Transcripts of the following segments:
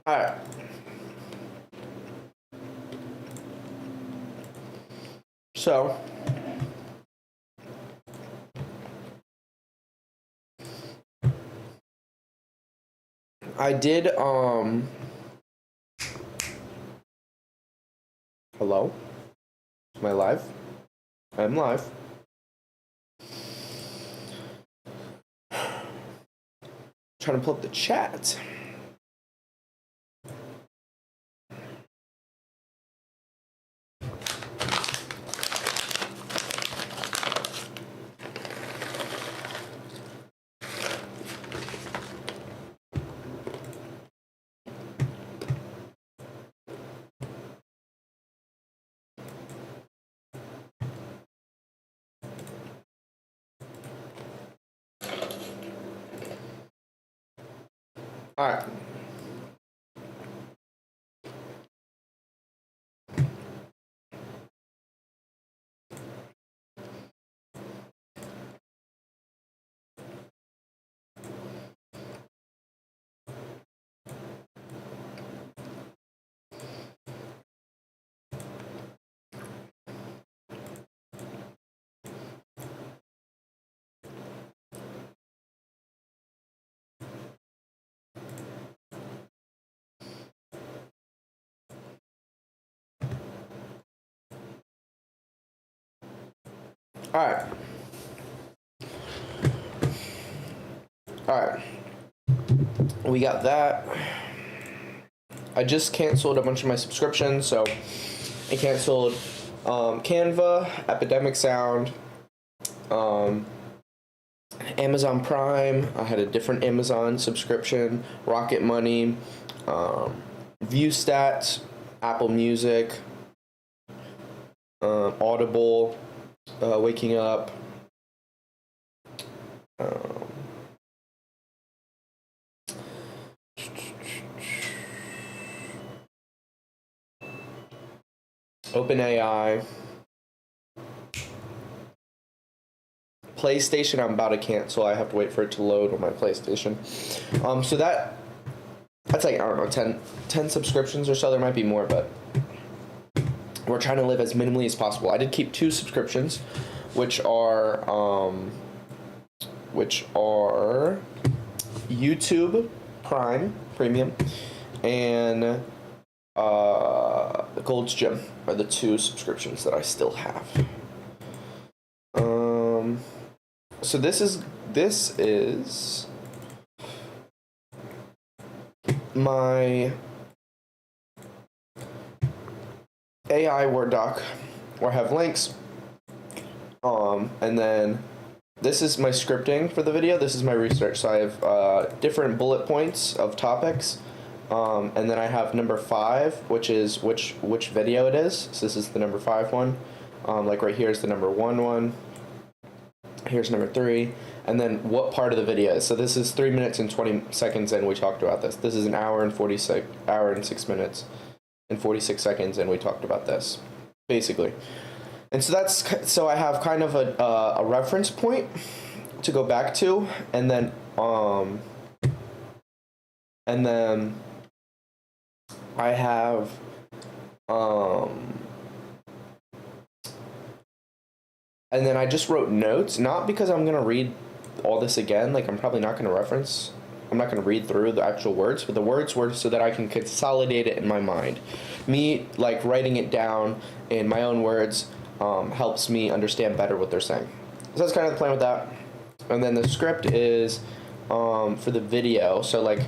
All right. So, I did, hello? Am I live? I'm live. Trying to pull up the chat. All right. All right. All right. We got that. I just canceled a bunch of my subscriptions, so I canceled Canva, Epidemic Sound, Amazon Prime. I had a different Amazon subscription, Rocket Money, ViewStats, Apple Music, Audible, Waking Up, OpenAI, PlayStation. I'm about to cancel. I have to wait for it to load on my PlayStation. So that's like, I don't know, 10 subscriptions or so. There might be more, but we're trying to live as minimally as possible. I did keep 2 subscriptions, which are YouTube Prime Premium and Gold's Gym are the 2 subscriptions that I still have. So this is my AI Word doc where I have links. And then this is my scripting for the video. This is my research. So I have different bullet points of topics. And then I have number 5, which is which video it is. So this is the number 5 one. Like right here is the number 1 one. Here's number 3. And then what part of the video is. So this is 3 minutes and 20 seconds and we talked about this. This is an hour and 6 minutes and 46 seconds and we talked about this, basically. And so I have kind of a reference point to go back to, and then I have and then I just wrote notes, not because I'm gonna read all this again. Like I'm probably not gonna read through the actual words, but the words were so that I can consolidate it in my mind. Me like writing it down in my own words helps me understand better what they're saying. So that's kind of the plan with that. And then the script is for the video. So like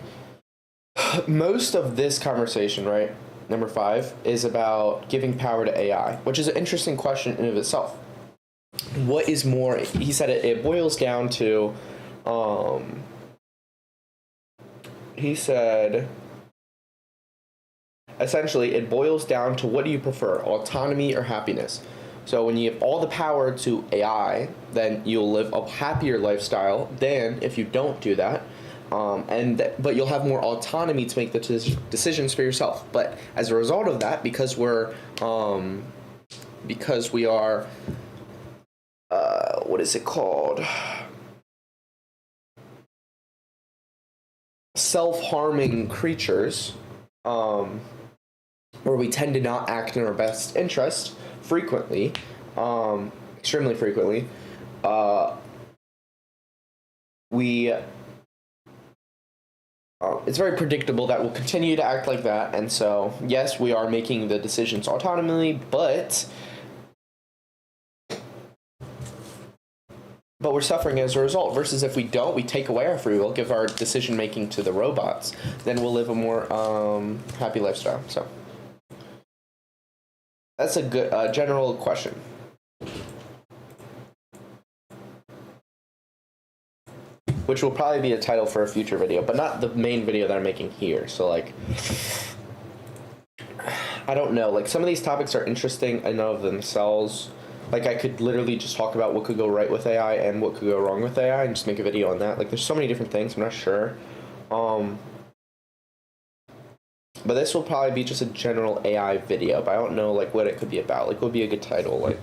most of this conversation, right, number 5, is about giving power to AI, which is an interesting question in of itself. What is more, he said it boils down to, he said, essentially it boils down to what do you prefer, autonomy or happiness? So when you have all the power to AI, then you'll live a happier lifestyle than if you don't do that. But you'll have more autonomy to make the decisions for yourself. But as a result of that, because we are, what is it called? Self-harming creatures, um, where we tend to not act in our best interest frequently, extremely frequently. We It's very predictable that we'll continue to act like that, and so yes, we are making the decisions autonomously, but we're suffering as a result. Versus if we don't, we take away our free will, give our decision making to the robots, then we'll live a more happy lifestyle. So that's a good general question. Which will probably be a title for a future video, but not the main video that I'm making here. So like, I don't know. Like some of these topics are interesting in and of themselves. Like I could literally just talk about what could go right with AI and what could go wrong with AI and just make a video on that. Like there's so many different things. I'm not sure. But this will probably be just a general AI video. But I don't know like what it could be about. Like what would be a good title? Like.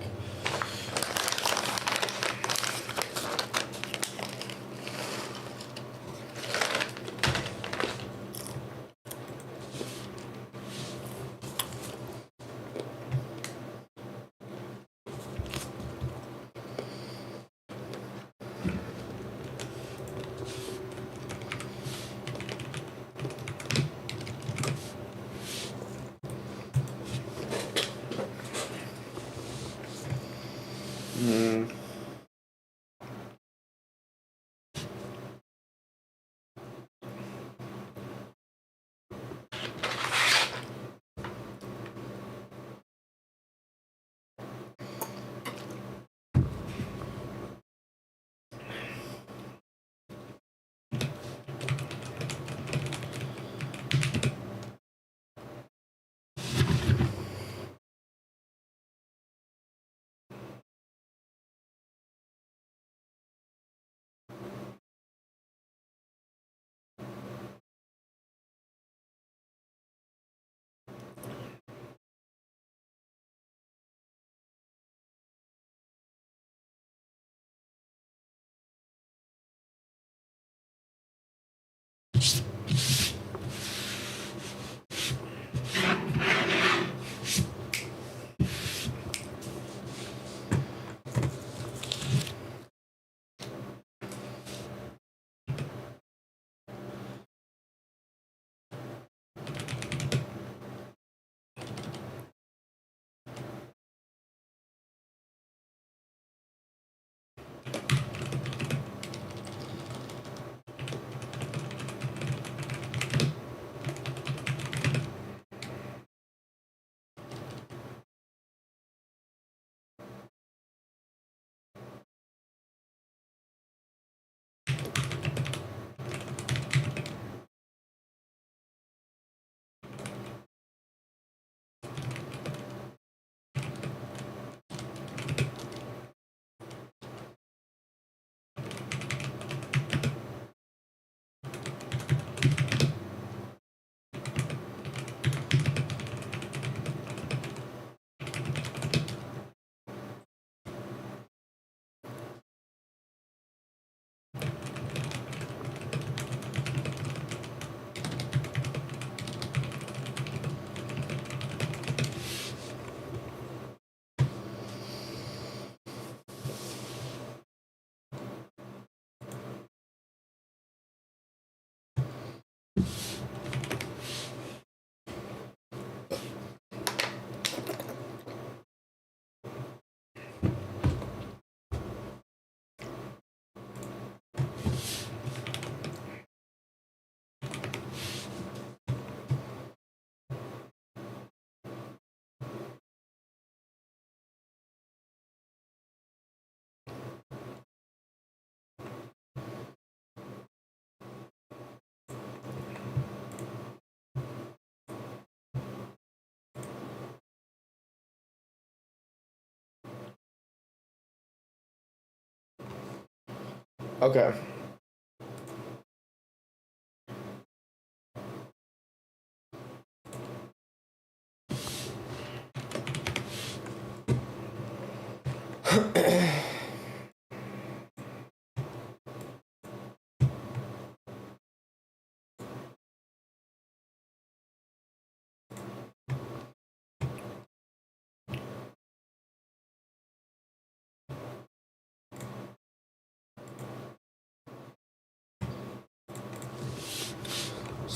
Okay.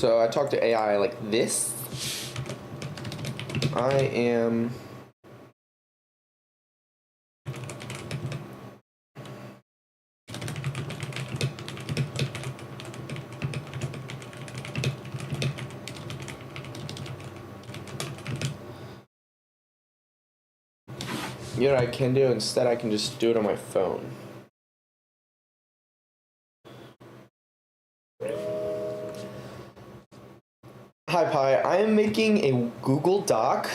So I talk to AI like this. I am... You know what I can do? Instead, I can just do it on my phone. Hi Pi, I am making a Google Doc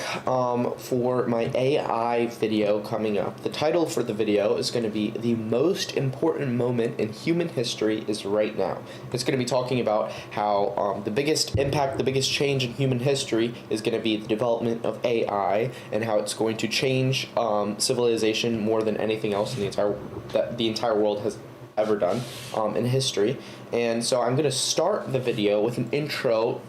for my AI video coming up. The title for the video is going to be "The Most Important Moment in Human History is Right Now." It's going to be talking about how the biggest impact, the biggest change in human history is going to be the development of AI, and how it's going to change civilization more than anything else in the entire world has ever done in history. And so I'm going to start the video with an intro.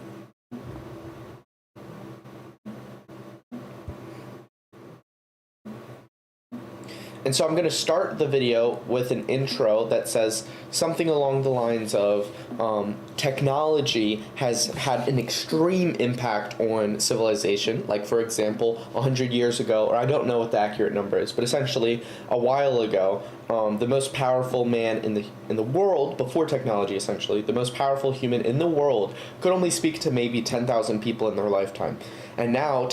And so I'm going to start the video with an intro that says something along the lines of technology has had an extreme impact on civilization. Like, for example, 100 years ago, or I don't know what the accurate number is, but essentially a while ago, the most powerful man in the world, before technology essentially, the most powerful human in the world could only speak to maybe 10,000 people in their lifetime. And now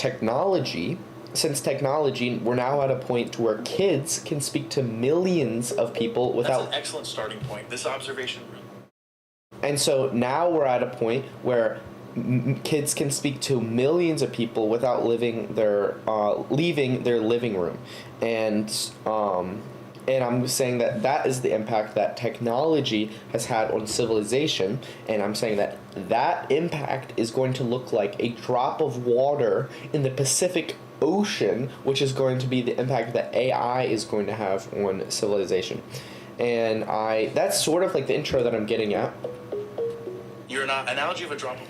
since technology, we're now at a point to where kids can speak to millions of people without... That's an excellent starting point. This observation... And so now we're at a point where kids can speak to millions of people without leaving their living room. And I'm saying that is the impact that technology has had on civilization, and I'm saying that impact is going to look like a drop of water in the Pacific Ocean, which is going to be the impact that AI is going to have on civilization. And that's sort of like the intro that I'm getting at. Your analogy of a drop of...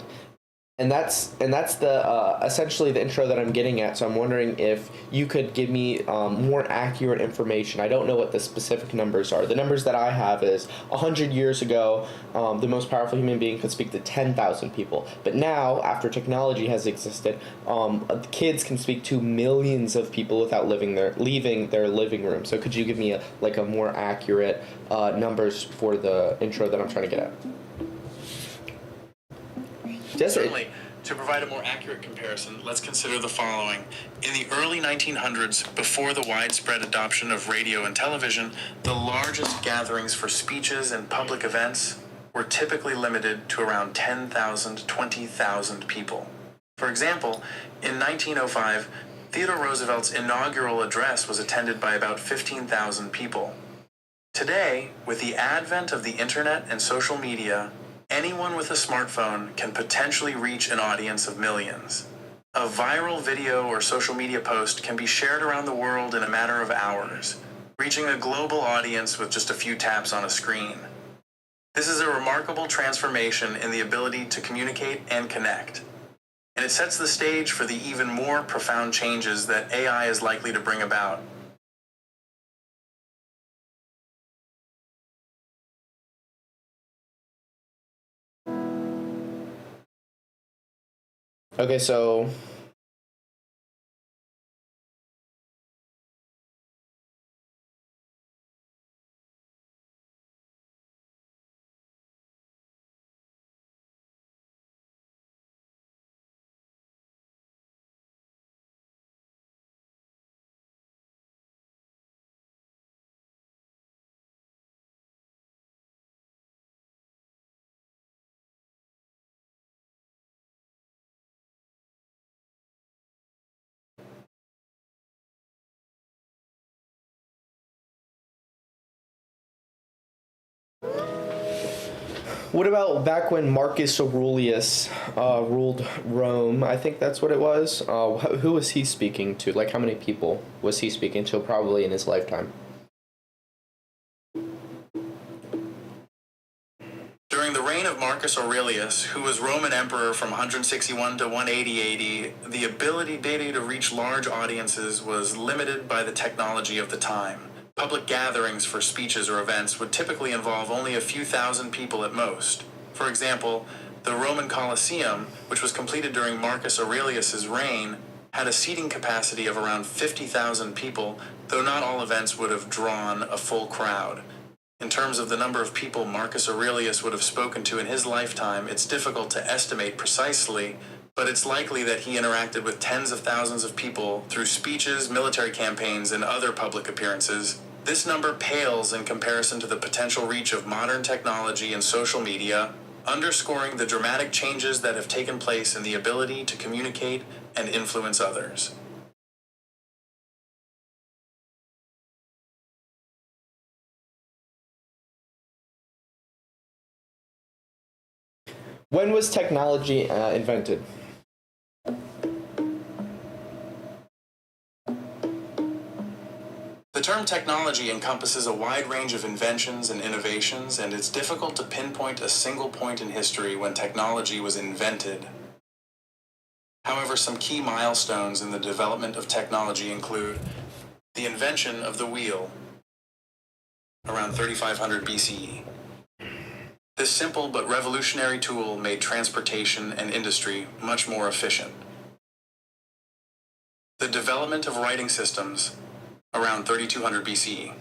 And that's the essentially the intro that I'm getting at. So I'm wondering if you could give me more accurate information. I don't know what the specific numbers are. The numbers that I have is 100 years ago, the most powerful human being could speak to 10,000 people. But now, after technology has existed, kids can speak to millions of people without leaving their living room. So could you give me a more accurate numbers for the intro that I'm trying to get at? Certainly. To provide a more accurate comparison, let's consider the following. In the early 1900s, before the widespread adoption of radio and television, the largest gatherings for speeches and public events were typically limited to around 10,000, 20,000 people. For example, in 1905, Theodore Roosevelt's inaugural address was attended by about 15,000 people. Today, with the advent of the internet and social media, anyone with a smartphone can potentially reach an audience of millions. A viral video or social media post can be shared around the world in a matter of hours, reaching a global audience with just a few taps on a screen. This is a remarkable transformation in the ability to communicate and connect. And it sets the stage for the even more profound changes that AI is likely to bring about. Okay, so what about back when Marcus Aurelius ruled Rome? I think that's what it was. Who was he speaking to? Like, how many people was he speaking to probably in his lifetime? During the reign of Marcus Aurelius, who was Roman emperor from 161 to 180 AD, the ability to reach large audiences was limited by the technology of the time. Public gatherings for speeches or events would typically involve only a few thousand people at most. For example, The Roman Colosseum, which was completed during Marcus Aurelius's reign, had a seating capacity of around 50,000 people, though not all events would have drawn a full crowd. In terms of the number of people Marcus Aurelius would have spoken to in his lifetime, it's difficult to estimate precisely, but it's likely that he interacted with tens of thousands of people through speeches, military campaigns, and other public appearances. This number pales in comparison to the potential reach of modern technology and social media, underscoring the dramatic changes that have taken place in the ability to communicate and influence others. When was technology invented? The term technology encompasses a wide range of inventions and innovations, and it's difficult to pinpoint a single point in history when technology was invented. However, some key milestones in the development of technology include the invention of the wheel, around 3500 BCE. This simple but revolutionary tool made transportation and industry much more efficient. The development of writing systems, around 3200 BCE.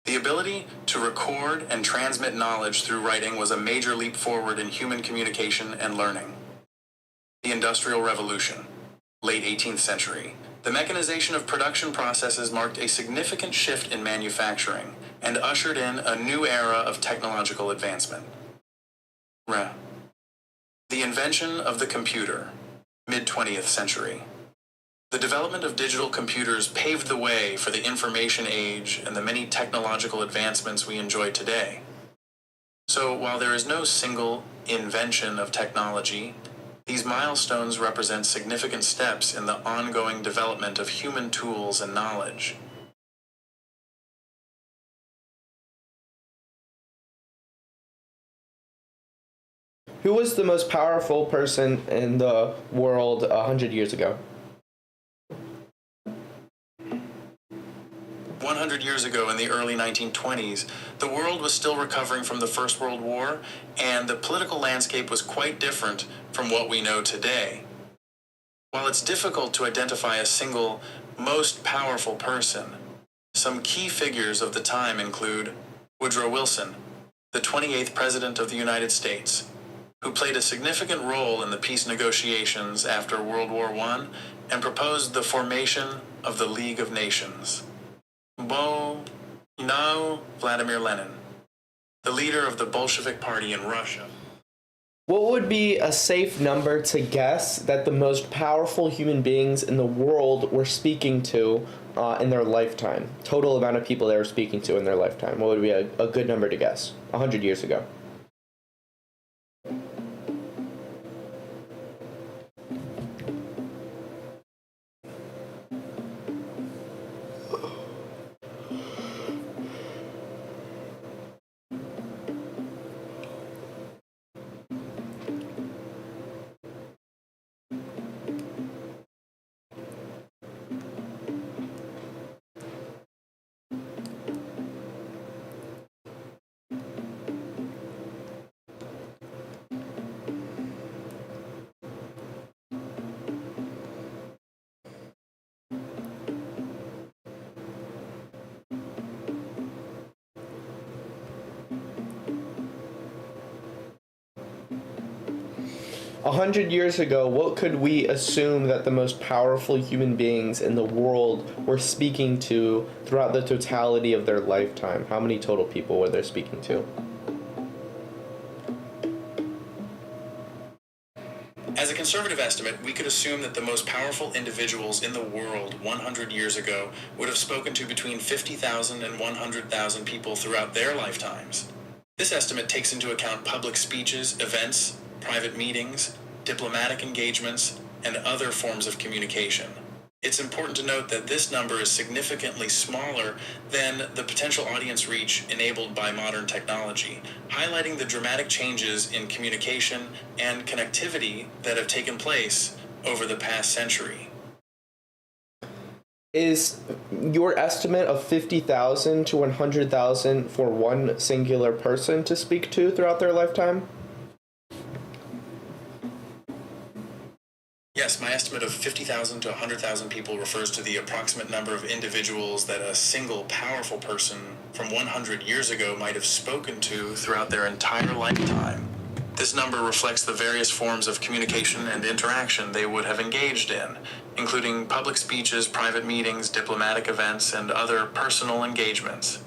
The ability to record and transmit knowledge through writing was a major leap forward in human communication and learning. The Industrial Revolution, late 18th century. The mechanization of production processes marked a significant shift in manufacturing and ushered in a new era of technological advancement. The invention of the computer, mid-20th century. The development of digital computers paved the way for the information age and the many technological advancements we enjoy today. So, while there is no single invention of technology, these milestones represent significant steps in the ongoing development of human tools and knowledge. Who was the most powerful person in the world 100 years ago? 100 years ago, in the early 1920s, the world was still recovering from the First World War, and the political landscape was quite different from what we know today. While it's difficult to identify a single, most powerful person, some key figures of the time include Woodrow Wilson, the 28th President of the United States, who played a significant role in the peace negotiations after World War I and proposed the formation of the League of Nations. Vladimir Lenin, the leader of the Bolshevik Party in Russia. What would be a safe number to guess that the most powerful human beings in the world were speaking to in their lifetime? Total amount of people they were speaking to in their lifetime. What would be a good number to guess 100 years ago? A 100 years ago, what could we assume that the most powerful human beings in the world were speaking to throughout the totality of their lifetime? How many total people were they speaking to? As a conservative estimate, we could assume that the most powerful individuals in the world 100 years ago would have spoken to between 50,000 and 100,000 people throughout their lifetimes. This estimate takes into account public speeches, events, private meetings, diplomatic engagements, and other forms of communication. It's important to note that this number is significantly smaller than the potential audience reach enabled by modern technology, highlighting the dramatic changes in communication and connectivity that have taken place over the past century. Is your estimate of 50,000 to 100,000 for one singular person to speak to throughout their lifetime? Yes, my estimate of 50,000 to 100,000 people refers to the approximate number of individuals that a single powerful person from 100 years ago might have spoken to throughout their entire lifetime. This number reflects the various forms of communication and interaction they would have engaged in, including public speeches, private meetings, diplomatic events, and other personal engagements.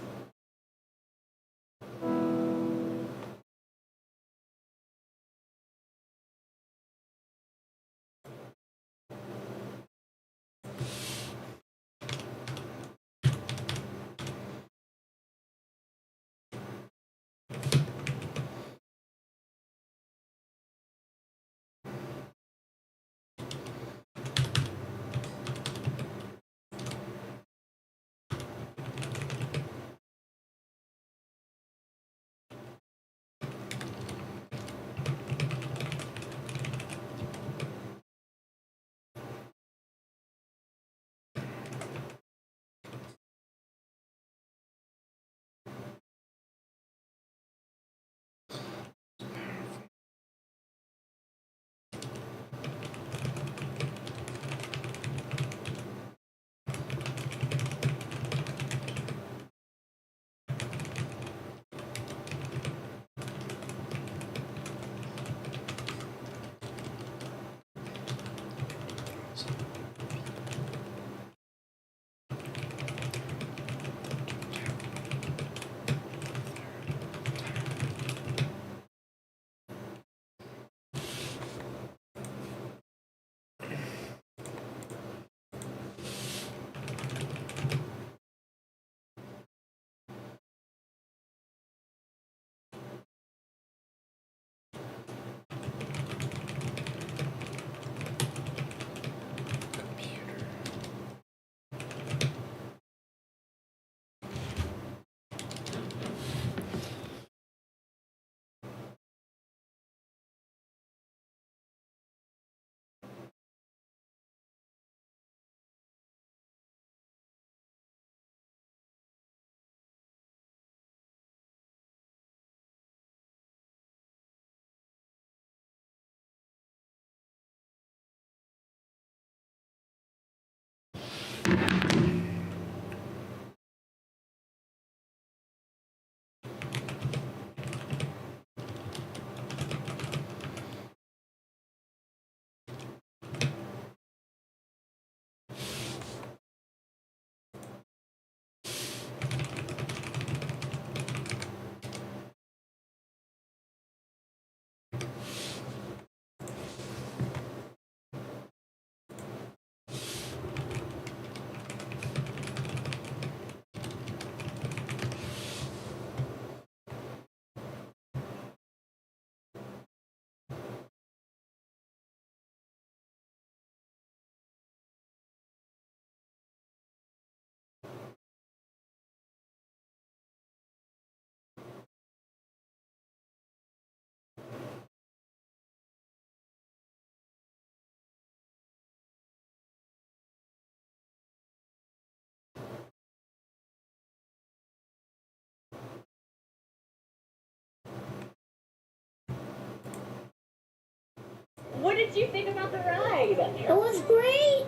What did you think about the ride? It was great.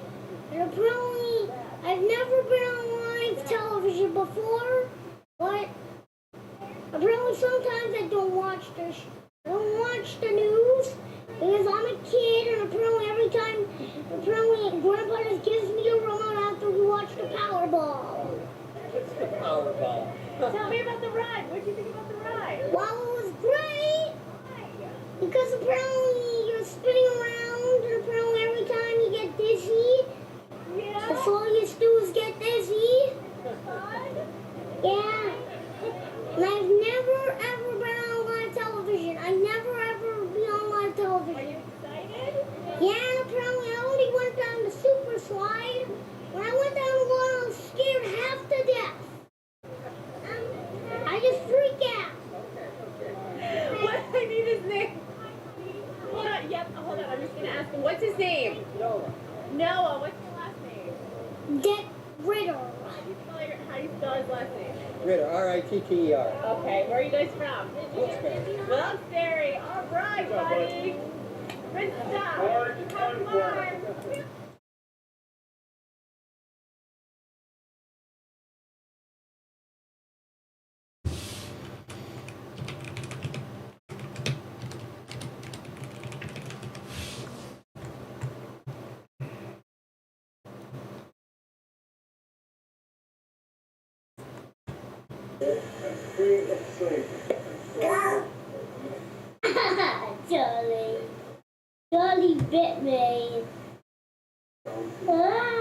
And apparently, I've never been on live television before, but apparently sometimes I don't watch the news because I'm a kid, and apparently Grandpa just gives me a remote after we watch the Powerball. What's the Powerball? Tell me about the ride. What did you think about the ride? Well, it was great because apparently you're spinning around, and apparently every time you get dizzy, Yeah. that's all you do is get dizzy. Yeah. And I've never ever been on live television. I never ever be on live Are television. you excited? Yeah, and apparently I only went down the super slide. When I went down the one, I was scared half to death. I just freak out. What? I need his name. Hold on. Yep. Hold on. I'm just gonna ask him. What's his name? Noah. What's your last name? Get Ritter. How do you spell his last name? Ritter, R-I-T-T-E-R. Okay. Where are you guys from? Wilkes-Barre. Wilkes-Barre. All right, buddy. Red, stop. Come on. Charlie. Charlie bit me. Ah.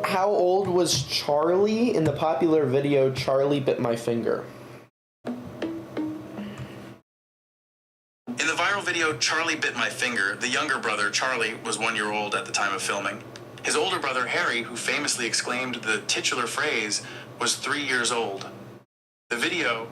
How old was Charlie in the popular video Charlie Bit My Finger? In the viral video Charlie Bit My Finger, the younger brother, Charlie, was 1 year old at the time of filming. His older brother, Harry, who famously exclaimed the titular phrase, was 3 years old. The video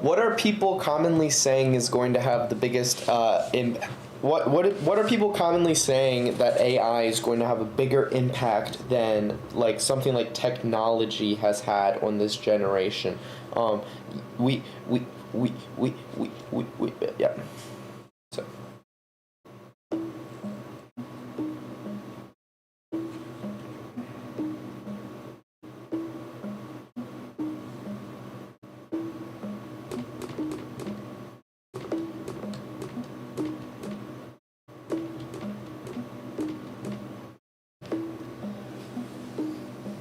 What are people commonly saying is going to have the biggest what are people commonly saying that AI is going to have a bigger impact than like something like technology has had on this generation? We yeah. So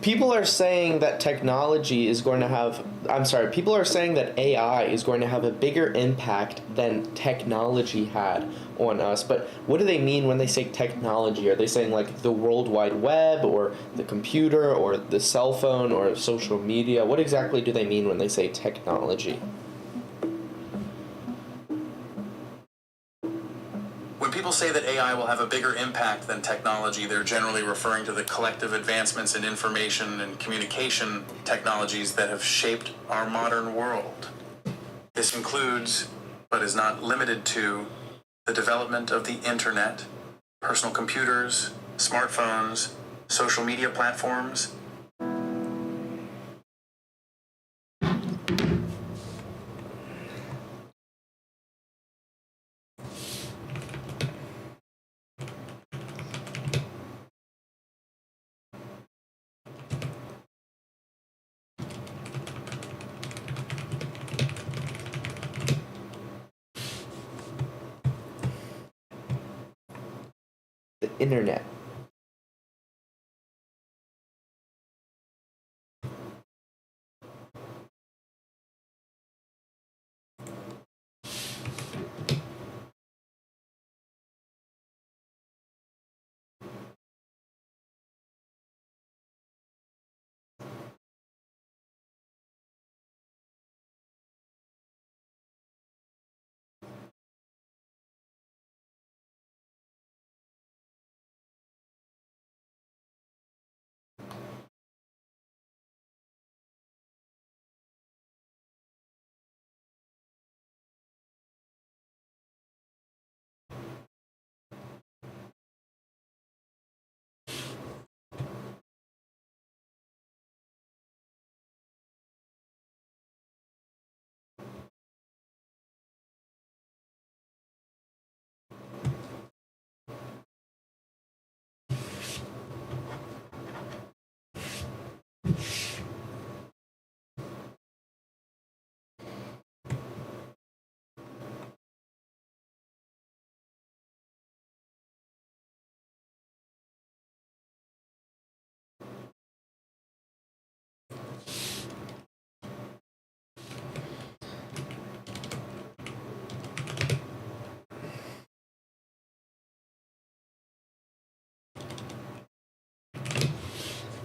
people are saying that technology is going to have people are saying that AI is going to have a bigger impact than technology had on us. But what do they mean when they say technology? Are they saying like the World Wide Web or the computer or the cell phone or social media? What exactly do they mean when they say technology? When people say that AI will have a bigger impact than technology, they're generally referring to the collective advancements in information and communication technologies that have shaped our modern world. This includes, but is not limited to, the development of the internet, personal computers, smartphones, social media platforms, The internet.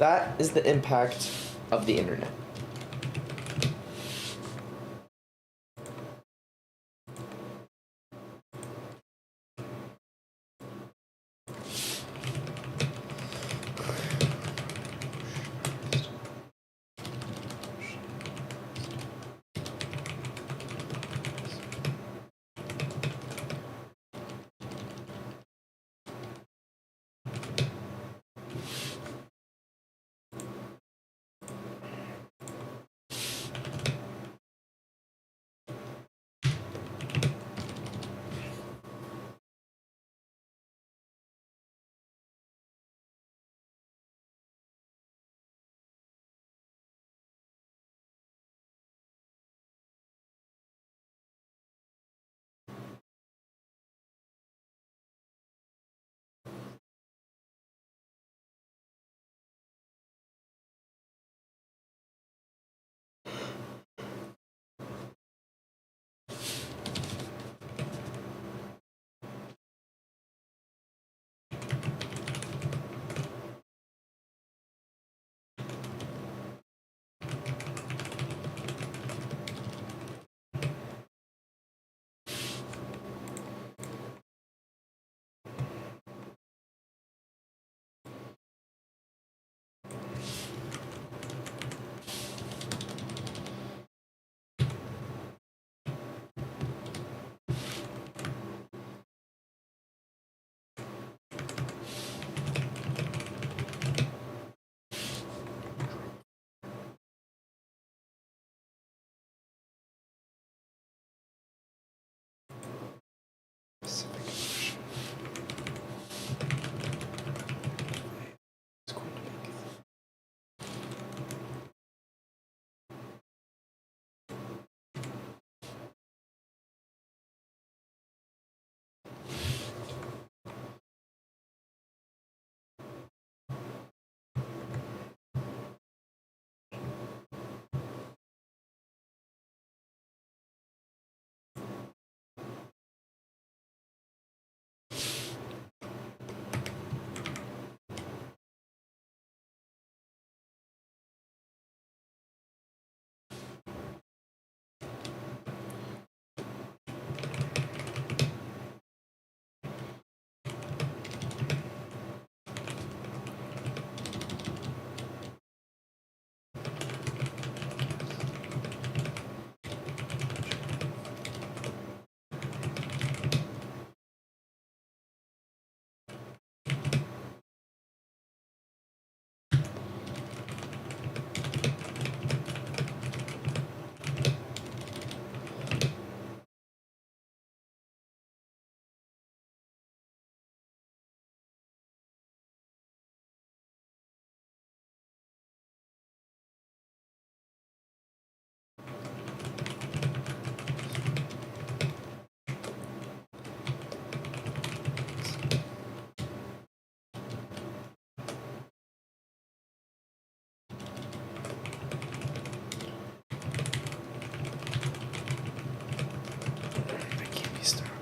That is the impact of the internet. That can't be stopped.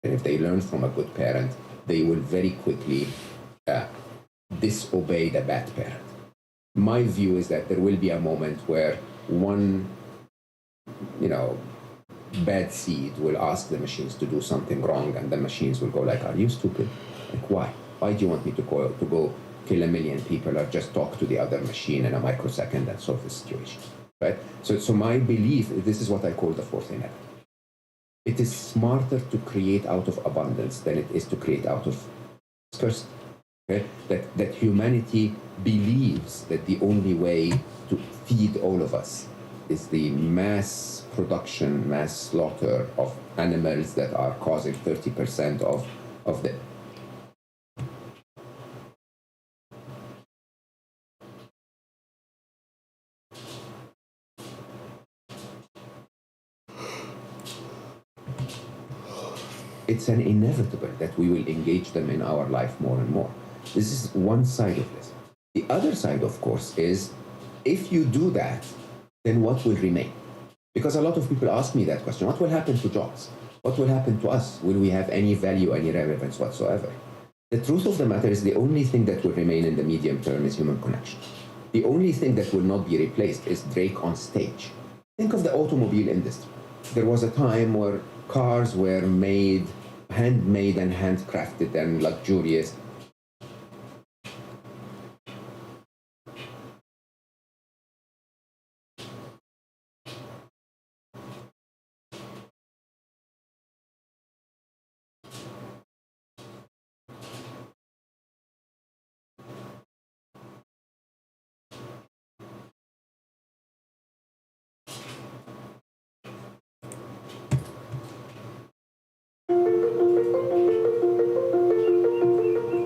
And if they learn from a good parent, they will very quickly disobey the bad parent. My view is that there will be a moment where one, bad seed will ask the machines to do something wrong, and the machines will go like, "Are you stupid? Like, why? Why do you want me to go kill 1,000,000 people or just talk to the other machine in a microsecond and solve the situation?" Right? So my belief, this is what I call the fourth inevitable. It is smarter to create out of abundance than it is to create out of scarcity. Okay? That humanity believes that the only way to feed all of us is the mass production, mass slaughter of animals that are causing 30% of the... It's an inevitable that we will engage them in our life more and more. This is one side of this. The other side, of course, is if you do that, then what will remain? Because a lot of people ask me that question. What will happen to jobs? What will happen to us? Will we have any value, any relevance whatsoever? The truth of the matter is the only thing that will remain in the medium term is human connection. The only thing that will not be replaced is Drake on stage. Think of the automobile industry. There was a time where cars were made, handmade and handcrafted and luxurious.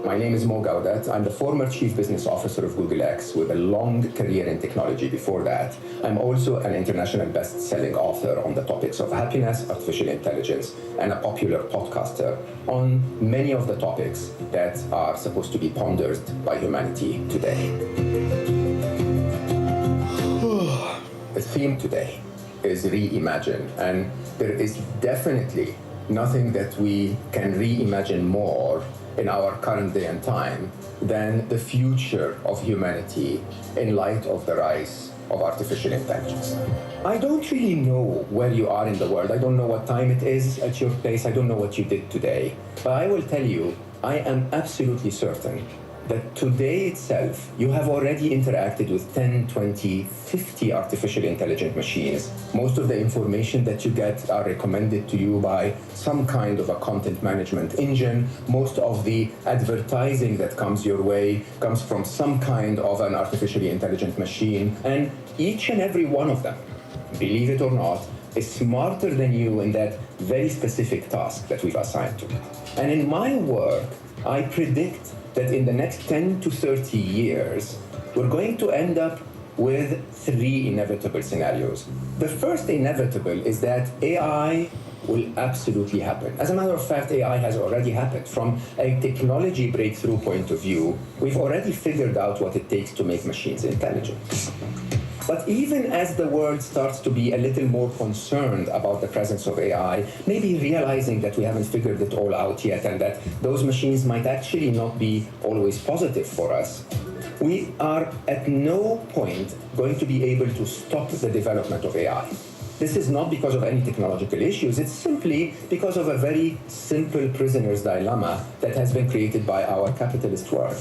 My name is Mo Gaudat. I'm the former Chief Business Officer of Google X with a long career in technology before that. I'm also an international best-selling author on the topics of happiness, artificial intelligence, and a popular podcaster on many of the topics that are supposed to be pondered by humanity today. The theme today is reimagine, and there is definitely nothing that we can reimagine more in our current day and time than the future of humanity in light of the rise of artificial intelligence. I don't really know where you are in the world. I don't know what time it is at your place. I don't know what you did today. But I will tell you, I am absolutely certain that today itself, you have already interacted with 10, 20, 50 artificial intelligent machines. Most of the information that you get are recommended to you by some kind of a content management engine. Most of the advertising that comes your way comes from some kind of an artificially intelligent machine. And each and every one of them, believe it or not, is smarter than you in that very specific task that we've assigned to it. And in my work, I predict that in the next 10 to 30 years, we're going to end up with 3 inevitable scenarios. The first inevitable is that AI will absolutely happen. As a matter of fact, AI has already happened. From a technology breakthrough point of view, we've already figured out what it takes to make machines intelligent. But even as the world starts to be a little more concerned about the presence of AI, maybe realizing that we haven't figured it all out yet and that those machines might actually not be always positive for us, we are at no point going to be able to stop the development of AI. This is not because of any technological issues, it's simply because of a very simple prisoner's dilemma that has been created by our capitalist world.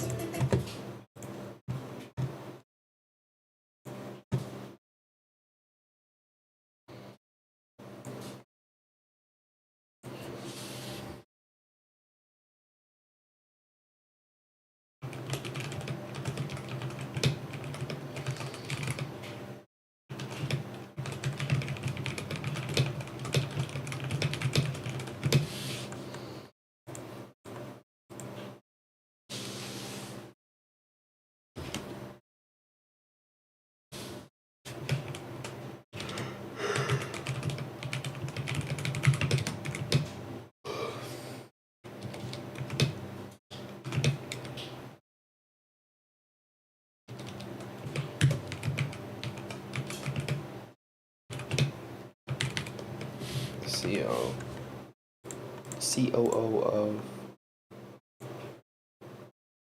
COO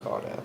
got it.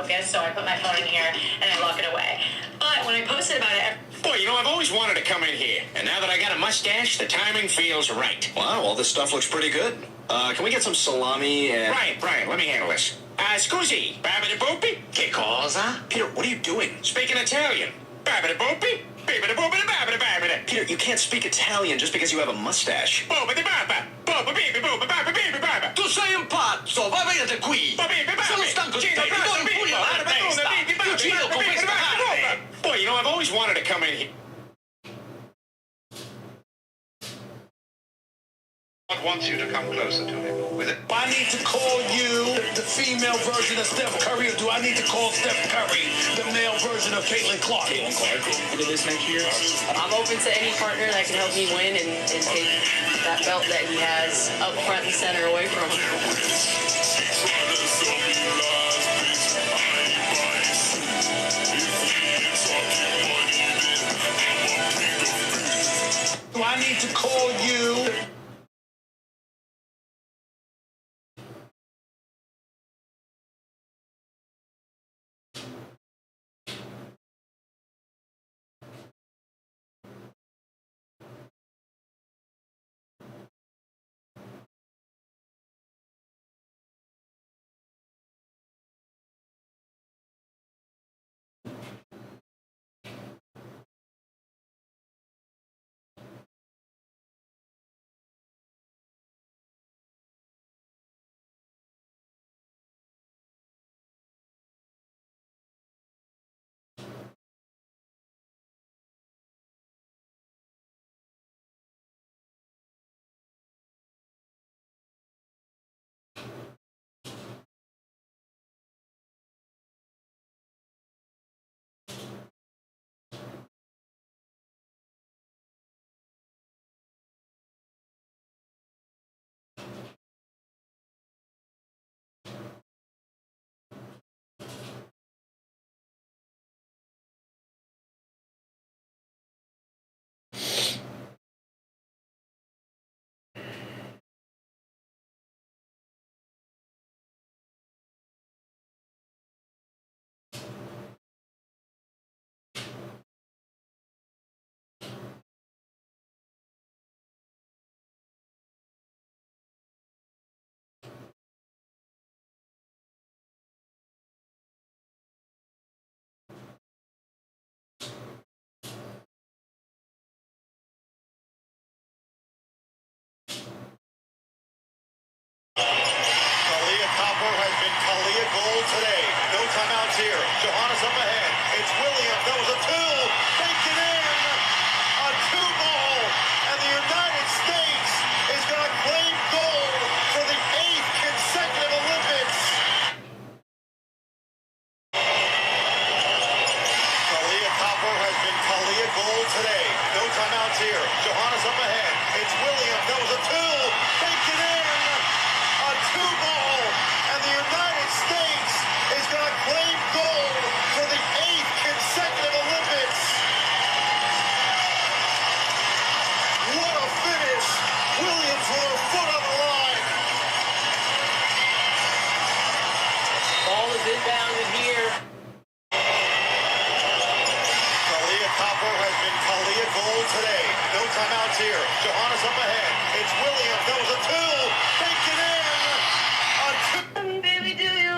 focus, so I put my phone in here and I lock it away. But when I posted about it, Boy, you know, I've always wanted to come in here. And now that I got a mustache, the timing feels right. Wow, all this stuff looks pretty good. Can we get some salami and... Brian, let me handle this. Scusi, babbity boopy, che cosa? Peter, what are you doing? Speaking Italian. Babbity boopy, babbity boopity babbity babbity. Peter, you can't speak Italian just because you have a mustache. Boopity babba, boopity baby boopity babba baby babba. Tu sei un pazzo, va via da qui. Sono stanco di te, do in pugno alla testa. Ti uccido con questa carne. Boy, you know, I've always wanted to come in here. Wants you to come closer to him with it. I need to call you the female version of Steph Curry, or do I need to call Steph Curry the male version of Caitlin Clark? Into this next year, I'm open to any partner that can help me win and take that belt that he has up front and center away from him. Do I need to call you? Today. No timeouts here. Johannes up ahead. It's Williams. That was a two. Baked it in. A two ball. And the United States is going to claim gold for the 8th consecutive Olympics. Kalia Copper has been Kalia gold today. No timeouts here. Johannes up ahead. It's Williams. That was a two. Baked it in. A two ball. And the United States is going to claim gold for the 8th consecutive Olympics. What a finish. Williams with her foot on the line. Ball is inbounded here. Kalia Copper has been Kalia gold today. No timeouts here. Johannes up ahead. It's Williams. That was a two. Baked it in. A two. Baby, do you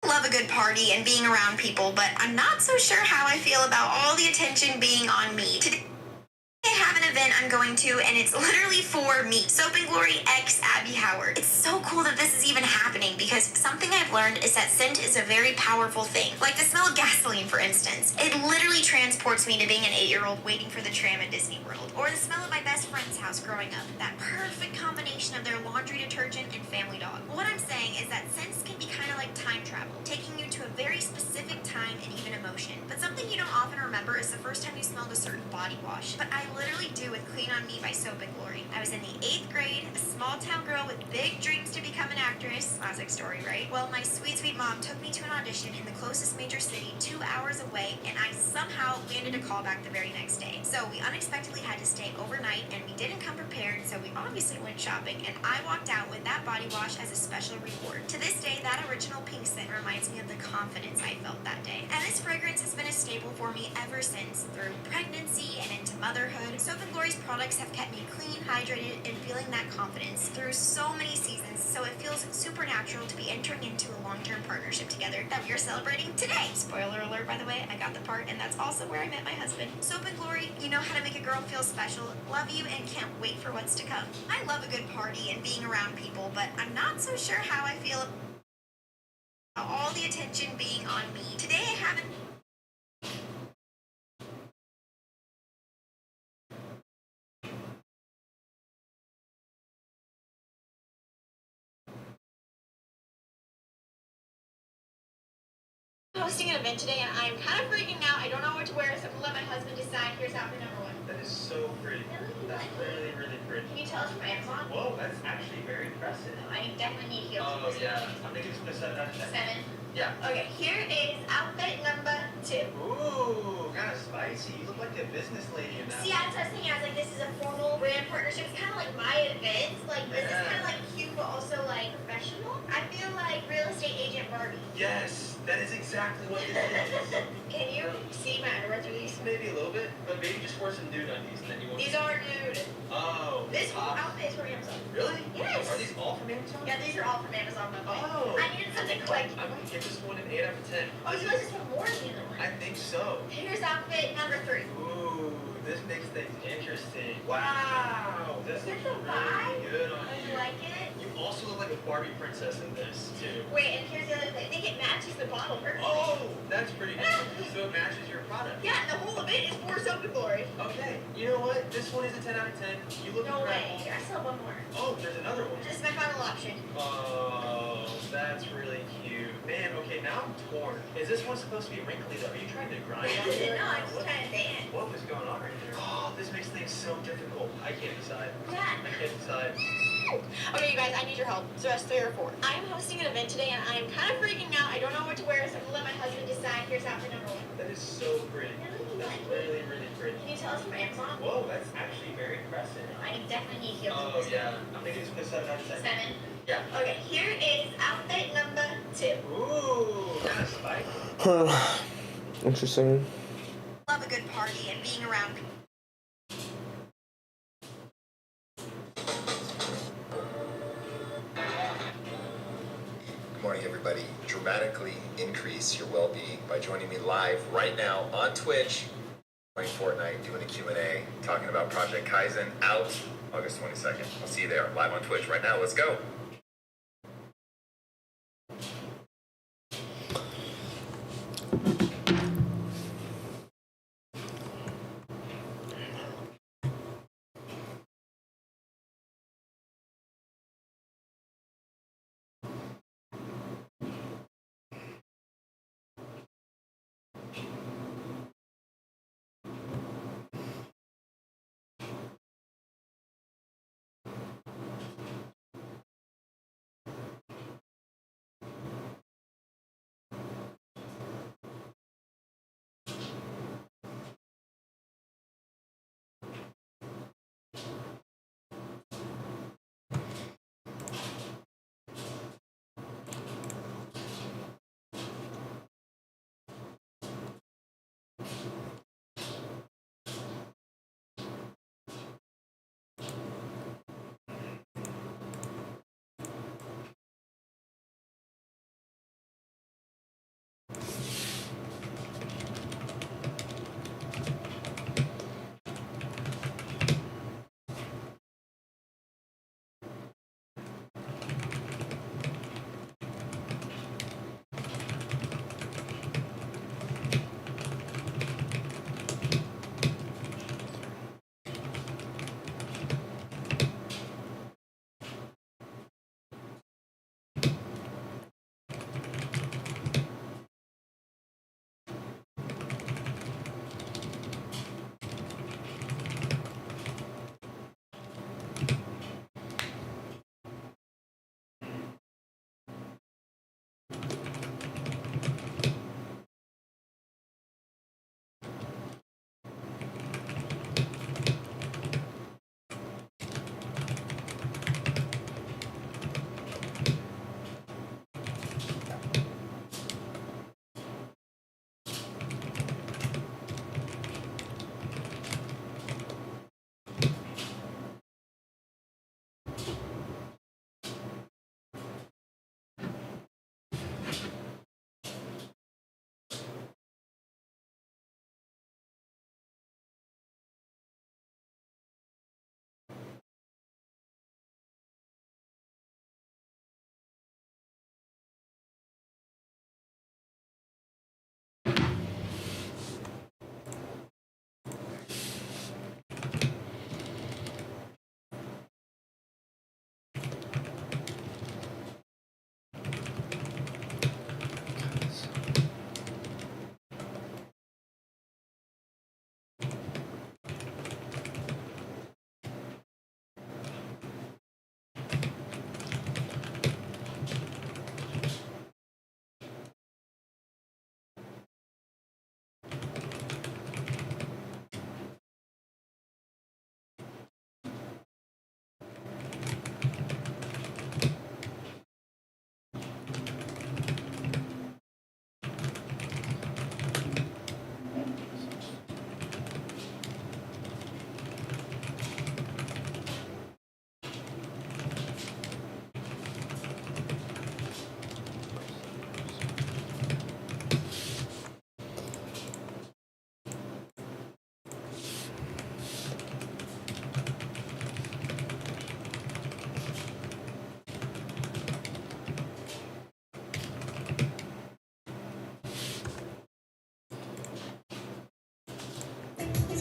Love a good party and being around people, but I'm not so sure how I feel about all the attention being on me. Today I have an event I'm going to, and it's literally for me. Soap and Glory X Abby Howard. It's so cool that this is even happening because something I've learned is that scent is a very powerful thing. Like the smell of gasoline, for instance. It literally transports me to being an 8-year-old waiting for the tram at Disney World. Or the smell of my best friend's house growing up. That perfect combination of their laundry detergent and family dog. What I'm saying is that scents can be kind of like time travel, taking you to a very specific time and even emotion. But something you don't often remember is the first time you smelled a certain body wash. But I literally do with Clean on Me by Soap and Glory. I was in the 8th grade, a small town girl with big dreams to become an actress. Classic story, right? Well, my sweet, sweet mom took me to an audition in the closest major city 2 hours away, and I somehow landed a call back the very next day. So we unexpectedly had to stay overnight, and we didn't come prepared, so we obviously went shopping, and I walked out with that body wash as a special reward. To this day, that original pink scent reminds me of the confidence I felt that day. And this fragrance has been a staple for me ever since, through pregnancy and into motherhood. Soap and Glory's products have kept me clean, hydrated, and feeling that confidence through so many seasons, so it feels supernatural to be entering into a long-term partnership together that we are celebrating today. Spoiler alert, by the way, I got the part, and that's also where I met my husband. Soap and Glory, you know how to make a girl feel special, love you, and can't wait for what's to come. I love a good party and being around people, but I'm not so sure how I feel about all the attention being on me. Today I haven't. Hosting an event today, and I'm kind of freaking out. I don't know what to wear, so I'm gonna let my husband decide. Here's outfit number 1. That is so pretty. That's really, really pretty. Can you tell us from Amazon? Whoa, that's actually very impressive. I definitely need heels. Oh, yeah. I'm thinking it's gonna 7 out of 10. 7. Yeah. Okay, here is outfit number 2. Ooh, kind of spicy. You look like a business lady in that. See, I was thinking, I was like, this is a formal brand partnership. It's kind of like my event. Like, this is kind of like cute, but also like professional. I feel like real estate agent Barbie. Yes, that is exactly what this is. Can you see my underwear through these? Maybe a little bit, but maybe just wear some nude undies and then you won't. These are nude. Oh. This whole outfit is from Amazon. Really? Yes. Are these all from Amazon? Yeah, these are all from Amazon. Oh. I needed something quick. I might give this one an 8 out of 10. Oh, you guys just want more than the other one. I think so. Here's outfit number 3. Ooh, this makes things interesting. Wow. This looks really good on Do you. you like it? You also look like a Barbie princess in this, too. Wait, and here's the other thing. I think it matches the bottle perfectly. Oh, that's pretty cool. So it matches your product. Yeah, and the whole event is for Soap and Glory. Okay, you know what? This one is a 10 out of 10. You look No way. incredible. I still have one more. Oh, there's another one. Just my final option. Oh, that's really cute. Man, okay, now I'm torn. Is this one supposed to be wrinkly, though? Are you trying to grind on it? No, I'm just trying to dance. What was going on right there? Oh, this makes things so difficult. I can't decide. Yeah. I can't decide. Okay, you guys, I need your help. So that's 3 or 4. I am hosting an event today, and I'm kind of freaking out. I don't know what to wear, so I'm gonna let my husband decide. Here's outfit number 1. That is so pretty. That's really, really pretty. Can you tell us from Amazon? Whoa, that's actually very impressive. I definitely need heels. Oh, yeah. I'm thinking it's a 7 out of 10. 7. Yeah. Okay, here is outfit number 2. Ooh, kind of spicy. Interesting. Love a good party and being around people. Good morning, everybody. Dramatically increase your well-being by joining me live right now on Twitch, playing Fortnite, doing a Q&A, talking about Project Kaizen out August 22nd. I'll see you there live on Twitch right now. Let's go.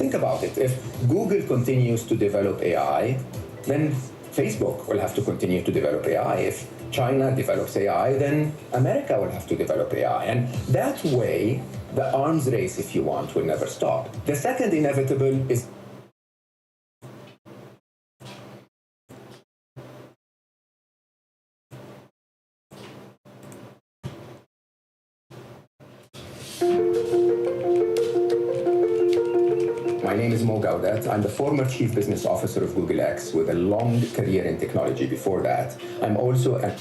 think about it. If Google continues to develop AI, then Facebook will have to continue to develop AI. If China develops AI, then America will have to develop AI. And that way, the arms race, if you want, will never stop. The second inevitable is My name is Mo Gaudat. I'm the former Chief Business Officer of Google X with a long career in technology before that. I'm also a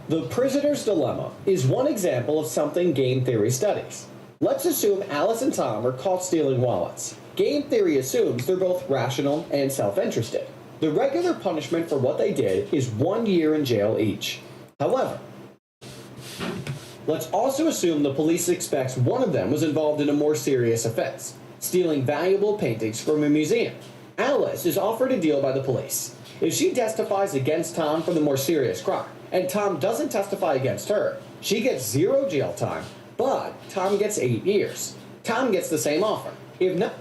The prisoner's dilemma is one example of something game theory studies. Let's assume Alice and Tom are caught stealing wallets. Game theory assumes they're both rational and self-interested. The regular punishment for what they did is 1 year in jail each. However, let's also assume the police expects one of them was involved in a more serious offense, stealing valuable paintings from a museum. Alice is offered a deal by the police. If she testifies against Tom for the more serious crime, and Tom doesn't testify against her, she gets 0 jail time, but Tom gets 8 years. Tom gets the same offer. If none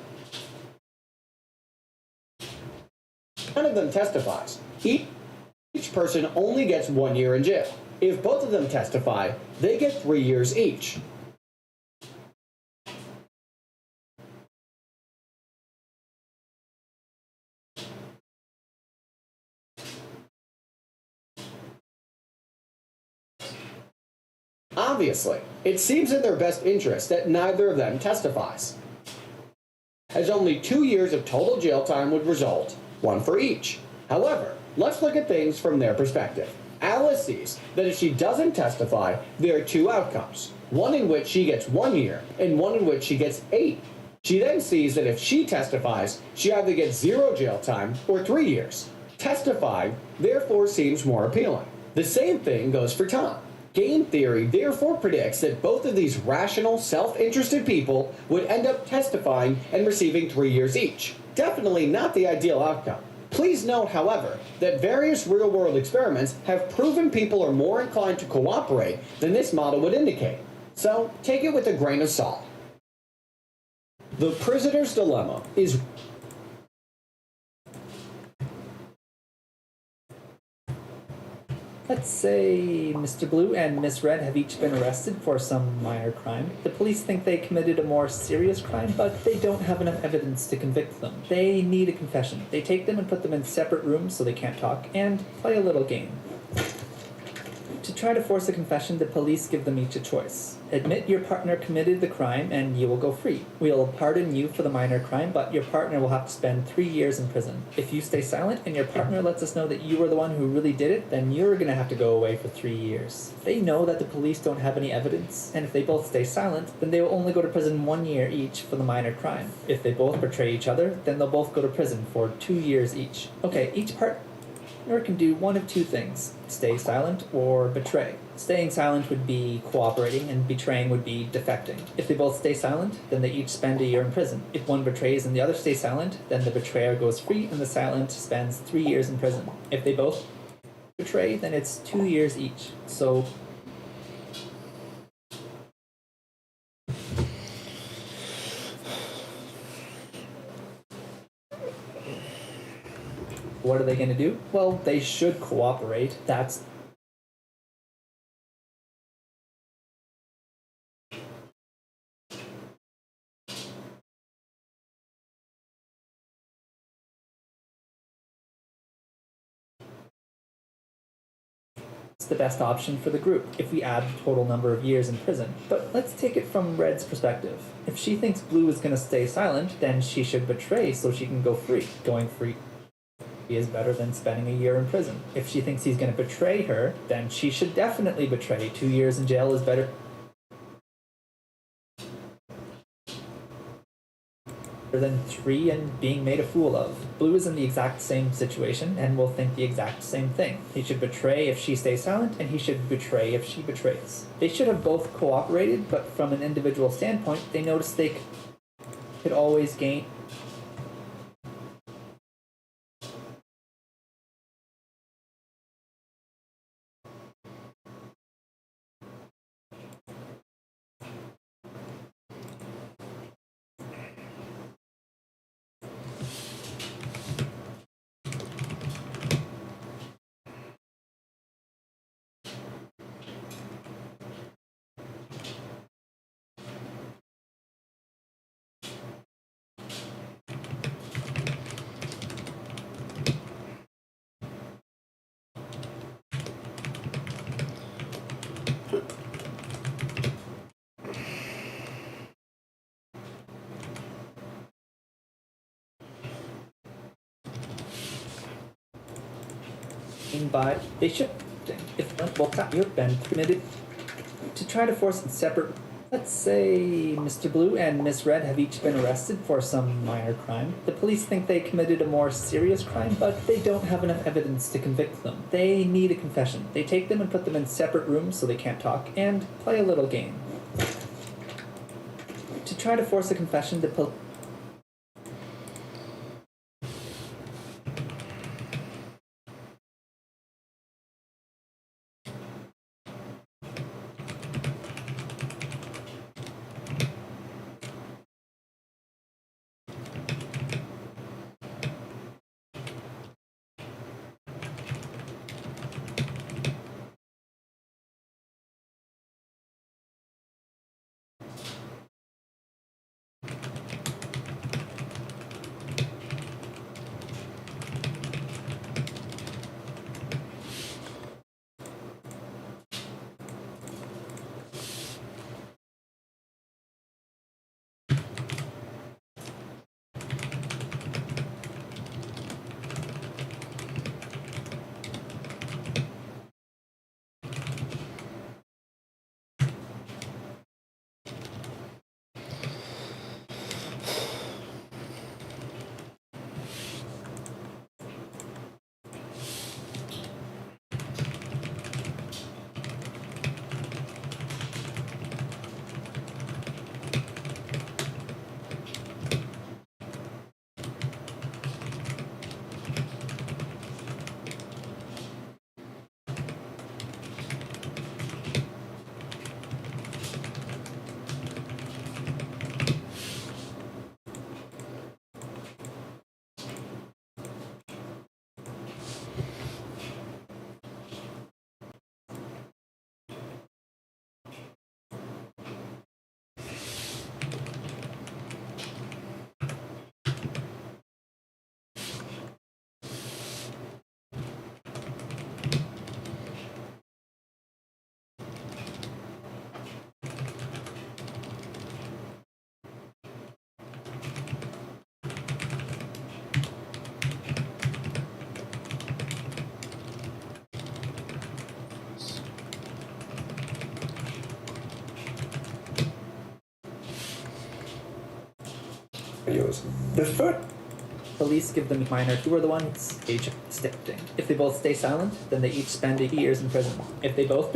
of them testifies, each person only gets 1 year in jail. If both of them testify, they get 3 years each. Obviously, it seems in their best interest that neither of them testifies, as only 2 years of total jail time would result, 1 for each. However, let's look at things from their perspective. Alice sees that if she doesn't testify, there are 2 outcomes, one in which she gets 1 year and one in which she gets 8. She then sees that if she testifies, she either gets 0 jail time or 3 years. Testifying, therefore, seems more appealing. The same thing goes for Tom. Game theory therefore predicts that both of these rational, self-interested people would end up testifying and receiving 3 years each. Definitely not the ideal outcome. Please note, however, that various real-world experiments have proven people are more inclined to cooperate than this model would indicate. So, take it with a grain of salt. The prisoner's dilemma is Let's say Mr. Blue and Miss Red have each been arrested for some minor crime. The police think they committed a more serious crime, but they don't have enough evidence to convict them. They need a confession. They take them and put them in separate rooms so they can't talk, and play a little game. To try to force a confession, the police give them each a choice. Admit your partner committed the crime and you will go free. We'll pardon you for the minor crime, but your partner will have to spend 3 years in prison. If you stay silent and your partner lets us know that you were the one who really did it, then you're going to have to go away for 3 years. They know that the police don't have any evidence, and if they both stay silent, then they will only go to prison 1 year each for the minor crime. If they both betray each other, then they'll both go to prison for 2 years each. Okay, each partner can do one of 2 things: stay silent or betray. Staying silent would be cooperating, and betraying would be defecting. If they both stay silent, then they each spend 1 year in prison. If one betrays and the other stays silent, then the betrayer goes free and the silent spends 3 years in prison. If they both betray, then it's 2 years each. So what are they going to do? Well, they should cooperate. That's the best option for the group if we add the total number of years in prison. But let's take it from Red's perspective. If she thinks Blue is going to stay silent, then she should betray so she can go free. Going free is better than spending 1 year in prison. If she thinks he's going to betray her, then she should definitely betray. 2 years in jail is better than 3 and being made a fool of. Blue is in the exact same situation and will think the exact same thing. He should betray if she stays silent, and he should betray if she betrays. They should have both cooperated, but from an individual standpoint, they noticed they could always gain by they should if you've been committed to try to force separate. Let's say Mr. Blue and Miss Red have each been arrested for some minor crime. The police think they committed a more serious crime, but they don't have enough evidence to convict them. They need a confession. They take them and put them in separate rooms so they can't talk, and play a little game. To try to force a confession, the The first police give them minor. Who are the ones each stick. If they both stay silent, then they each spend 8 years in prison. If they both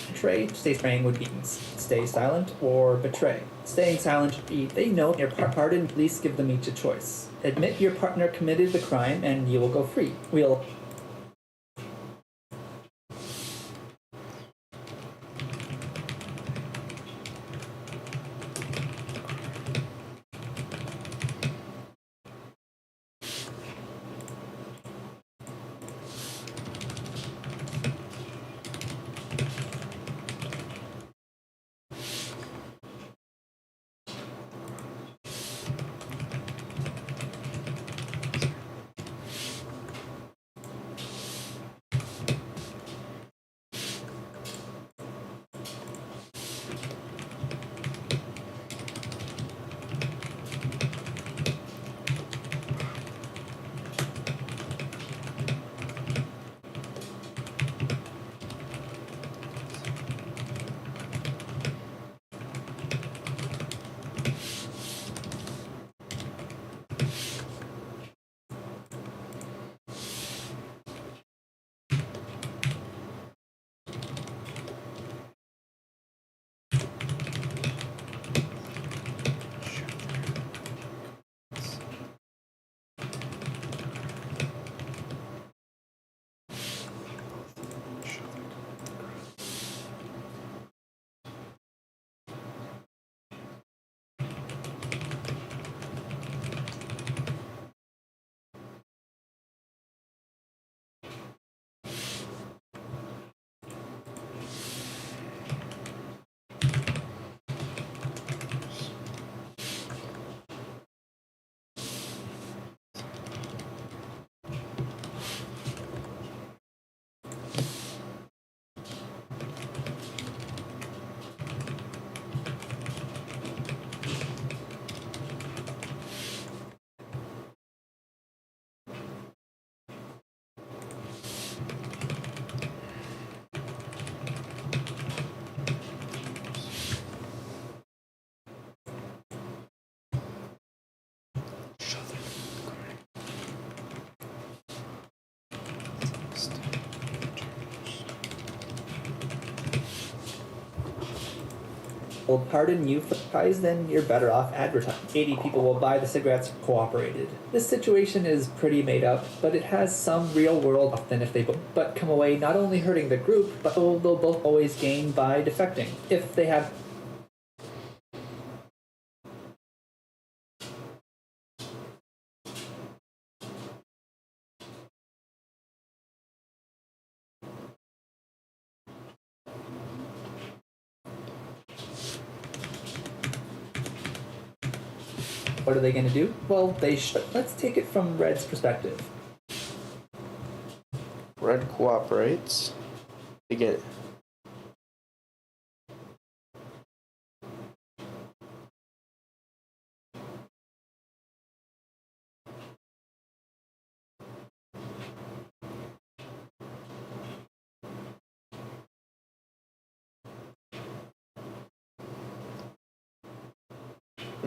Portray, stay spraying would be stay silent or betray. Staying silent would be they know your pardon, please give them each a choice. Admit your partner committed the crime and you will go free. We'll will pardon you for prize, then you're better off advertising. 80 people will buy the cigarettes cooperated. This situation is pretty made up, but it has some real world often if they but come away not only hurting the group, but they'll both always gain by defecting. If they have what are they going to do? Well, they should. Let's take it from Red's perspective. Red cooperates. Again.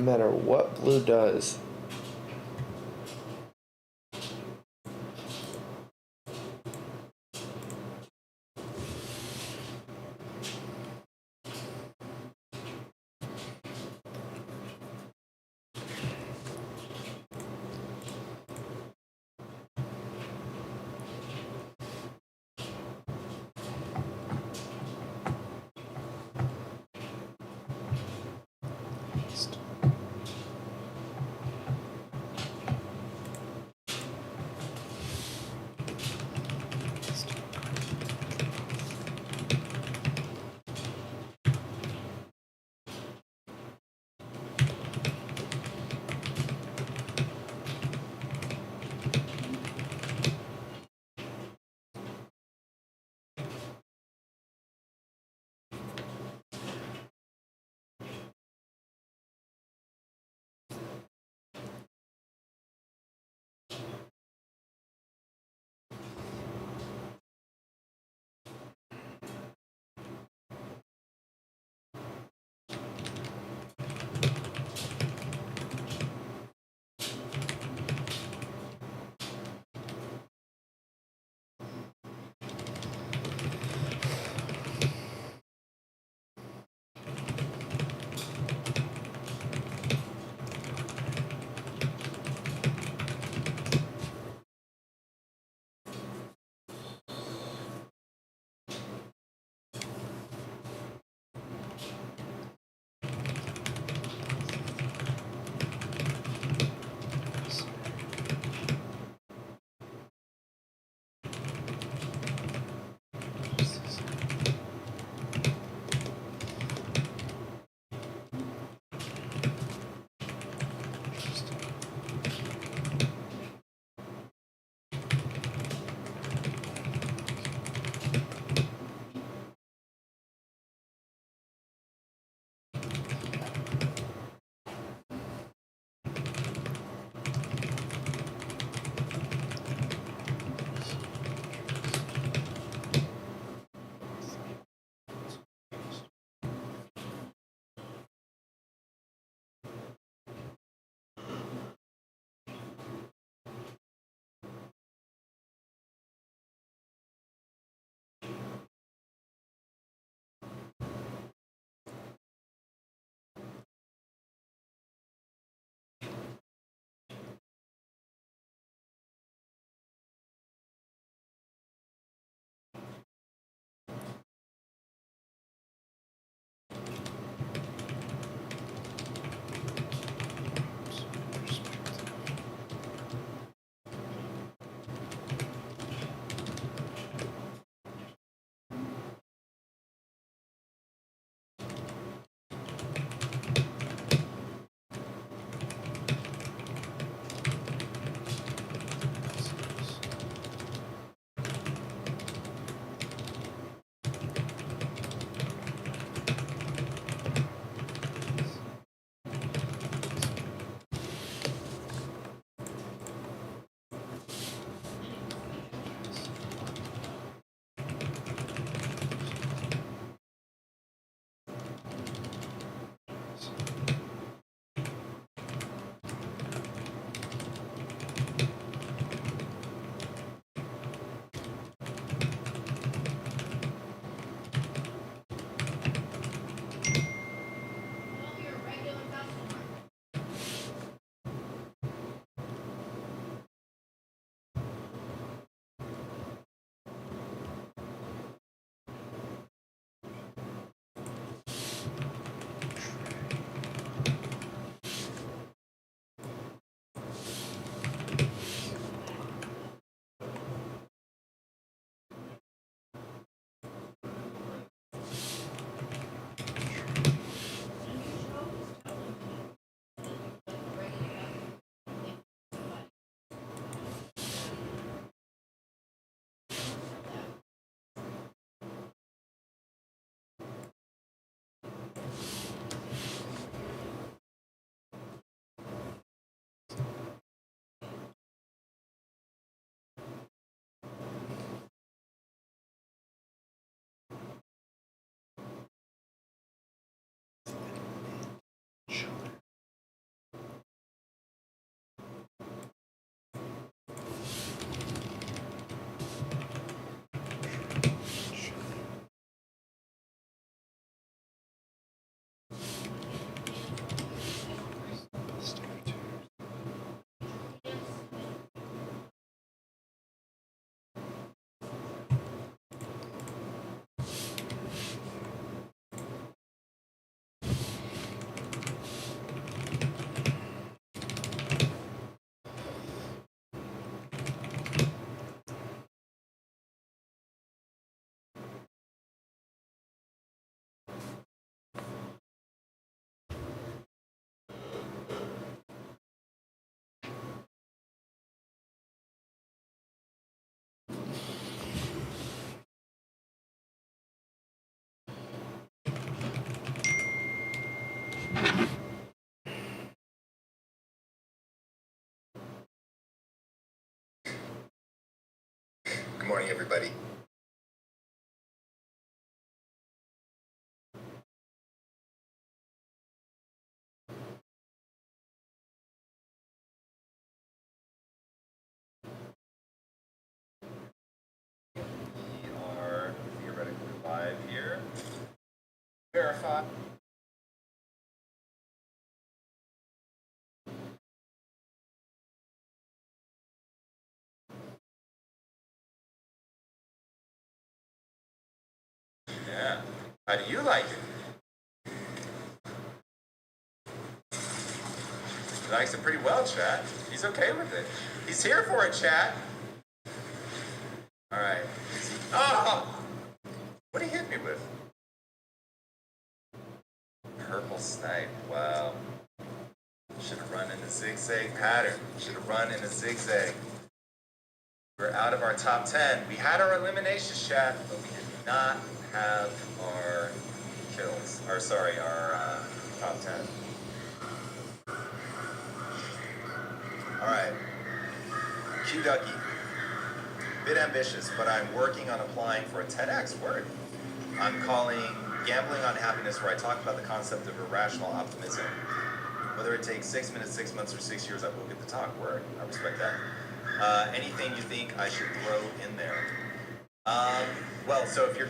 No matter what blue does. Good morning, everybody. We are theoretically live here. Verify. Yeah. How do you like it? He likes it pretty well, chat. He's okay with it. He's here for it, chat. All right. Oh! What did he hit me with? Purple snipe. Wow. Should have run in a zigzag pattern. Should have run in a zigzag. We're out of our top 10. We had our elimination chat, but we did not have our kills. Or sorry, our top 10. Alright. Q Ducky. Bit ambitious, but I'm working on applying for a TEDx word. I'm calling Gambling on Happiness, where I talk about the concept of irrational optimism. Whether it takes 6 minutes, 6 months, or 6 years, I will get the talk word. I respect that. Anything you think I should throw in there? Well, so if you're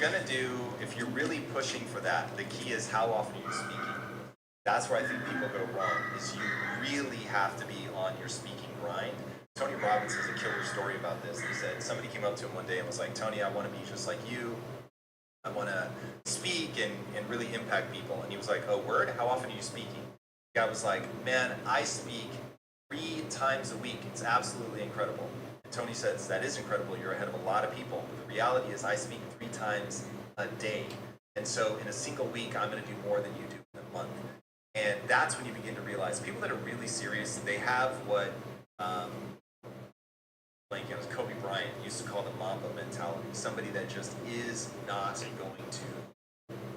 really pushing for that, the key is how often are you speaking? That's where I think people go wrong, is you really have to be on your speaking grind. Tony Robbins has a killer story about this. He said somebody came up to him one day and was like, Tony, I want to be just like you. I want to speak and really impact people. And he was like, oh, word? How often are you speaking? The guy was like, man, I speak 3 times a week. It's absolutely incredible. And Tony says, that is incredible. You're ahead of a lot of people. But the reality is I speak 3 times a day. And so in a single week, I'm going to do more than you do in a month. And that's when you begin to realize people that are really serious, they have what Kobe Bryant used to call the Mamba mentality. Somebody that just is not going to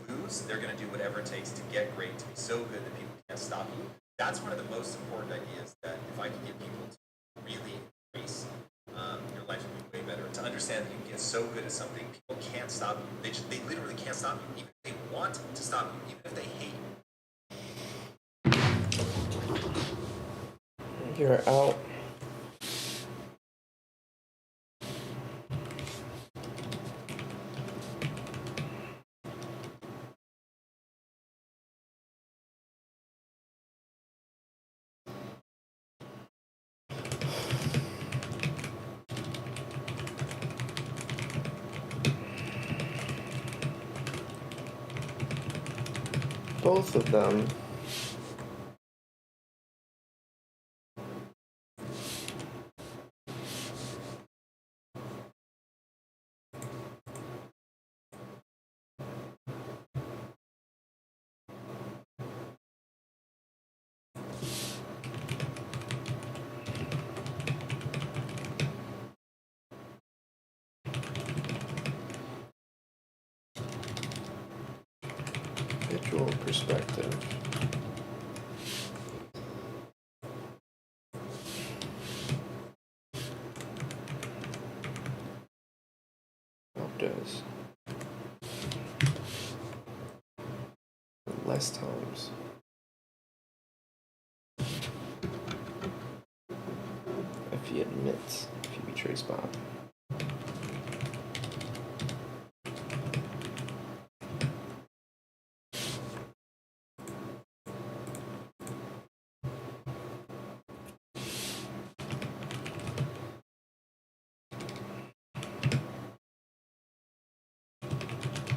lose. They're going to do whatever it takes to get great, to be so good that people can't stop you. That's one of the most important ideas that if I could get people to really embrace, your life would be way better. To understand that you can get so good at something, people can't stop you. They literally can't stop you, even if they want to stop you, even if they hate you. You're out. Both of them. Visual perspective. Does less times. he admits if he betrays Bob.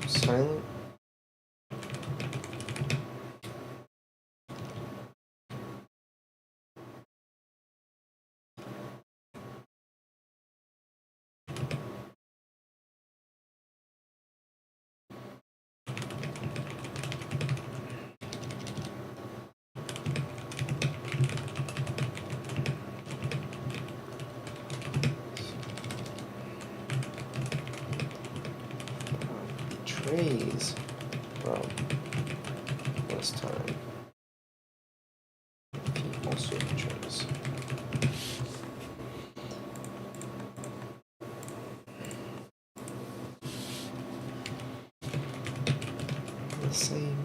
Silent. Betrays Bob this time. He also betrays. The same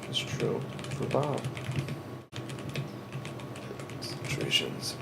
is true for Bob. Situations.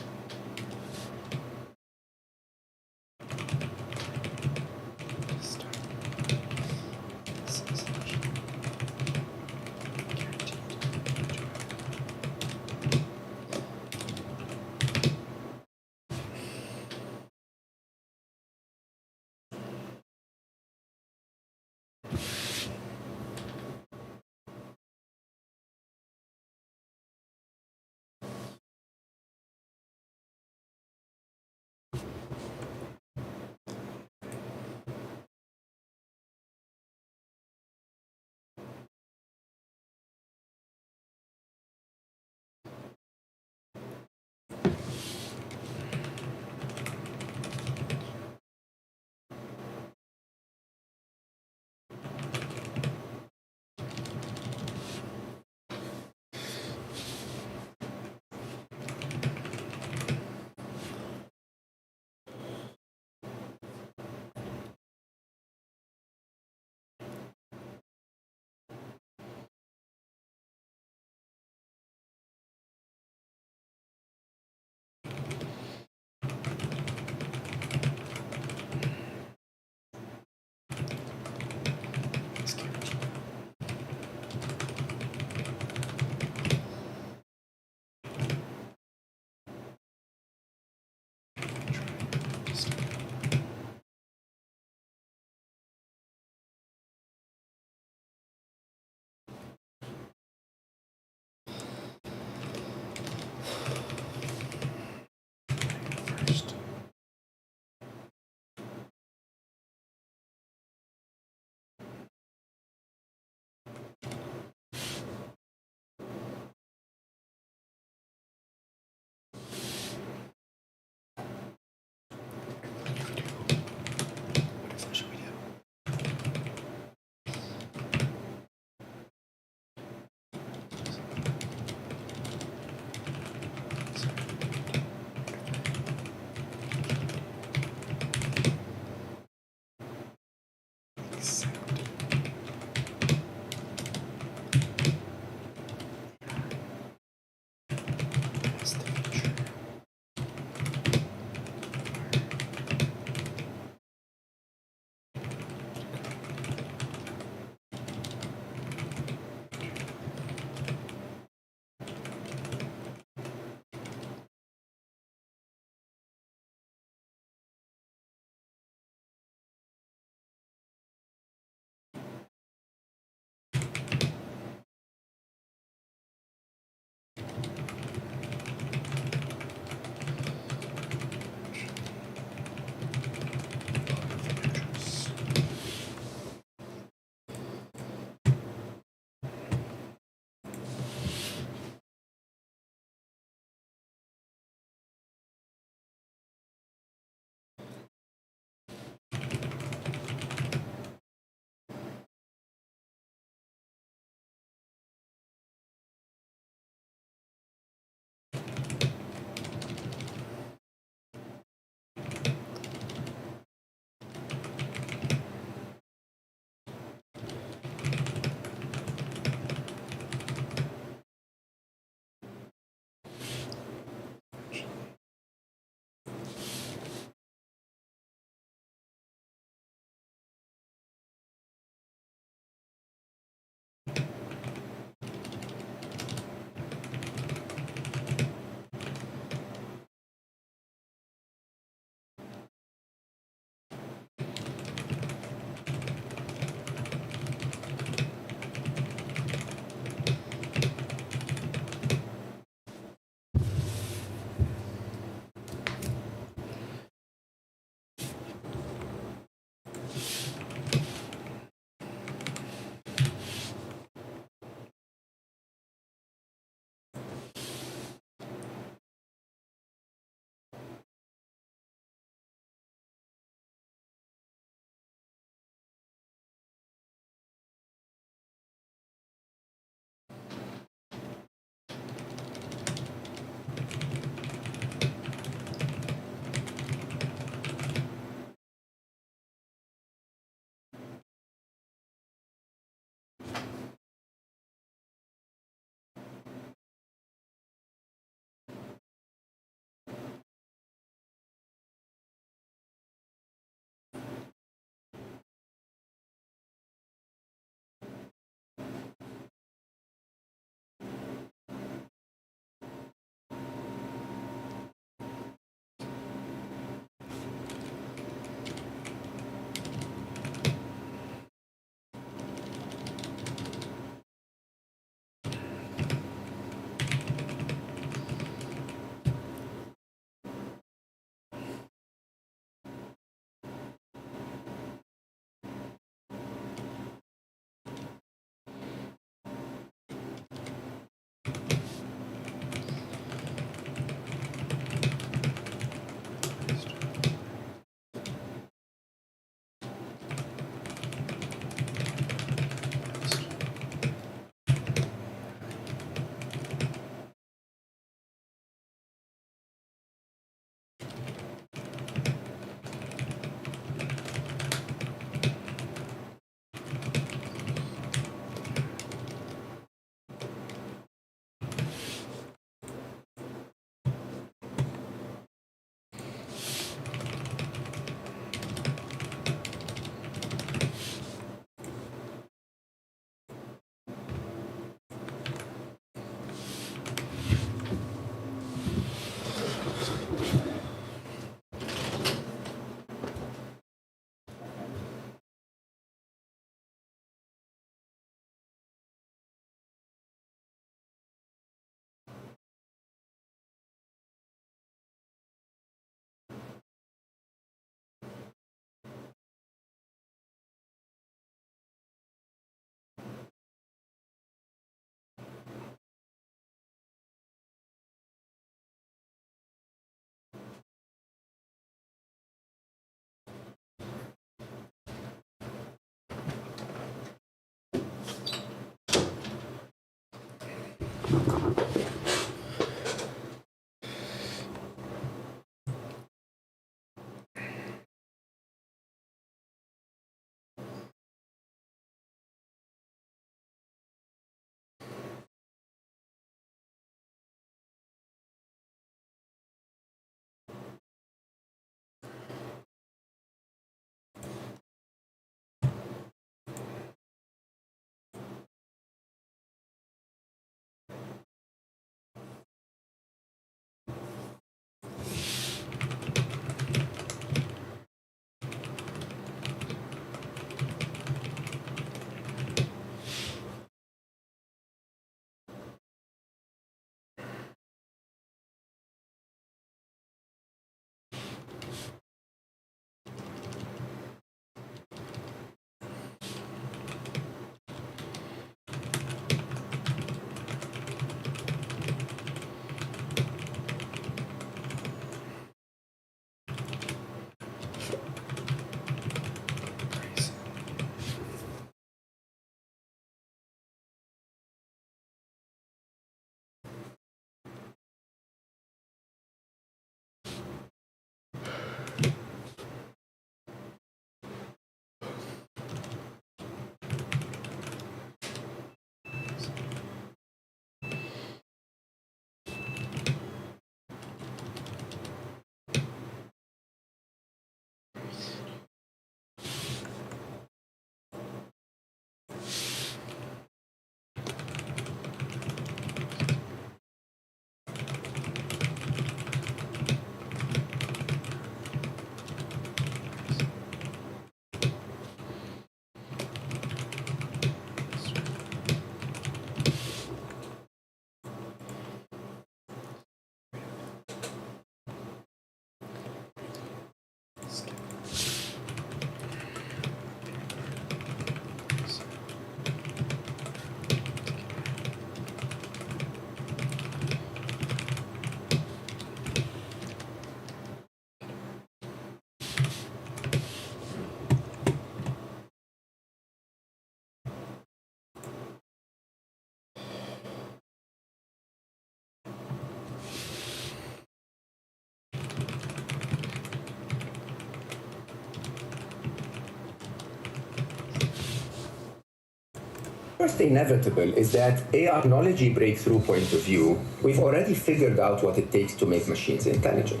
first inevitable is that AI technology breakthrough point of view, we've already figured out what it takes to make machines intelligent.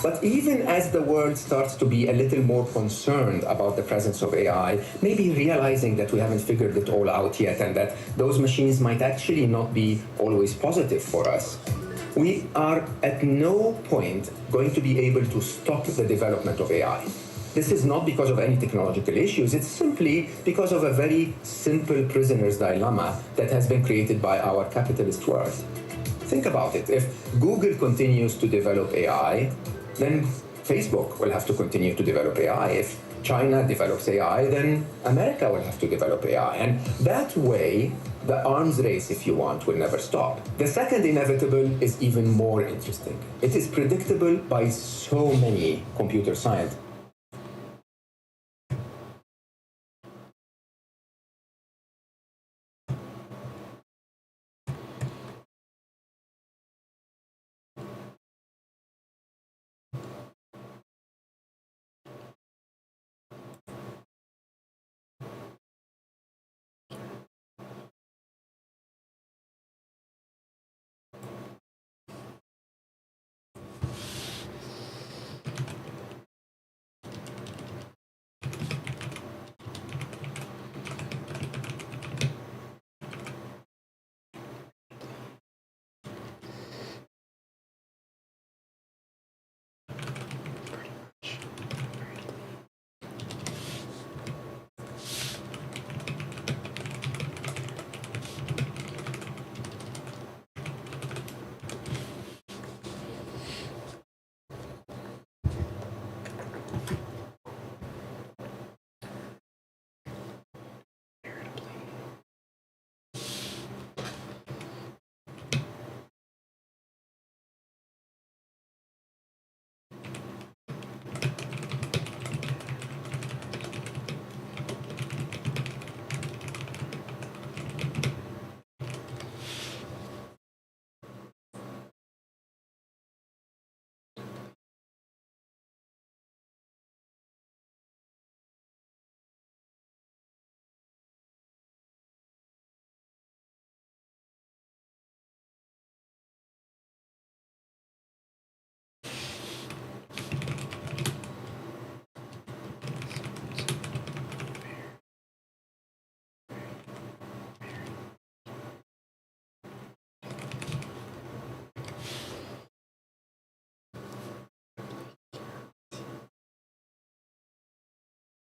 But even as the world starts to be a little more concerned about the presence of AI, maybe realizing that we haven't figured it all out yet and that those machines might actually not be always positive for us, we are at no point going to be able to stop the development of AI. This is not because of any technological issues, it's simply because of a very simple prisoner's dilemma that has been created by our capitalist world. Think about it. If Google continues to develop AI, then Facebook will have to continue to develop AI. If China develops AI, then America will have to develop AI. And that way, the arms race, if you want, will never stop. The second inevitable is even more interesting. It is predictable by so many computer scientists.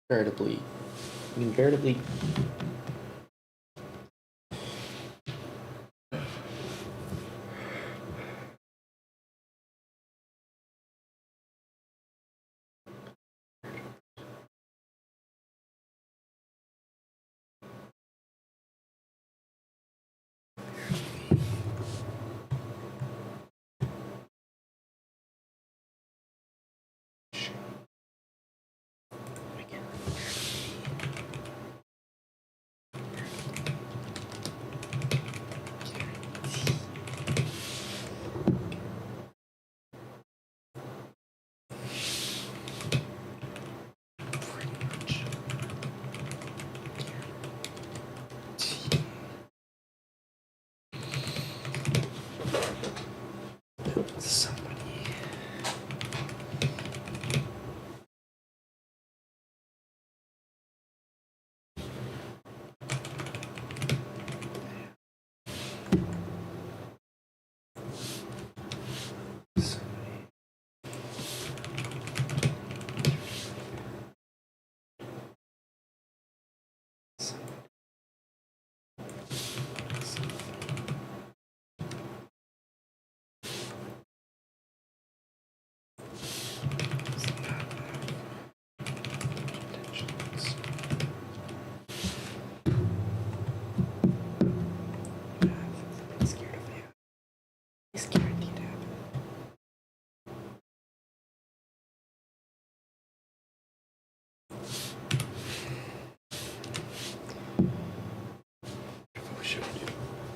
Veritably.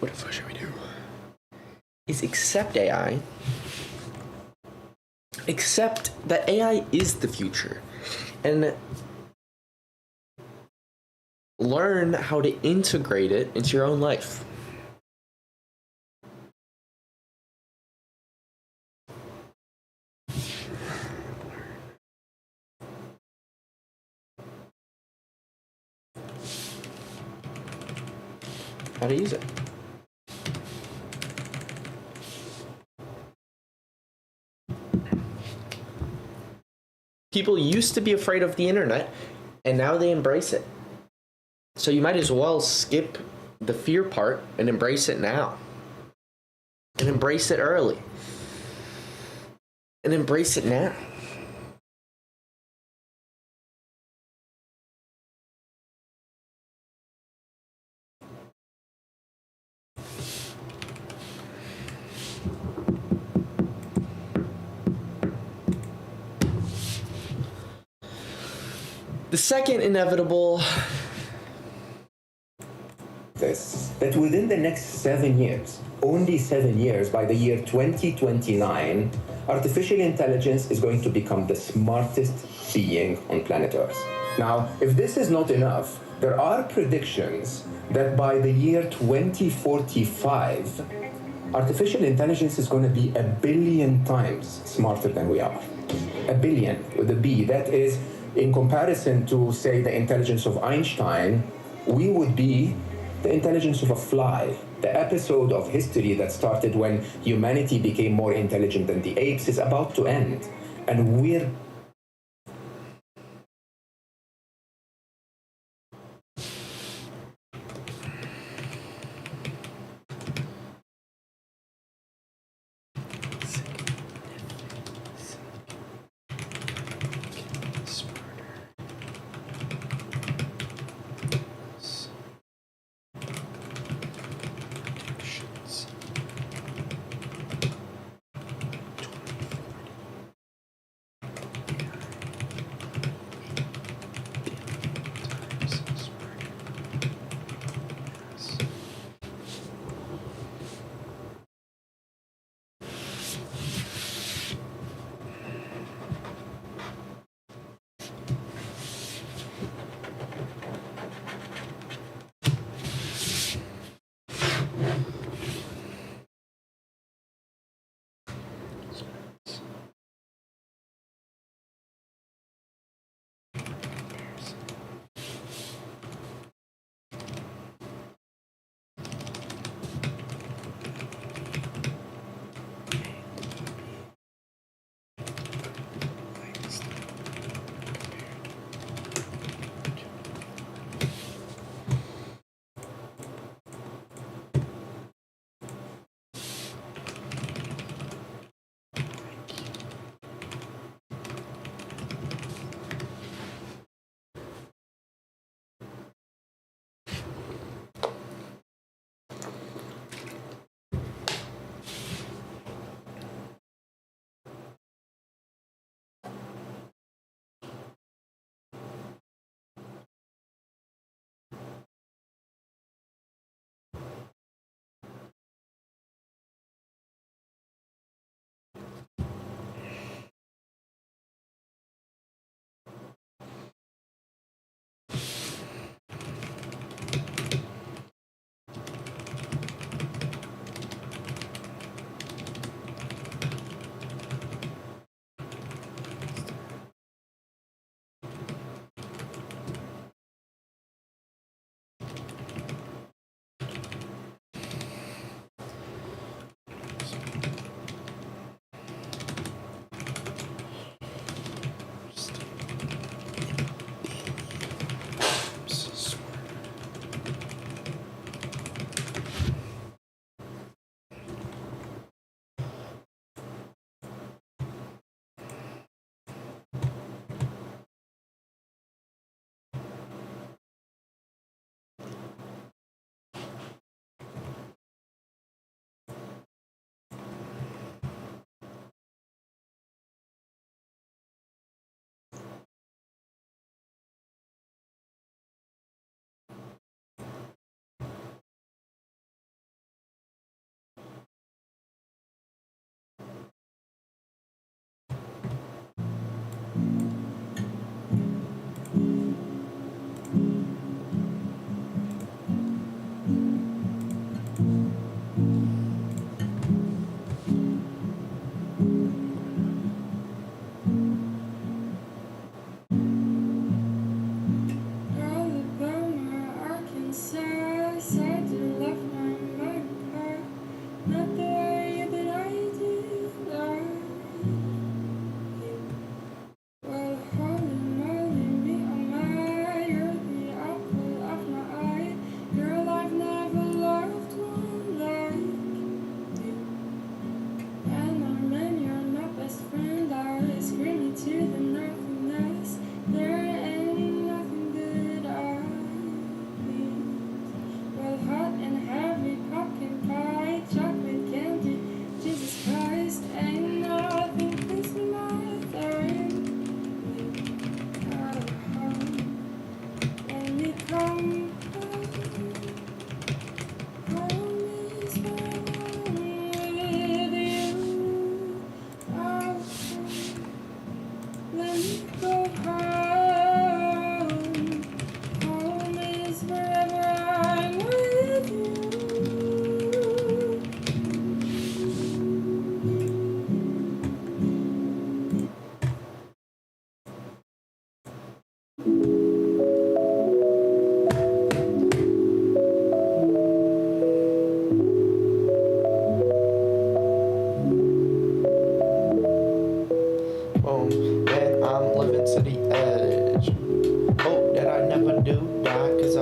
What the fuck should we do? Is accept AI. Accept that AI is the future. And learn how to integrate it into your own life. How to use it. People used to be afraid of the internet, and now they embrace it. So you might as well skip the fear part and embrace it now. And embrace it early. And embrace it now. The second inevitable that within the next 7 years, only 7 years, by the year 2029, artificial intelligence is going to become the smartest being on planet Earth. Now, if this is not enough, there are predictions that by the year 2045, artificial intelligence is going to be 1 billion times smarter than we are. 1 billion with a B. That is, in comparison to, say, the intelligence of Einstein, we would be the intelligence of a fly. The episode of history that started when humanity became more intelligent than the apes is about to end. And we're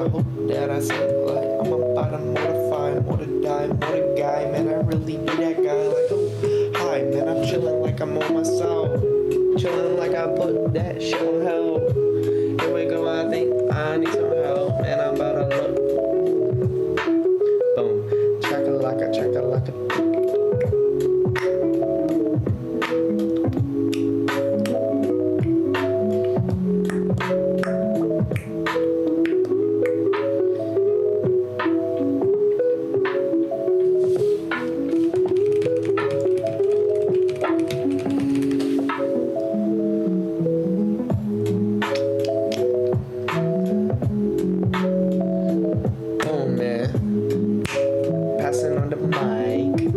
I hope that I sing like I'm about to mortify, more to die, more to guy. Man, I really be that guy. Like, oh, hi, man, I'm chilling like I'm on my soul. Chilling like I put that shit on hold. Here we go, I think I need some help. Man, I'm about to look. Boom. Chakalaka, chakalaka. Oh man, passing on the mic.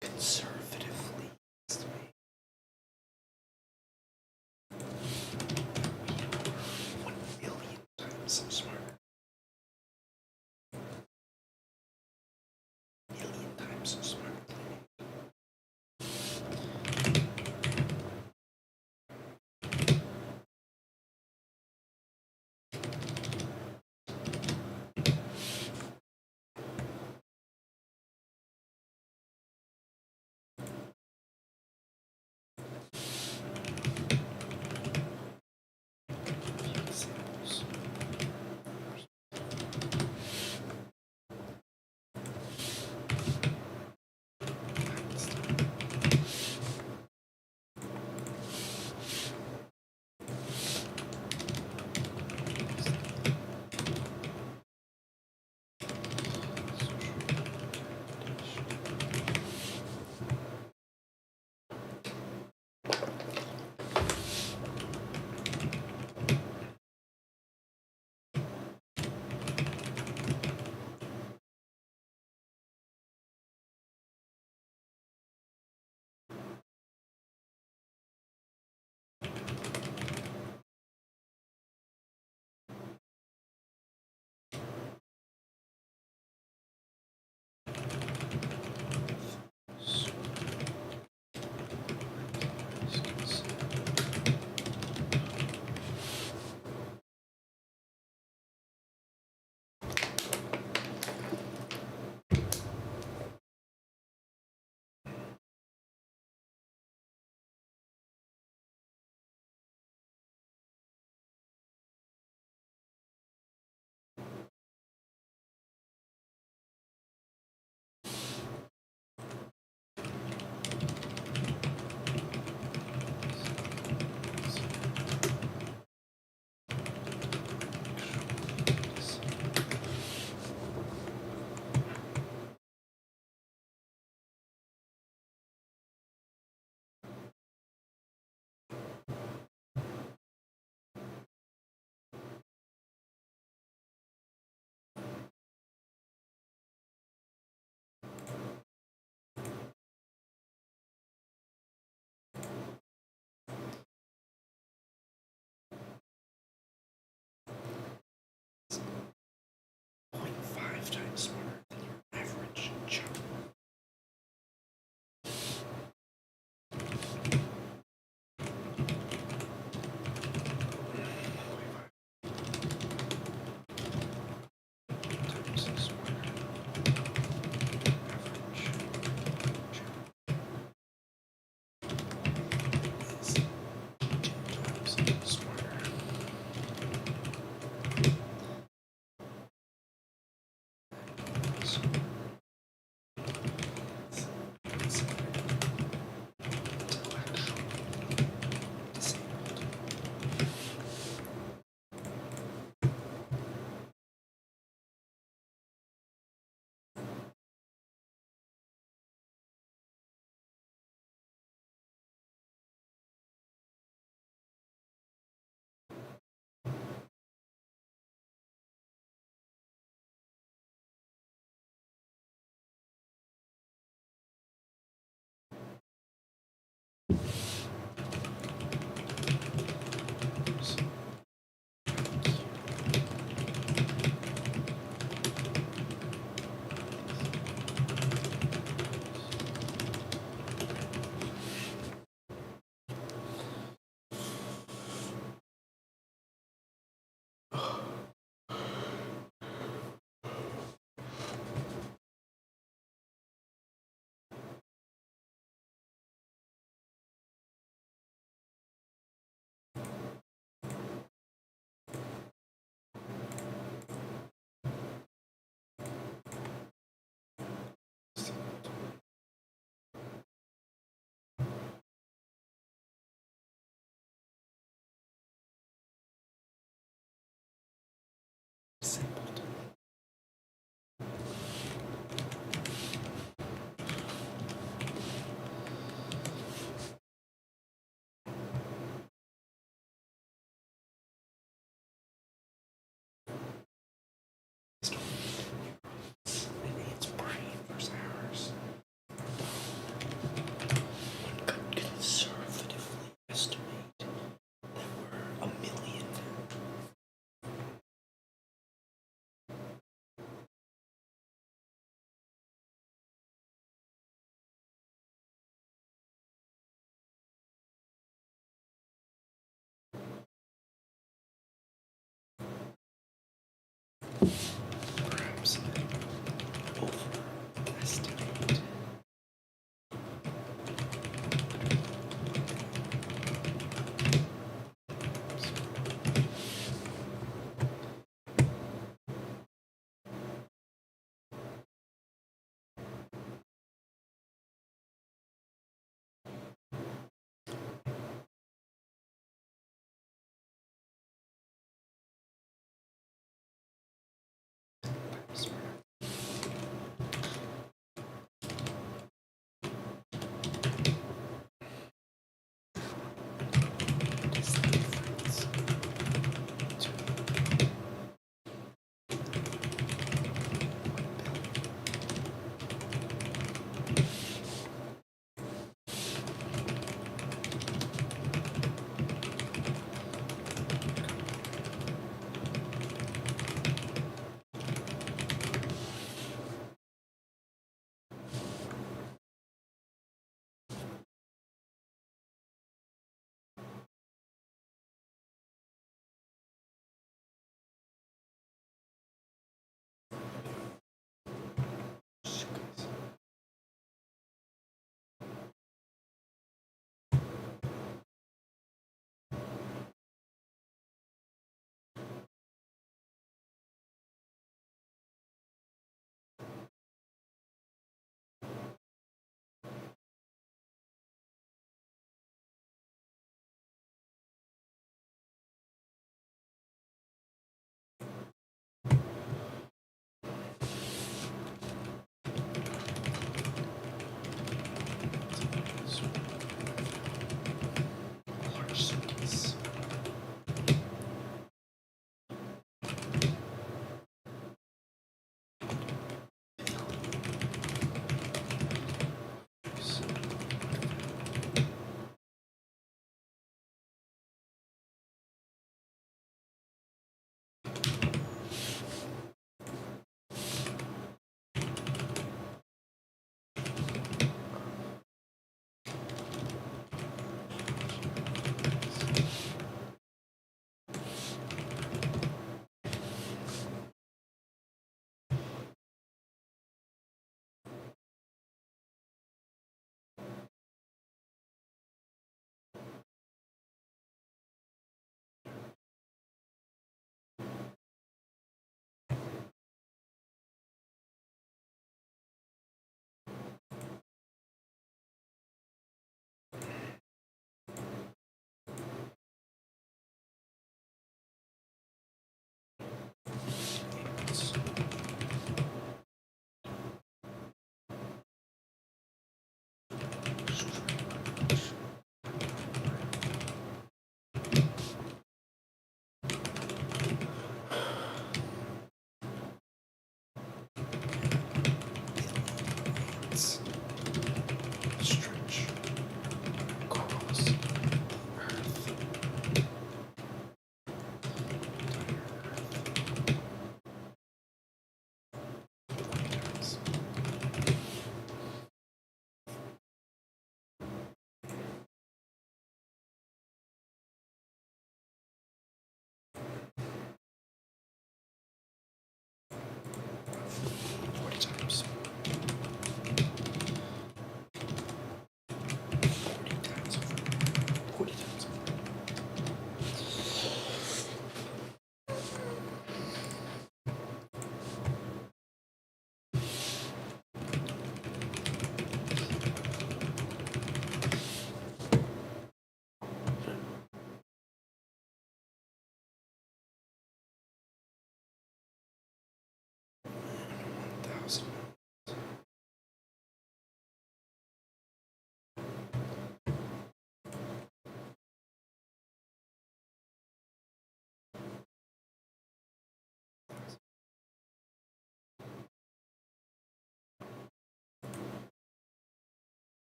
Conservatively, estimate 1 million times so smart. Million times so smart.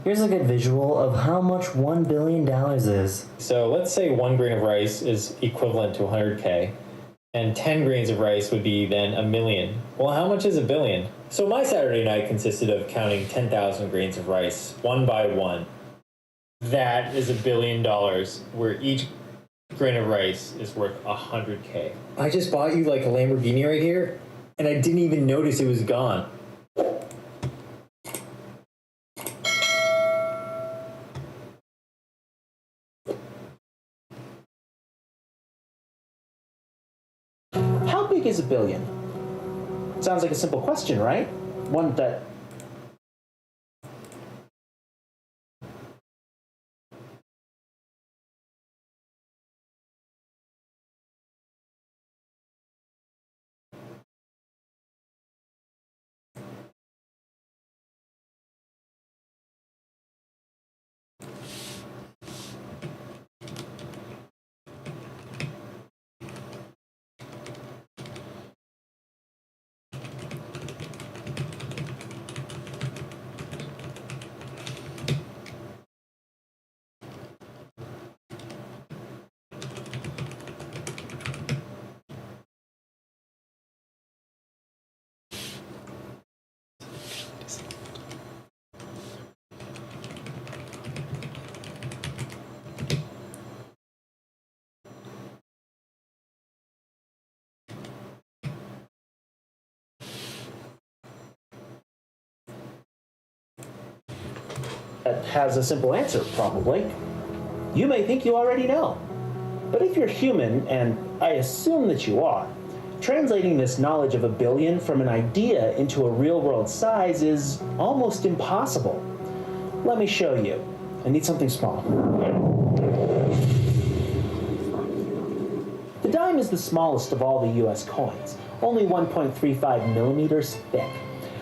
Here's a good visual of how much $1 billion is. So let's say 1 grain of rice is equivalent to 100K, and 10 grains of rice would be then a million. Well, how much is a billion? So my Saturday night consisted of counting 10,000 grains of rice, one by one. That is $1 billion, where each grain of rice is worth 100K. I just bought you like a Lamborghini right here, and I didn't even notice it was gone. How big is a billion? Sounds like a simple question, right? One that has a simple answer, probably. You may think you already know. But if you're human, and I assume that you are, translating this knowledge of a billion from an idea into a real-world size is almost impossible. Let me show you. I need something small. The dime is the smallest of all the US coins, only 1.35 millimeters thick.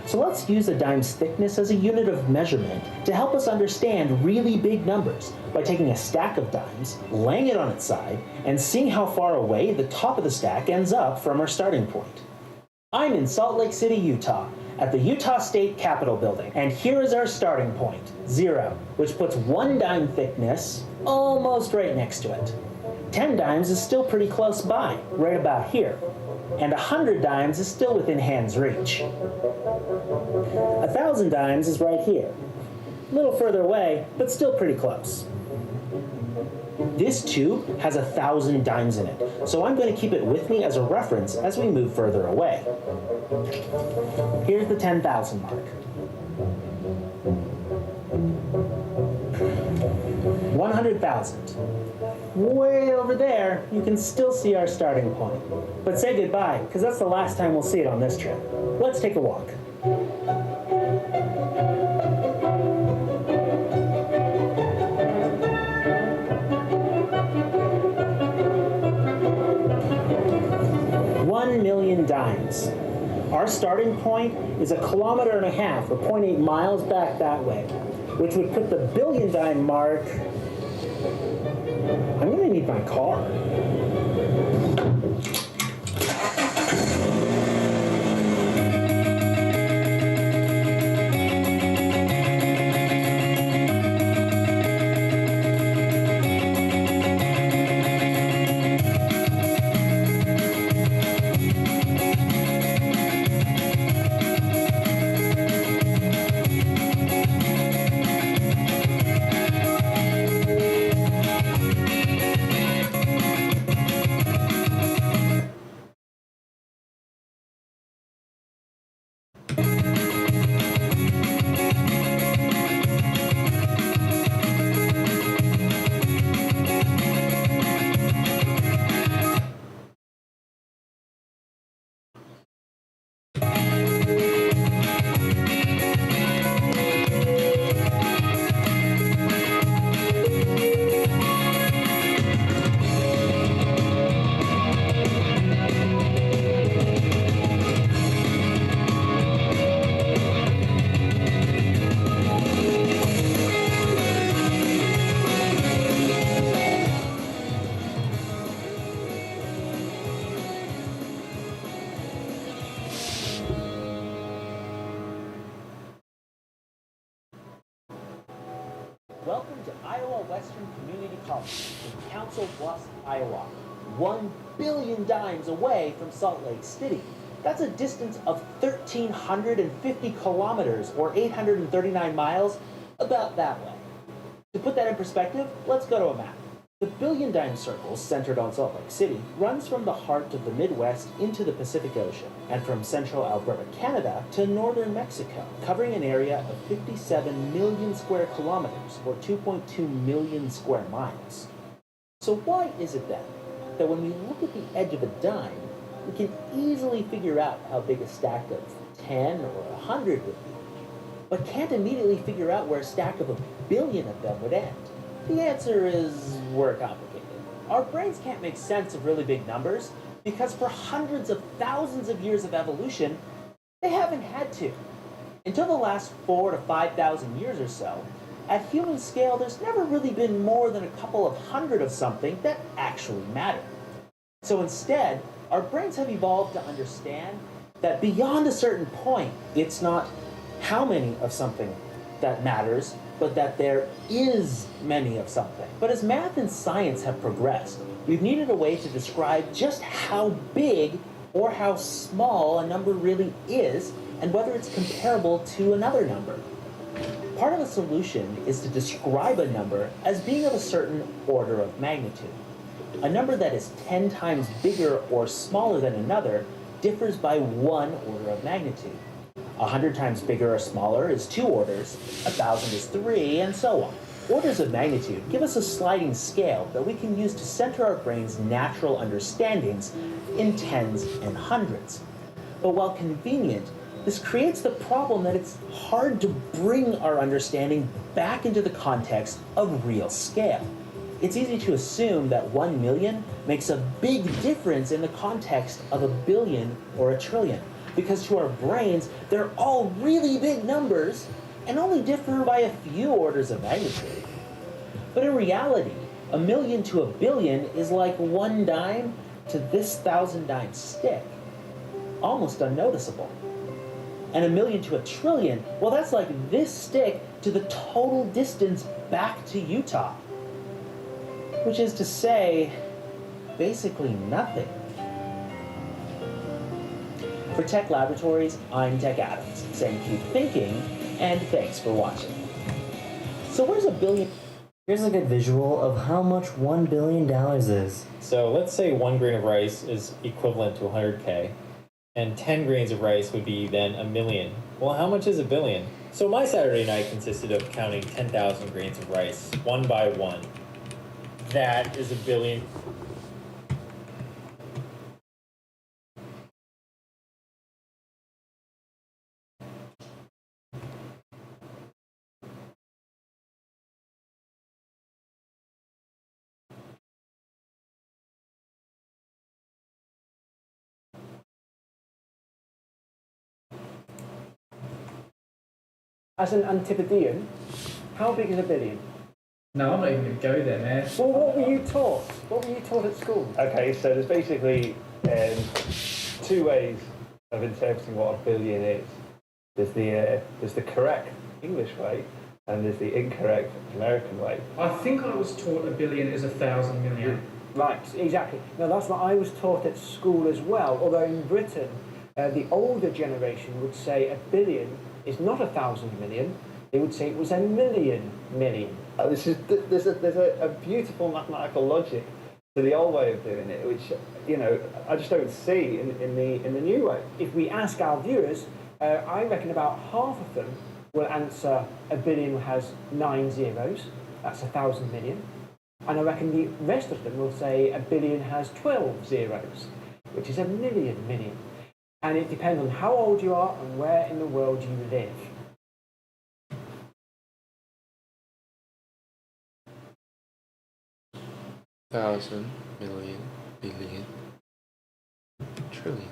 So let's use a dime's thickness as a unit of measurement to help us understand really big numbers by taking a stack of dimes, laying it on its side, and seeing how far away the top of the stack ends up from our starting point. I'm in Salt Lake City, Utah, at the Utah State Capitol building, and here is our starting point, 0, which puts 1 dime thickness almost right next to it. 10 dimes is still pretty close by, right about here. And 100 dimes is still within hand's reach. 1,000 dimes is right here. A little further away, but still pretty close. This tube has 1,000 dimes in it, so I'm going to keep it with me as a reference as we move further away. Here's the 10,000 mark. 100,000. Way over there, you can still see our starting point. But say goodbye, because that's the last time we'll see it on this trip. Let's take a walk. $1 million dimes. Our starting point is 1.5 kilometers or 0.8 miles back that way, which would put the billion dime mark. I'm gonna need my car. Iowa Western Community College in Council Bluffs, Iowa, 1 billion dimes away from Salt Lake City. That's a distance of 1,350 kilometers, or 839 miles, about that way. To put that in perspective, let's go to a map. The Billion Dime Circle, centered on Salt Lake City, runs from the heart of the Midwest into the Pacific Ocean, and from central Alberta, Canada, to northern Mexico, covering an area of 57 million square kilometers, or 2.2 million square miles. So why is it then that when we look at the edge of a dime, we can easily figure out how big a stack of 10 or 100 would be, but can't immediately figure out where a stack of a billion of them would end? The answer is we're complicated. Our brains can't make sense of really big numbers because for hundreds of thousands of years of evolution, they haven't had to. Until the last 4,000 to 5,000 years or so, at human scale, there's never really been more than a couple of hundred of something that actually mattered. So instead, our brains have evolved to understand that beyond a certain point, it's not how many of something that matters, but that there is many of something. But as math and science have progressed, we've needed a way to describe just how big or how small a number really is, and whether it's comparable to another number. Part of the solution is to describe a number as being of a certain order of magnitude. A number that is 10 times bigger or smaller than another differs by 1 order of magnitude. 100 times bigger or smaller is 2 orders, 1,000 is 3, and so on. Orders of magnitude give us a sliding scale that we can use to center our brain's natural understandings in tens and hundreds. But while convenient, this creates the problem that it's hard to bring our understanding back into the context of real scale. It's easy to assume that 1 million makes a big difference in the context of a billion or a trillion, because to our brains, they're all really big numbers and only differ by a few orders of magnitude. But in reality, a million to a billion is like 1 dime to this 1,000-dime stick, almost unnoticeable. And a million to a trillion, well, that's like this stick to the total distance back to Utah. Which is to say, basically nothing. For Tech Laboratories, I'm Tech Adams, saying keep thinking, and thanks for watching. So where's a billion? Here's a good visual of how much $1 billion is. So let's say 1 grain of rice is equivalent to 100K, and 10 grains of rice would be then a million. Well, how much is a billion? So my Saturday night consisted of counting 10,000 grains of rice, one by one. That is a billion. As an Antipodean, how big is a billion? No, I'm not even going to go there, man. Well, what were you taught? What were you taught at school? Okay, so there's basically 2 ways of interpreting what a billion is. There's the correct English way, and there's the incorrect American way. I think I was taught a billion is 1,000 million. Right, exactly. Now that's what I was taught at school as well, although in Britain, the older generation would say a billion is not 1,000 million, they would say it was a million million. There's a beautiful mathematical logic to the old way of doing it, which I just don't see in the new way. If we ask our viewers, I reckon about half of them will answer a billion has 9 zeros. That's 1,000 million. And I reckon the rest of them will say a billion has 12 zeros, which is a million million. And it depends on how old you are and where in the world you live. Thousand, million, billion, trillion.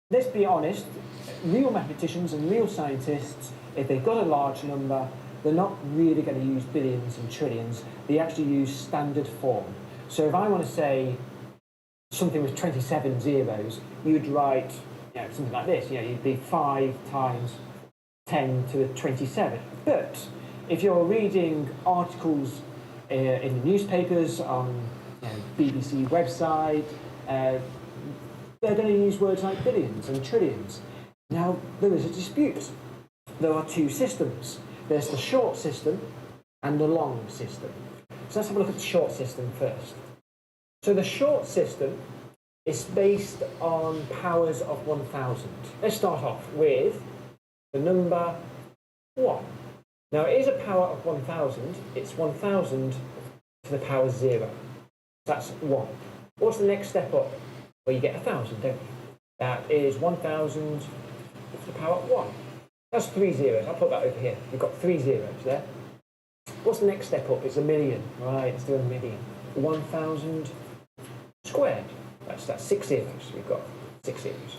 Let's be honest, real mathematicians and real scientists, if they've got a large number, they're not really going to use billions and trillions. They actually use standard form. So if I want to say something with 27 zeros, you'd write something like this. You'd be 5 times 10 to the 27. But if you're reading articles in the newspapers, on BBC website, they're going to use words like billions and trillions. Now, there is a dispute. There are two systems. There's the short system and the long system. So let's have a look at the short system first. So the short system is based on powers of 1,000. Let's start off with the number 1. Now, it is a power of 1,000. It's 1,000 to the power 0. That's 1. What's the next step up? Well, you get 1,000, don't you? That is 1,000 to the power 1. That's 3 zeros. I'll put that over here. We've got 3 zeros there. What's the next step up? It's a million. Right, let's do a million. 1,000 squared. That's 6 zeros. We've got 6 zeros.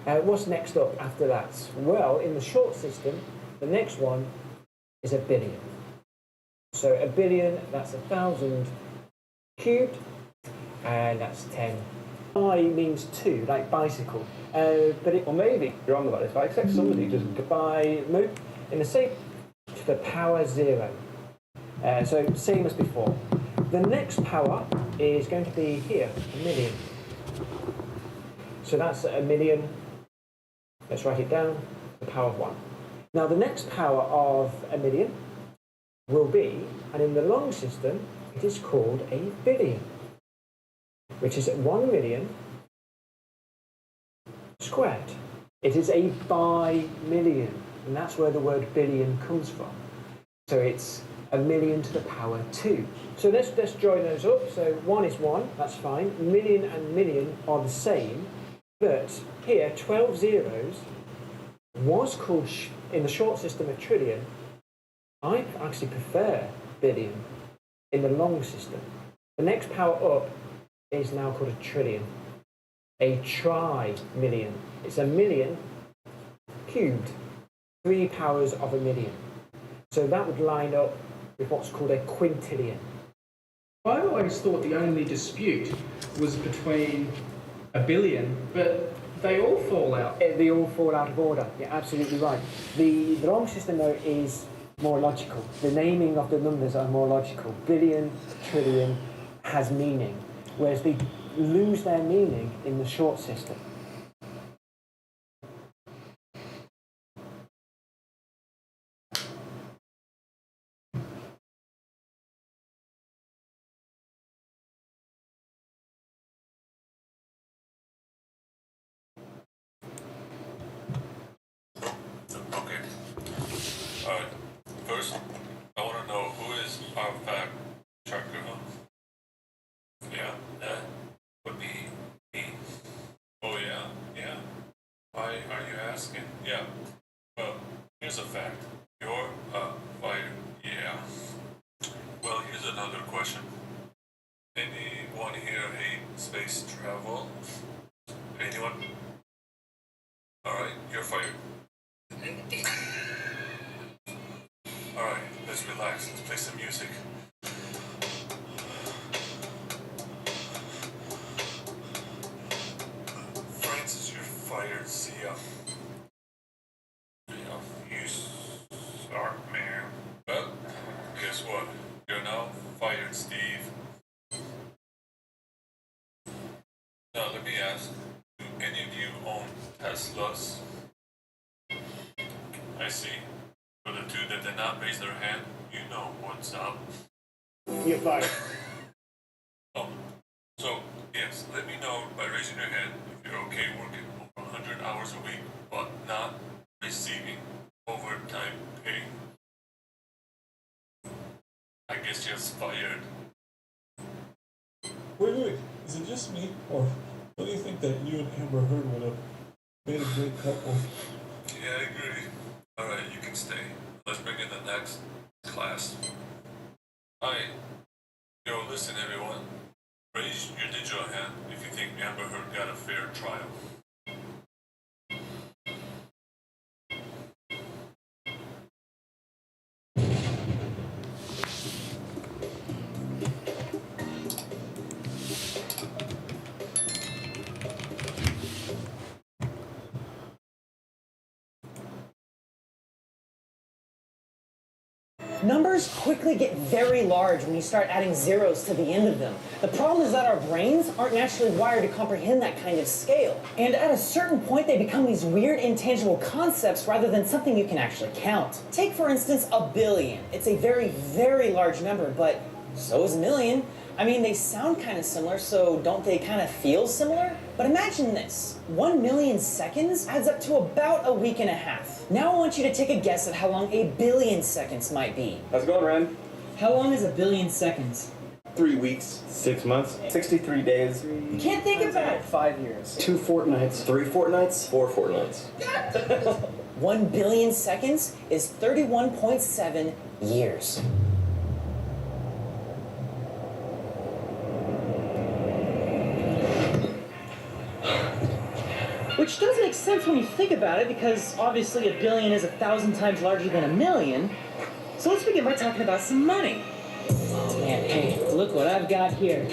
What's next up after that? Well, in the short system, the next one is a billion. So a billion, that's 1,000 cubed, and that's 10. Bi means 2, like bicycle. But it, or maybe you're wrong about this, but I expect somebody just by move in the same to the power 0. So same as before. The next power is going to be here, a million. So that's a million. Let's write it down. The power of 1. Now the next power of a million will be, and in the long system, it is called a billion, which is 1 million squared. It is a bi-million, and that's where the word billion comes from. So it's a million to the power 2. So let's join those up. So 1 is 1, that's fine. Million and million are the same, but here 12 zeros was called, in the short system, a trillion. I actually prefer billion in the long system. The next power up is now called a trillion. A tri-million. It's a million cubed. 3 powers of a million. So that would line up with what's called a quintillion. I always thought the only dispute was between a billion, but they all fall out. They all fall out of order. You're absolutely right. The long system, though, is more logical. The naming of the numbers are more logical. Billion, trillion has meaning, whereas they lose their meaning in the short system. Okay. Alright. First, I want to know who is our fact checker. Yeah, that would be me. Oh, yeah, yeah. Why are you asking? Yeah. Well, here's a fact. You're a fighter. Yeah. Well, here's another question. Anyone here hate space travel? Anyone? Alright, you're fired. Alright, let's relax. Let's play some music. Francis, you're fired. See ya. Yeah, you suck, man. Well, guess what? You're now fired, Steve. Now, let me ask, do any of you own Teslas? I see. For the two that did not raise their hand, you know what's up. You're fired. Oh, so, yes, let me know by raising your hand if you're okay working over 100 hours a week, but not receiving overtime pay. I guess you're fired. Wait, is it just me, or don't you think that you and Amber Heard would have made a great couple? Yeah, I agree. Alright, you can stay. Let's bring in the next class. Hi. Yo, listen everyone. Raise your digital hand if you think Amber Heard got a fair trial. Numbers quickly get very large when you start adding zeros to the end of them. The problem is that our brains aren't naturally wired to comprehend that kind of scale. And at a certain point, they become these weird, intangible concepts rather than something you can actually count. Take, for instance, a billion. It's a very, very large number, but so is a million. I mean, they sound kind of similar, so don't they kind of feel similar? But imagine this. 1 million seconds adds up to about a week and a half. Now I want you to take a guess at how long a billion seconds might be. How's it going, Ren? How long is a billion seconds? 3 weeks. 6 months. 63 days. You can't think about it. 5 years. 2 fortnights. 3 fortnights. 4 fortnights. 1 billion seconds is 31.7 years. Which does make sense when you think about it, because obviously a billion is 1,000 times larger than a million. So let's begin by talking about some money. Oh man, hey, look what I've got here.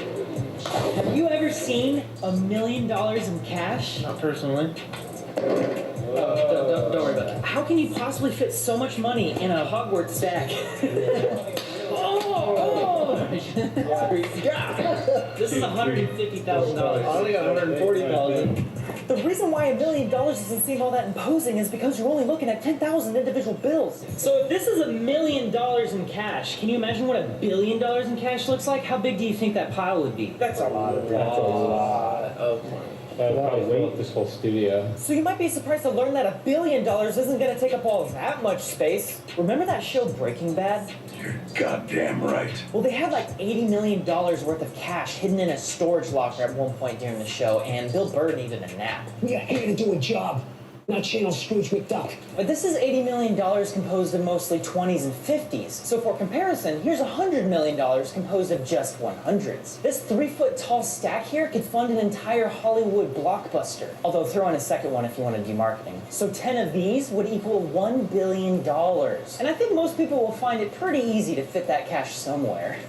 Have you ever seen $1 million in cash? Not personally. Oh, don't worry about that. How can you possibly fit so much money in a Hogwarts stack? This is $150,000. I only got $140,000. The reason why $1 million doesn't seem all that imposing is because you're only looking at 10,000 individual bills. So if this is $1 million in cash, can you imagine what $1 billion in cash looks like? How big do you think that pile would be? That's a lot of That's a lot of money. That would probably fill up this whole studio. So you might be surprised to learn that $1 billion isn't going to take up all that much space. Remember that show Breaking Bad? You're goddamn right. Well, they had like $80 million worth of cash hidden in a storage locker at one point during the show, and Bill Burr needed a nap. We got here to do a job, not channel Scrooge McDuck. But this is $80 million composed of mostly 20s and 50s. So for comparison, here's $100 million composed of just 100s. This 3-foot-tall stack here could fund an entire Hollywood blockbuster. Although throw in a second one if you want to do marketing. So 10 of these would equal $1 billion. And I think most people will find it pretty easy to fit that cash somewhere.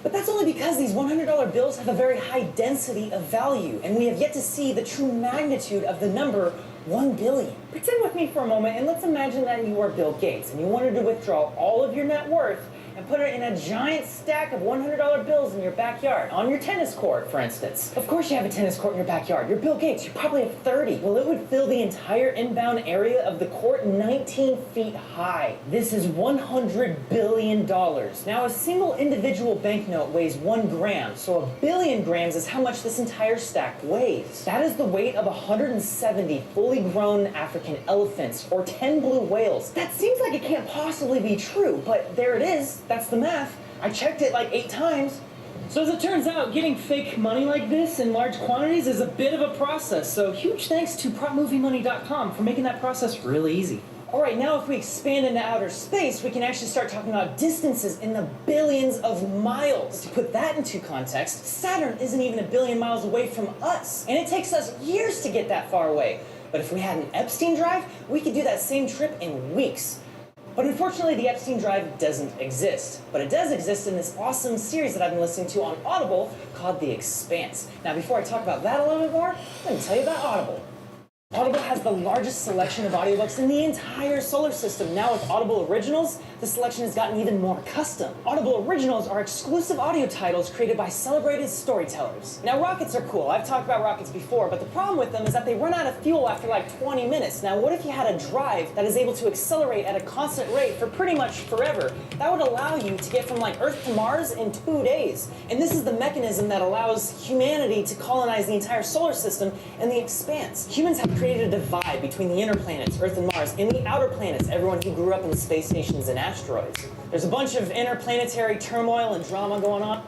But that's only because these $100 bills have a very high density of value, and we have yet to see the true magnitude of the number 1 billion. Pretend with me for a moment, and let's imagine that you are Bill Gates, and you wanted to withdraw all of your net worth and put it in a giant stack of $100 bills in your backyard, on your tennis court, for instance. Of course you have a tennis court in your backyard. You're Bill Gates. You probably have 30. Well, it would fill the entire inbound area of the court 19 feet high. This is $100 billion. Now, a single individual banknote weighs 1 gram, so 1 billion grams is how much this entire stack weighs. That is the weight of 170 fully grown African elephants, or 10 blue whales. That seems like it can't possibly be true, but there it is. That's the math. I checked it like 8 times. So as it turns out, getting fake money like this in large quantities is a bit of a process. So huge thanks to PropMovieMoney.com for making that process really easy. All right, now if we expand into outer space, we can actually start talking about distances in the billions of miles. To put that into context, Saturn isn't even 1 billion miles away from us, and it takes us years to get that far away. But if we had an Epstein drive, we could do that same trip in weeks. But unfortunately, the Epstein drive doesn't exist. But it does exist in this awesome series that I've been listening to on Audible called The Expanse. Now, before I talk about that a little bit more, let me tell you about Audible. Audible has the largest selection of audiobooks in the entire solar system. Now with Audible Originals, the selection has gotten even more custom. Audible Originals are exclusive audio titles created by celebrated storytellers. Now rockets are cool. I've talked about rockets before, but the problem with them is that they run out of fuel after like 20 minutes. Now what if you had a drive that is able to accelerate at a constant rate for pretty much forever? That would allow you to get from like Earth to Mars in 2 days. And this is the mechanism that allows humanity to colonize the entire solar system and the expanse. Humans have created a divide between the inner planets, Earth and Mars, and the outer planets, everyone who grew up in the space stations and asteroids. There's a bunch of interplanetary turmoil and drama going on.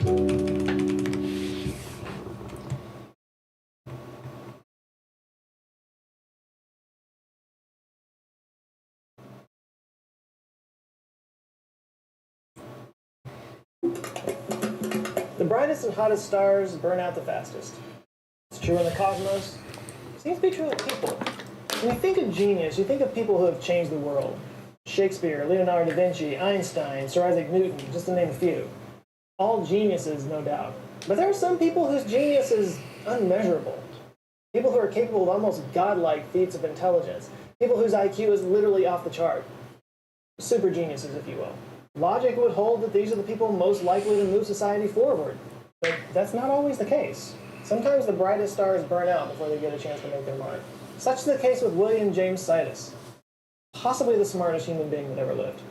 The brightest and hottest stars burn out the fastest. It's true in the cosmos. It seems to be true with people. When you think of genius, you think of people who have changed the world. Shakespeare, Leonardo da Vinci, Einstein, Sir Isaac Newton, just to name a few. All geniuses, no doubt. But there are some people whose genius is unmeasurable. People who are capable of almost godlike feats of intelligence. People whose IQ is literally off the chart. Super geniuses, if you will. Logic would hold that these are the people most likely to move society forward. But that's not always the case. Sometimes the brightest stars burn out before they get a chance to make their mark. Such is the case with William James Sidis, possibly the smartest human being that ever lived.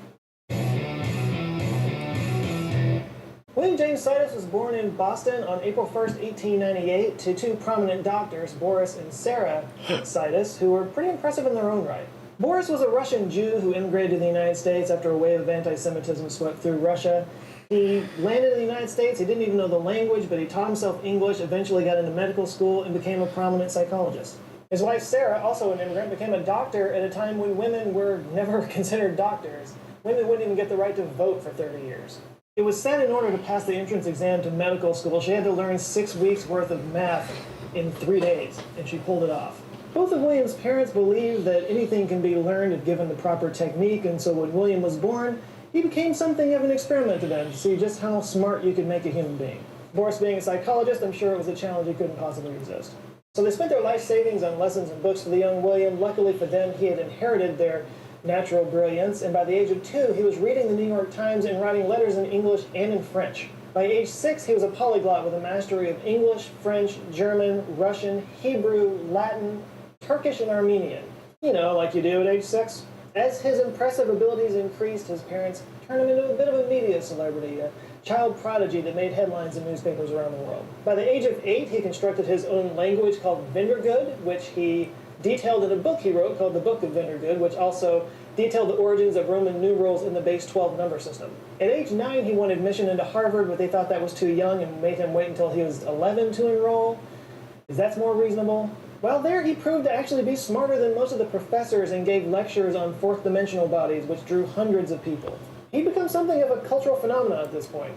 William James Sidis was born in Boston on April 1st, 1898, to two prominent doctors, Boris and Sarah Sidis, who were pretty impressive in their own right. Boris was a Russian Jew who immigrated to the United States after a wave of anti-Semitism swept through Russia. He landed in the United States, he didn't even know the language, but he taught himself English, eventually got into medical school, and became a prominent psychologist. His wife Sarah, also an immigrant, became a doctor at a time when women were never considered doctors. Women wouldn't even get the right to vote for 30 years. It was said in order to pass the entrance exam to medical school, she had to learn 6 weeks worth of math in 3 days, and she pulled it off. Both of William's parents believed that anything can be learned if given the proper technique, and so when William was born, he became something of an experiment to them to see just how smart you could make a human being. Boris being a psychologist, I'm sure it was a challenge he couldn't possibly resist. So they spent their life savings on lessons and books for the young William. Luckily for them, he had inherited their natural brilliance, and by the age of 2, he was reading the New York Times and writing letters in English and in French. By age 6, he was a polyglot with a mastery of English, French, German, Russian, Hebrew, Latin, Turkish, and Armenian. You know, like you do at age 6. As his impressive abilities increased, his parents turned him into a bit of a media celebrity, a child prodigy that made headlines in newspapers around the world. By the age of 8, he constructed his own language called Vendergood, which he detailed in a book he wrote called The Book of Vendergood, which also detailed the origins of Roman numerals in the base 12 number system. At age 9, he won admission into Harvard, but they thought that was too young and made him wait until he was 11 to enroll. Is that more reasonable? Well, there he proved to actually be smarter than most of the professors and gave lectures on fourth dimensional bodies, which drew hundreds of people. He'd become something of a cultural phenomenon at this point.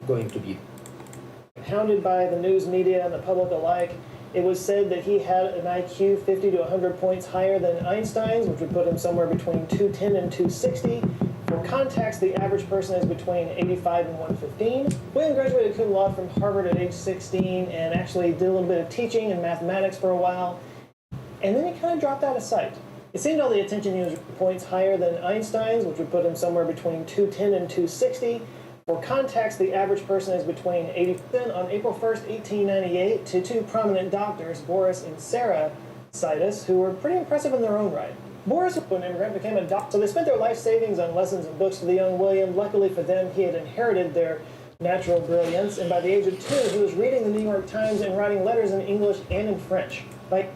Going to be Hounded by the news media and the public alike, it was said that he had an IQ 50 to 100 points higher than Einstein's, which would put him somewhere between 210 and 260. For context, the average person is between 85 and 115. William graduated cum laude from Harvard at age 16 and actually did a little bit of teaching in mathematics for a while. And then he kind of dropped out of sight. It seemed all the attention he was points higher than Einstein's, which would put him somewhere between 210 and 260. For context, the average person is between 80. Then on April 1st, 1898, to two prominent doctors, Boris and Sarah Sidis, who were pretty impressive in their own right. Boris, an immigrant, became a doctor, so they spent their life savings on lessons and books for the young William. Luckily for them, he had inherited their natural brilliance, and by the age of 2, he was reading the New York Times and writing letters in English and in French. Like,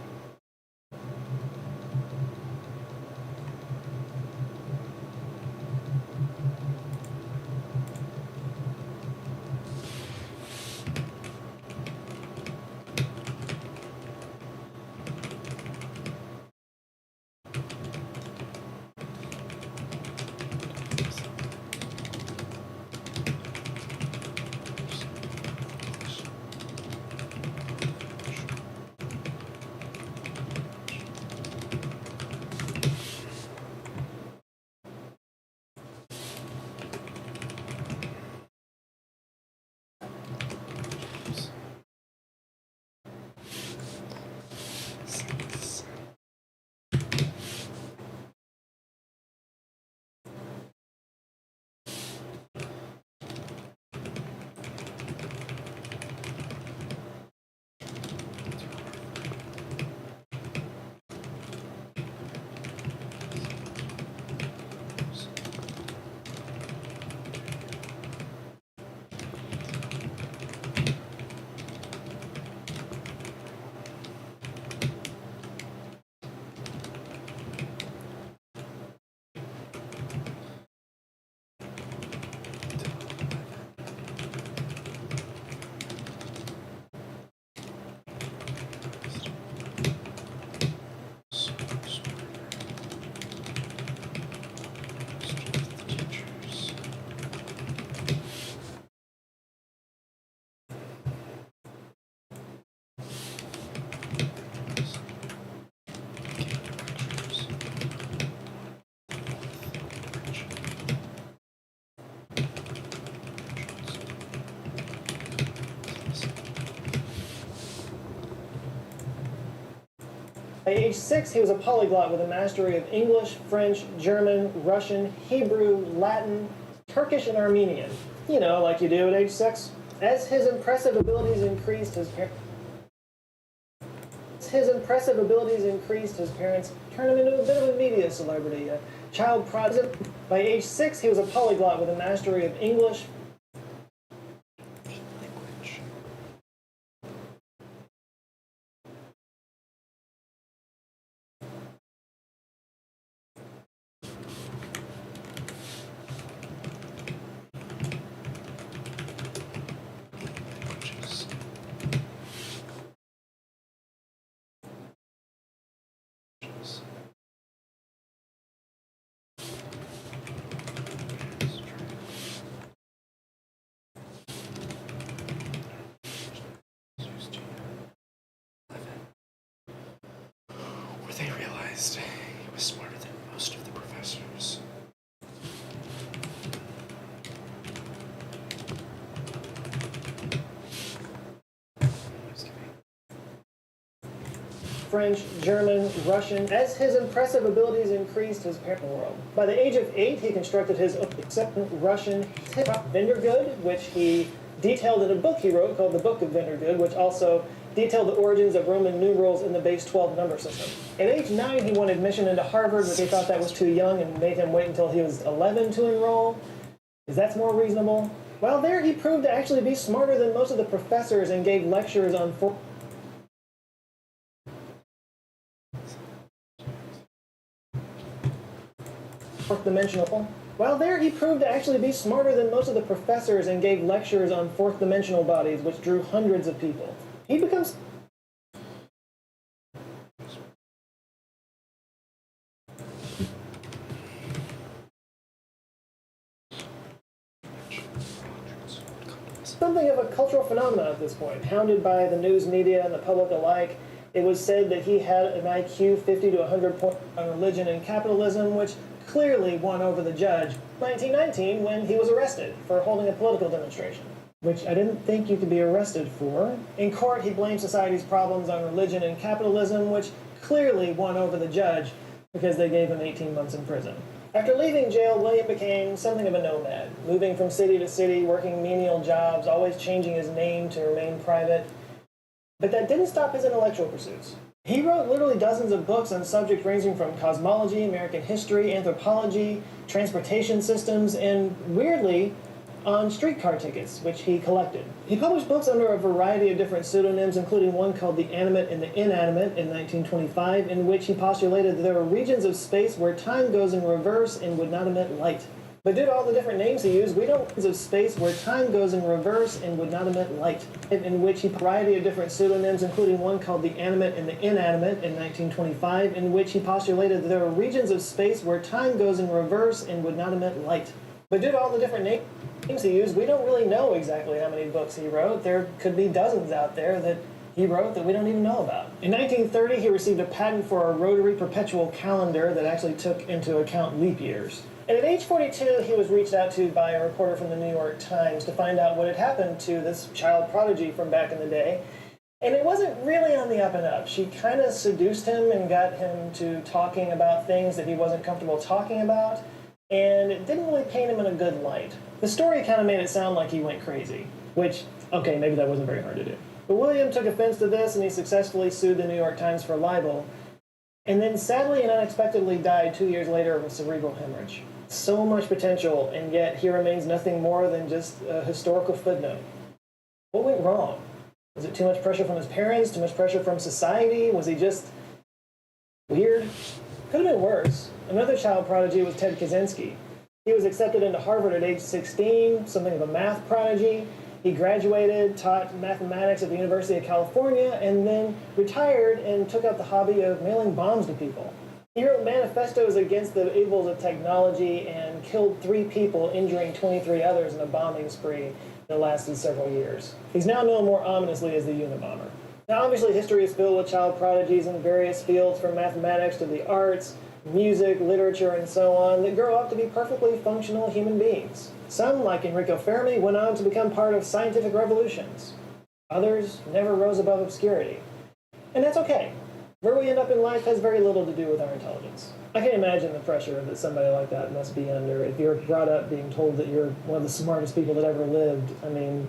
By age 6, he was a polyglot with a mastery of English, French, German, Russian, Hebrew, Latin, Turkish, and Armenian. You know, like you do at age 6. As his impressive abilities increased, his parents turned him into a bit of a media celebrity, a child prodigy. By age 6, he was a polyglot with a mastery of English, where they realized he was smarter than most of the professors. French, German, Russian. As his impressive abilities increased, his parents in the world. By the age of 8, he constructed his own Russian Vendergood, which he detailed in a book he wrote called The Book of Vendergood, which also detailed the origins of Roman numerals in the base 12 number system. At age 9, he won admission into Harvard, but they thought that was too young and made him wait until he was 11 to enroll. Is that more reasonable? While there, he proved to actually be smarter than most of the professors and gave lectures on fourth dimensional. While there, he proved to actually be smarter than most of the professors and gave lectures on fourth dimensional bodies, which drew hundreds of people. He becomes something of a cultural phenomenon at this point, hounded by the news media and the public alike. It was said that he had an IQ 50 to 100 points on religion and capitalism, which clearly won over the judge in 1919 when he was arrested for holding a political demonstration, which I didn't think you could be arrested for. In court, he blamed society's problems on religion and capitalism, which clearly won over the judge because they gave him 18 months in prison. After leaving jail, William became something of a nomad, moving from city to city, working menial jobs, always changing his name to remain private. But that didn't stop his intellectual pursuits. He wrote literally dozens of books on subjects ranging from cosmology, American history, anthropology, transportation systems, and weirdly, on streetcar tickets, which he collected. He published books under a variety of different pseudonyms, including one called The Animate and the Inanimate in 1925, in which he postulated that there were regions of space where time goes in reverse and would not emit light. But due to all the different names he used, we don't of space where time goes in reverse and would not emit light, in which he a variety of different pseudonyms, including one called The Animate and the Inanimate in 1925, in which he postulated that there were regions of space where time goes in reverse and would not emit light. But due to all the different names he used, we don't really know exactly how many books he wrote. There could be dozens out there that he wrote that we don't even know about. In 1930, he received a patent for a rotary perpetual calendar that actually took into account leap years. And at age 42, he was reached out to by a reporter from the New York Times to find out what had happened to this child prodigy from back in the day. And it wasn't really on the up and up. She kind of seduced him and got him to talking about things that he wasn't comfortable talking about. And it didn't really paint him in a good light. The story kind of made it sound like he went crazy, which, okay, maybe that wasn't very hard to do. But William took offense to this, and he successfully sued the New York Times for libel, and then sadly and unexpectedly died 2 years later of a cerebral hemorrhage. So much potential, and yet he remains nothing more than just a historical footnote. What went wrong? Was it too much pressure from his parents? Too much pressure from society? Was he just weird? Could have been worse. Another child prodigy was Ted Kaczynski. He was accepted into Harvard at age 16, something of a math prodigy. He graduated, taught mathematics at the University of California, and then retired and took up the hobby of mailing bombs to people. He wrote manifestos against the evils of technology and killed 3 people, injuring 23 others in a bombing spree that lasted several years. He's now known more ominously as the Unabomber. Now, obviously, history is filled with child prodigies in various fields, from mathematics to the arts, music, literature, and so on, that grow up to be perfectly functional human beings. Some, like Enrico Fermi, went on to become part of scientific revolutions. Others never rose above obscurity. And that's okay. Where we end up in life has very little to do with our intelligence. I can't imagine the pressure that somebody like that must be under if you're brought up being told that you're one of the smartest people that ever lived. I mean,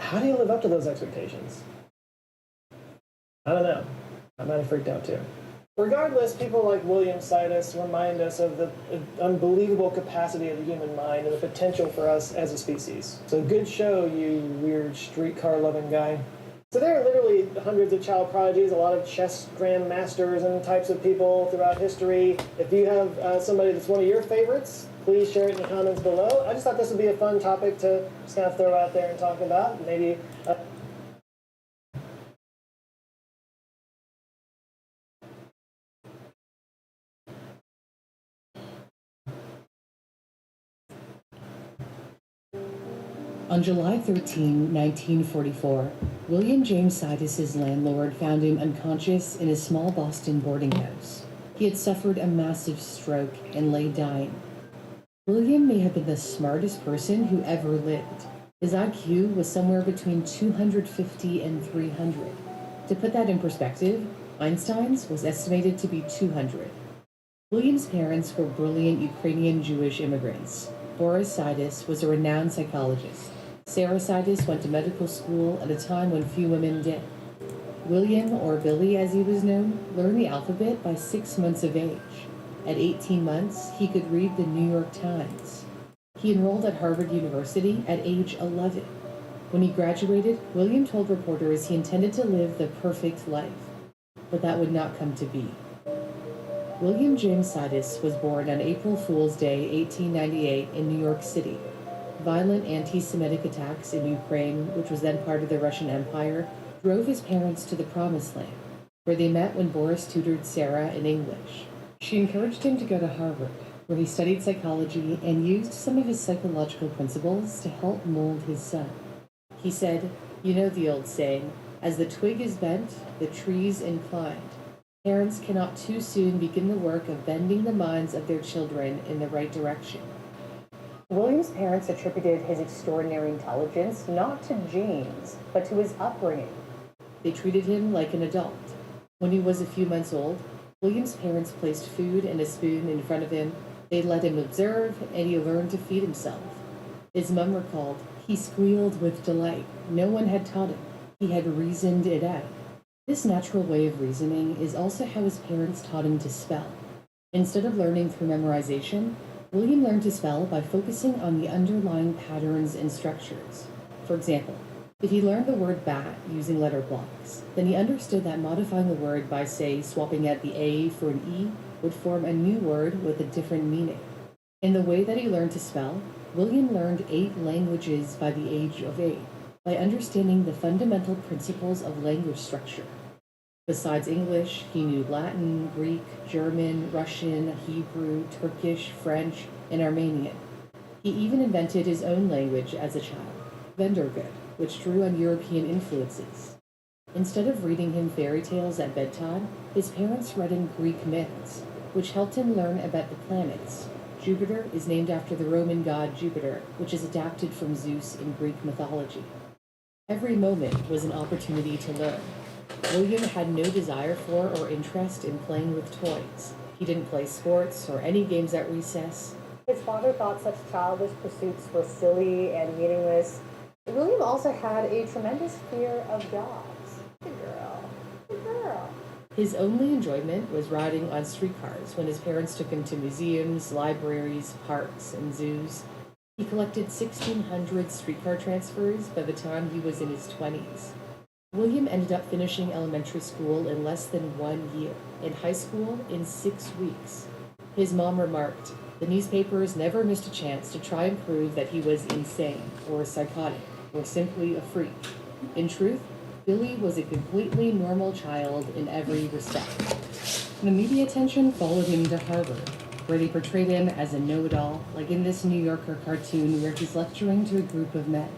how do you live up to those expectations? I don't know. I might have freaked out too. Regardless, people like William Sidis remind us of the unbelievable capacity of the human mind and the potential for us as a species. So good show, you weird streetcar-loving guy. So there are literally hundreds of child prodigies, a lot of chess grandmasters and types of people throughout history. If you have somebody that's one of your favorites, please share it in the comments below. I just thought this would be a fun topic to just kind of throw out there and talk about. Maybe On July 13, 1944, William James Sidis's landlord found him unconscious in a small Boston boarding house. He had suffered a massive stroke and lay dying. William may have been the smartest person who ever lived. His IQ was somewhere between 250 and 300. To put that in perspective, Einstein's was estimated to be 200. William's parents were brilliant Ukrainian Jewish immigrants. Boris Sidis was a renowned psychologist. Sarah Sidis went to medical school at a time when few women did. William, or Billy as he was known, learned the alphabet by 6 months of age. At 18 months, he could read the New York Times. He enrolled at Harvard University at age 11. When he graduated, William told reporters he intended to live the perfect life, but that would not come to be. William James Sidis was born on April Fool's Day, 1898, in New York City. Violent anti-Semitic attacks in Ukraine, which was then part of the Russian Empire, drove his parents to the Promised Land, where they met when Boris tutored Sarah in English. She encouraged him to go to Harvard, where he studied psychology and used some of his psychological principles to help mold his son. He said, "You know the old saying, as the twig is bent, the tree's inclined. Parents cannot too soon begin the work of bending the minds of their children in the right direction." William's parents attributed his extraordinary intelligence not to genes, but to his upbringing. They treated him like an adult. When he was a few months old, William's parents placed food and a spoon in front of him. They let him observe, and he learned to feed himself. His mum recalled, "He squealed with delight. No one had taught him. He had reasoned it out." This natural way of reasoning is also how his parents taught him to spell. Instead of learning through memorization, William learned to spell by focusing on the underlying patterns and structures. For example, if he learned the word bat using letter blocks, then he understood that modifying the word by, say, swapping out the A for an E would form a new word with a different meaning. In the way that he learned to spell, William learned 8 languages by the age of 8, by understanding the fundamental principles of language structure. Besides English, he knew Latin, Greek, German, Russian, Hebrew, Turkish, French, and Armenian. He even invented his own language as a child, Vendergood, which drew on European influences. Instead of reading him fairy tales at bedtime, his parents read him Greek myths, which helped him learn about the planets. Jupiter is named after the Roman god Jupiter, which is adapted from Zeus in Greek mythology. Every moment was an opportunity to learn. William had no desire for or interest in playing with toys. He didn't play sports or any games at recess. His father thought such childish pursuits were silly and meaningless. William also had a tremendous fear of dogs. Good girl. Good girl. His only enjoyment was riding on streetcars when his parents took him to museums, libraries, parks, and zoos. He collected 1,600 streetcar transfers by the time he was in his 20s. William ended up finishing elementary school in less than 1 year, and high school in 6 weeks. His mom remarked, "The newspapers never missed a chance to try and prove that he was insane, or psychotic, or simply a freak." In truth, Billy was a completely normal child in every respect. The media attention followed him to Harvard, where they portrayed him as a know-it-all, like in this New Yorker cartoon where he's lecturing to a group of men.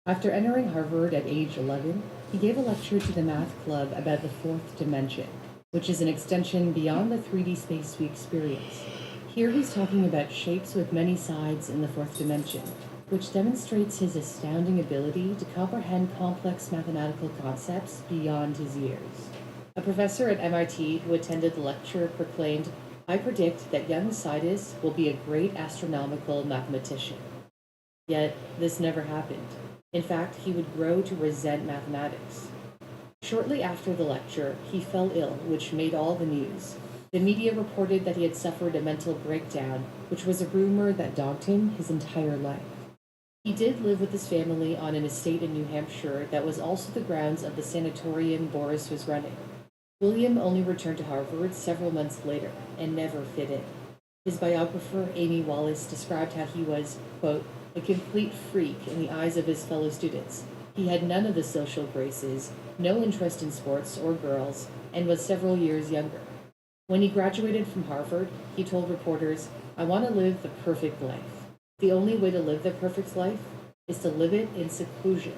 After entering Harvard at age 11, he gave a lecture to the math club about the 4th dimension, which is an extension beyond the 3D space we experience. Here he's talking about shapes with many sides in the 4th dimension, which demonstrates his astounding ability to comprehend complex mathematical concepts beyond his years. A professor at MIT who attended the lecture proclaimed, "I predict that young Sidus will be a great astronomical mathematician." Yet, this never happened. In fact, he would grow to resent mathematics. Shortly after the lecture, he fell ill, which made all the news. The media reported that he had suffered a mental breakdown, which was a rumor that dogged him his entire life. He did live with his family on an estate in New Hampshire that was also the grounds of the sanatorium Boris was running. William only returned to Harvard several months later and never fit in. His biographer, Amy Wallace, described how he was, quote, a complete freak in the eyes of his fellow students. He had none of the social graces, no interest in sports or girls, and was several years younger. When he graduated from Harvard, he told reporters, "I want to live the perfect life. The only way to live the perfect life is to live it in seclusion.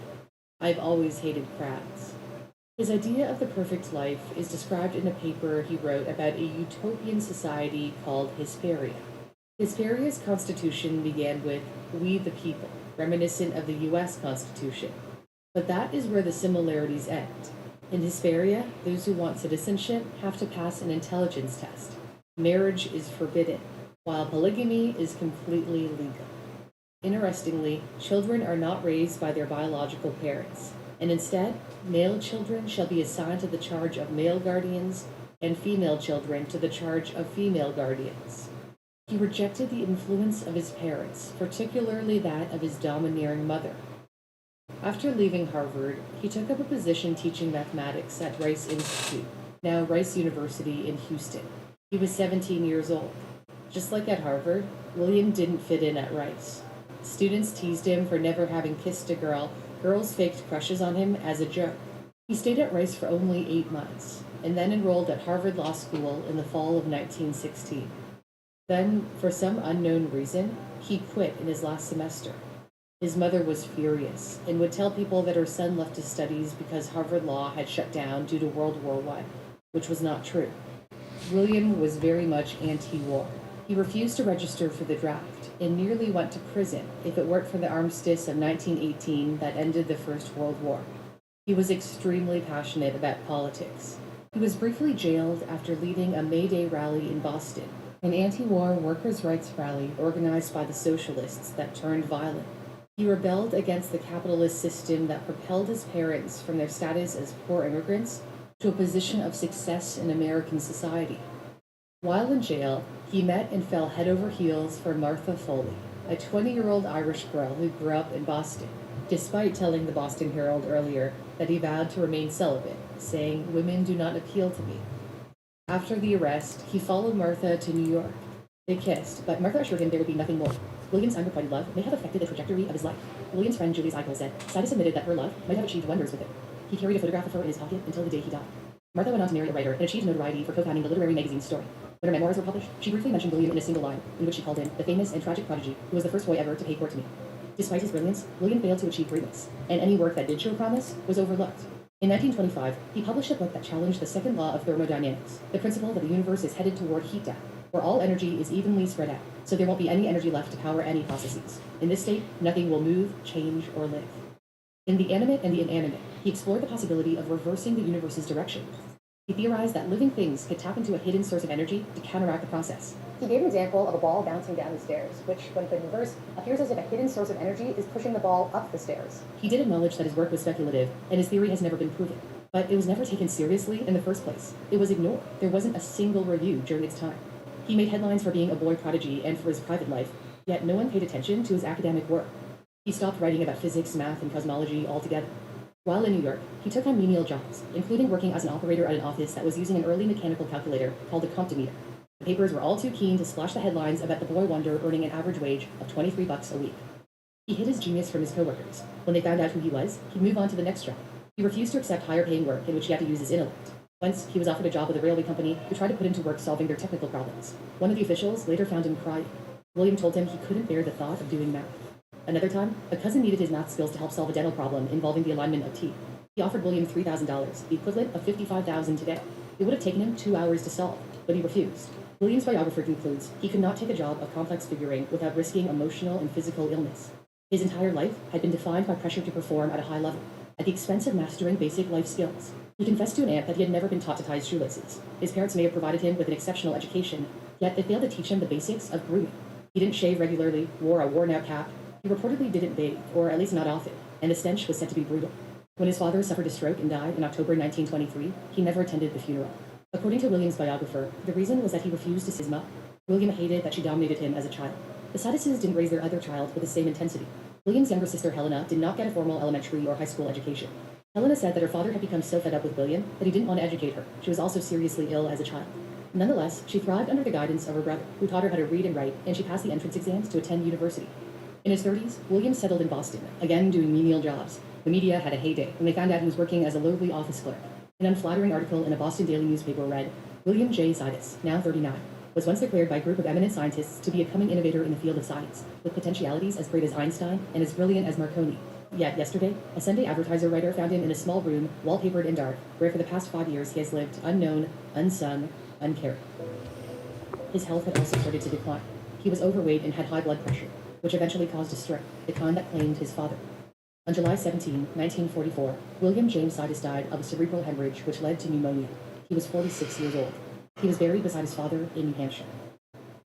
I've always hated crowds." His idea of the perfect life is described in a paper he wrote about a utopian society called Hesperia. Hesperia's constitution began with "We the people," reminiscent of the U.S. Constitution. But that is where the similarities end. In Hesperia, those who want citizenship have to pass an intelligence test. Marriage is forbidden, while polygamy is completely legal. Interestingly, children are not raised by their biological parents, and instead, male children shall be assigned to the charge of male guardians, and female children to the charge of female guardians. He rejected the influence of his parents, particularly that of his domineering mother. After leaving Harvard, he took up a position teaching mathematics at Rice Institute, now Rice University in Houston. He was 17 years old. Just like at Harvard, William didn't fit in at Rice. Students teased him for never having kissed a girl. Girls faked crushes on him as a joke. He stayed at Rice for only 8 months, and then enrolled at Harvard Law School in the fall of 1916. Then, for some unknown reason, he quit in his last semester. His mother was furious and would tell people that her son left his studies because Harvard Law had shut down due to World War I, which was not true. William was very much anti-war. He refused to register for the draft and nearly went to prison if it weren't for the armistice of 1918 that ended the First World War. He was extremely passionate about politics. He was briefly jailed after leading a May Day rally in Boston, an anti-war workers' rights rally organized by the socialists that turned violent. He rebelled against the capitalist system that propelled his parents from their status as poor immigrants to a position of success in American society. While in jail, he met and fell head over heels for Martha Foley, a 20-year-old Irish girl who grew up in Boston, despite telling the Boston Herald earlier that he vowed to remain celibate, saying, "Women do not appeal to me." After the arrest, he followed Martha to New York. They kissed, but Martha assured him there would be nothing more. William's unrequited love may have affected the trajectory of his life. William's friend Julie Eichel said, Sidus admitted that her love might have achieved wonders with him. He carried a photograph of her in his pocket until the day he died. Martha went on to marry a writer and achieved notoriety for co-founding the literary magazine Story. When her memoirs were published, she briefly mentioned William in a single line, in which she called him the famous and tragic prodigy who was the first boy ever to pay court to me. Despite his brilliance, William failed to achieve greatness, and any work that did show promise was overlooked. In 1925, he published a book that challenged the second law of thermodynamics, the principle that the universe is headed toward heat death, where all energy is evenly spread out, so there won't be any energy left to power any processes. In this state, nothing will move, change, or live. In The Animate and the Inanimate, he explored the possibility of reversing the universe's direction. He theorized that living things could tap into a hidden source of energy to counteract the process. He gave an example of a ball bouncing down the stairs, which, when put in reverse, appears as if a hidden source of energy is pushing the ball up the stairs. He did acknowledge that his work was speculative, and his theory has never been proven. But it was never taken seriously in the first place. It was ignored. There wasn't a single review during its time. He made headlines for being a boy prodigy and for his private life, yet no one paid attention to his academic work. He stopped writing about physics, math, and cosmology altogether. While in New York, he took on menial jobs, including working as an operator at an office that was using an early mechanical calculator called a comptometer. The papers were all too keen to splash the headlines about the boy wonder earning an average wage of $23 a week. He hid his genius from his coworkers. When they found out who he was, he'd move on to the next job. He refused to accept higher-paying work in which he had to use his intellect. Once, he was offered a job with a railway company who tried to put him to work solving their technical problems. One of the officials later found him crying. William told him he couldn't bear the thought of doing math. Another time, a cousin needed his math skills to help solve a dental problem involving the alignment of teeth. He offered William $3,000, the equivalent of $55,000 today. It would have taken him 2 hours to solve, but he refused. William's biographer concludes he could not take a job of complex figuring without risking emotional and physical illness. His entire life had been defined by pressure to perform at a high level. at the expense of mastering basic life skills. He confessed to an aunt that he had never been taught to tie his shoelaces. His parents may have provided him with an exceptional education, yet they failed to teach him the basics of grooming. He didn't shave regularly, wore a worn-out cap. He reportedly didn't bathe, or at least not often, and the stench was said to be brutal. When his father suffered a stroke and died in October 1923, he never attended the funeral. According to William's biographer, the reason was that he refused to see his mother. William hated that she dominated him as a child. The Siduses didn't raise their other child with the same intensity. William's younger sister Helena did not get a formal elementary or high school education. Helena said that her father had become so fed up with William that he didn't want to educate her. She was also seriously ill as a child. Nonetheless, she thrived under the guidance of her brother, who taught her how to read and write, and she passed the entrance exams to attend university. In his 30s, William settled in Boston, again doing menial jobs. The media had a heyday when they found out he was working as a lowly office clerk. An unflattering article in a Boston daily newspaper read, William J. Sidus, now 39, was once declared by a group of eminent scientists to be a coming innovator in the field of science, with potentialities as great as Einstein and as brilliant as Marconi. Yet yesterday, a Sunday Advertiser writer found him in a small room, wallpapered and dark, where for the past 5 years he has lived unknown, unsung, uncared. His health had also started to decline. He was overweight and had high blood pressure, which eventually caused a stroke, the kind that claimed his father. On July 17, 1944, William James Sidus died of a cerebral hemorrhage which led to pneumonia. He was 46 years old. He was buried beside his father in New Hampshire.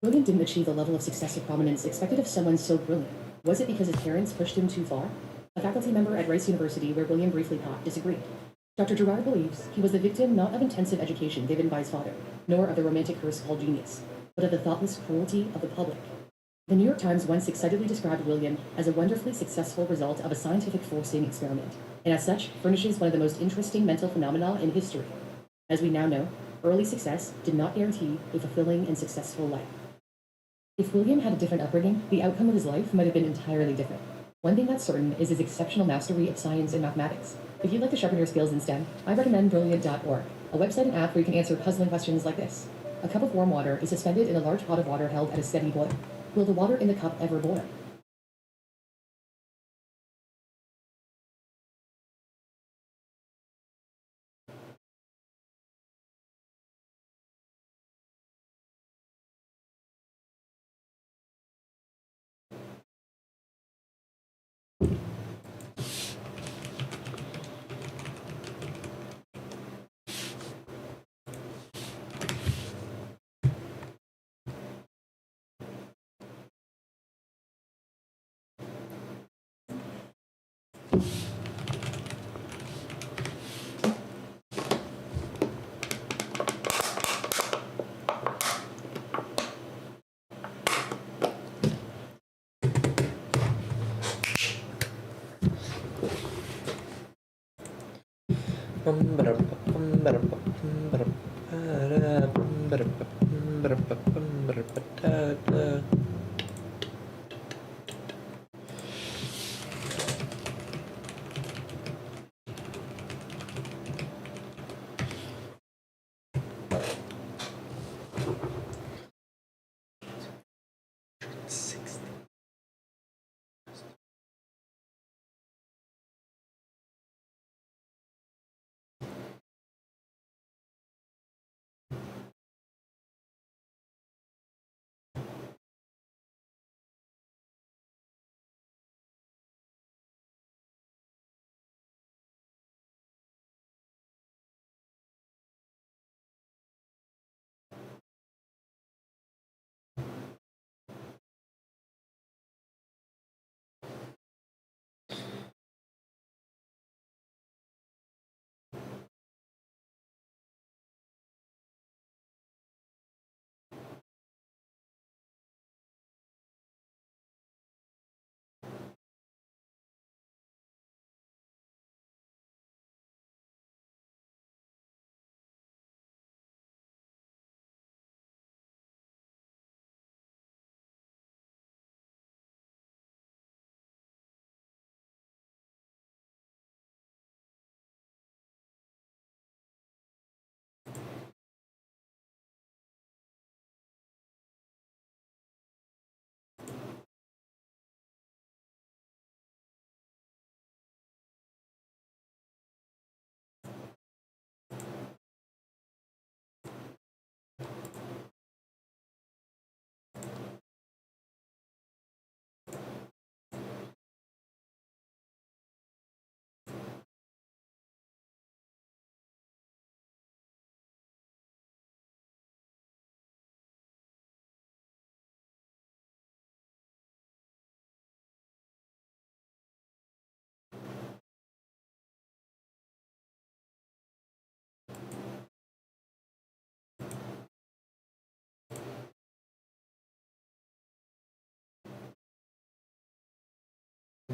William didn't achieve the level of success or prominence expected of someone so brilliant. Was it because his parents pushed him too far? A faculty member at Rice University, where William briefly taught, disagreed. Dr. Gerard believes he was the victim not of intensive education given by his father, nor of the romantic curse called genius, but of the thoughtless cruelty of the public. The New York Times once excitedly described William as a wonderfully successful result of a scientific forcing experiment, and as such furnishes one of the most interesting mental phenomena in history. As we now know, early success did not guarantee a fulfilling and successful life. If William had a different upbringing, the outcome of his life might have been entirely different. One thing that's certain is his exceptional mastery of science and mathematics. If you'd like to sharpen your skills in STEM, I recommend Brilliant.org, a website and app where you can answer puzzling questions like this. A cup of warm water is suspended in a large pot of water held at a steady boil. Will the water in the cup ever boil?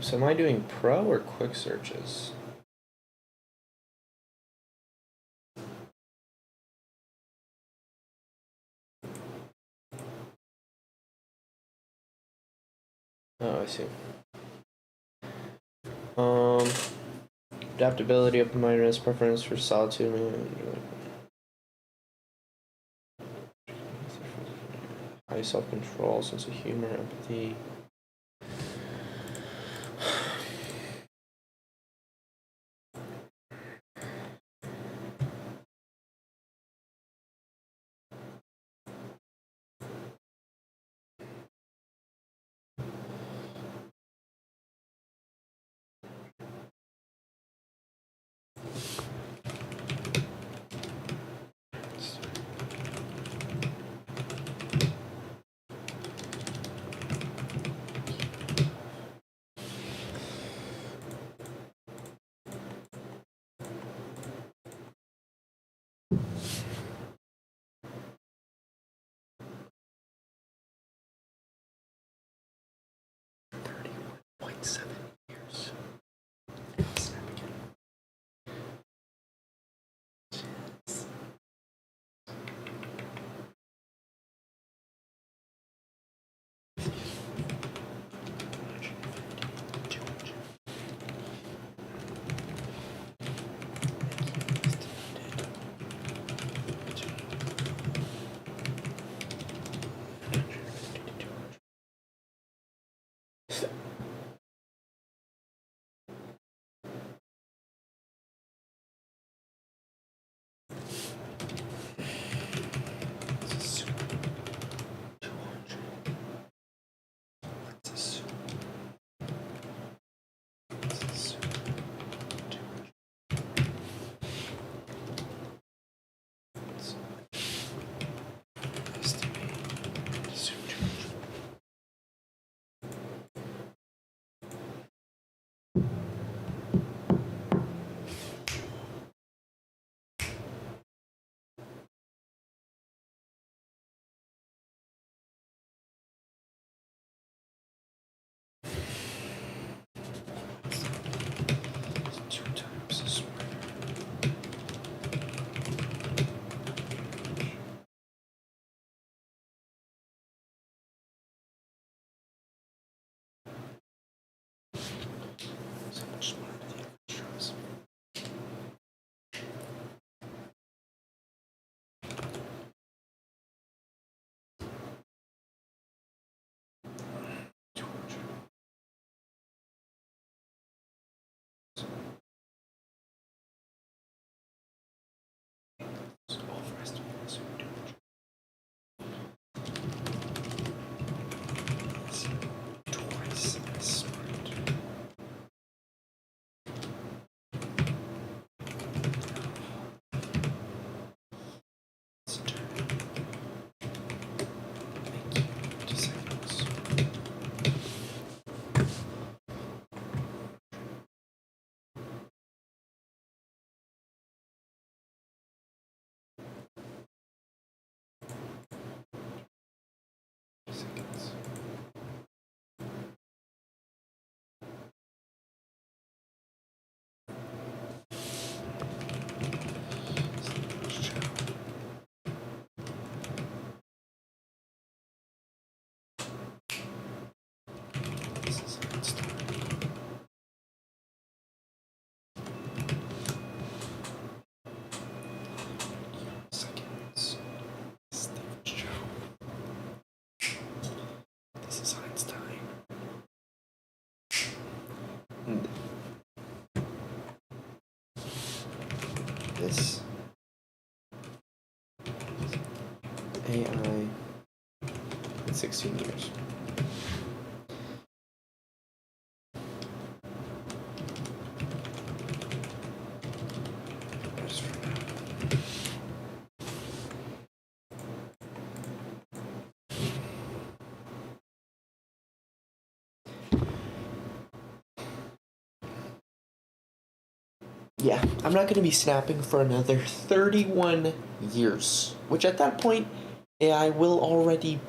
So am I doing pro or quick searches? Oh, I see. Adaptability, open-mindedness, preference for solitude, high self-control, sense of humor, empathy. This is Einstein. This AI in 16 years. Yeah, I'm not going to be snapping for another 31 years, which at that point, AI will already.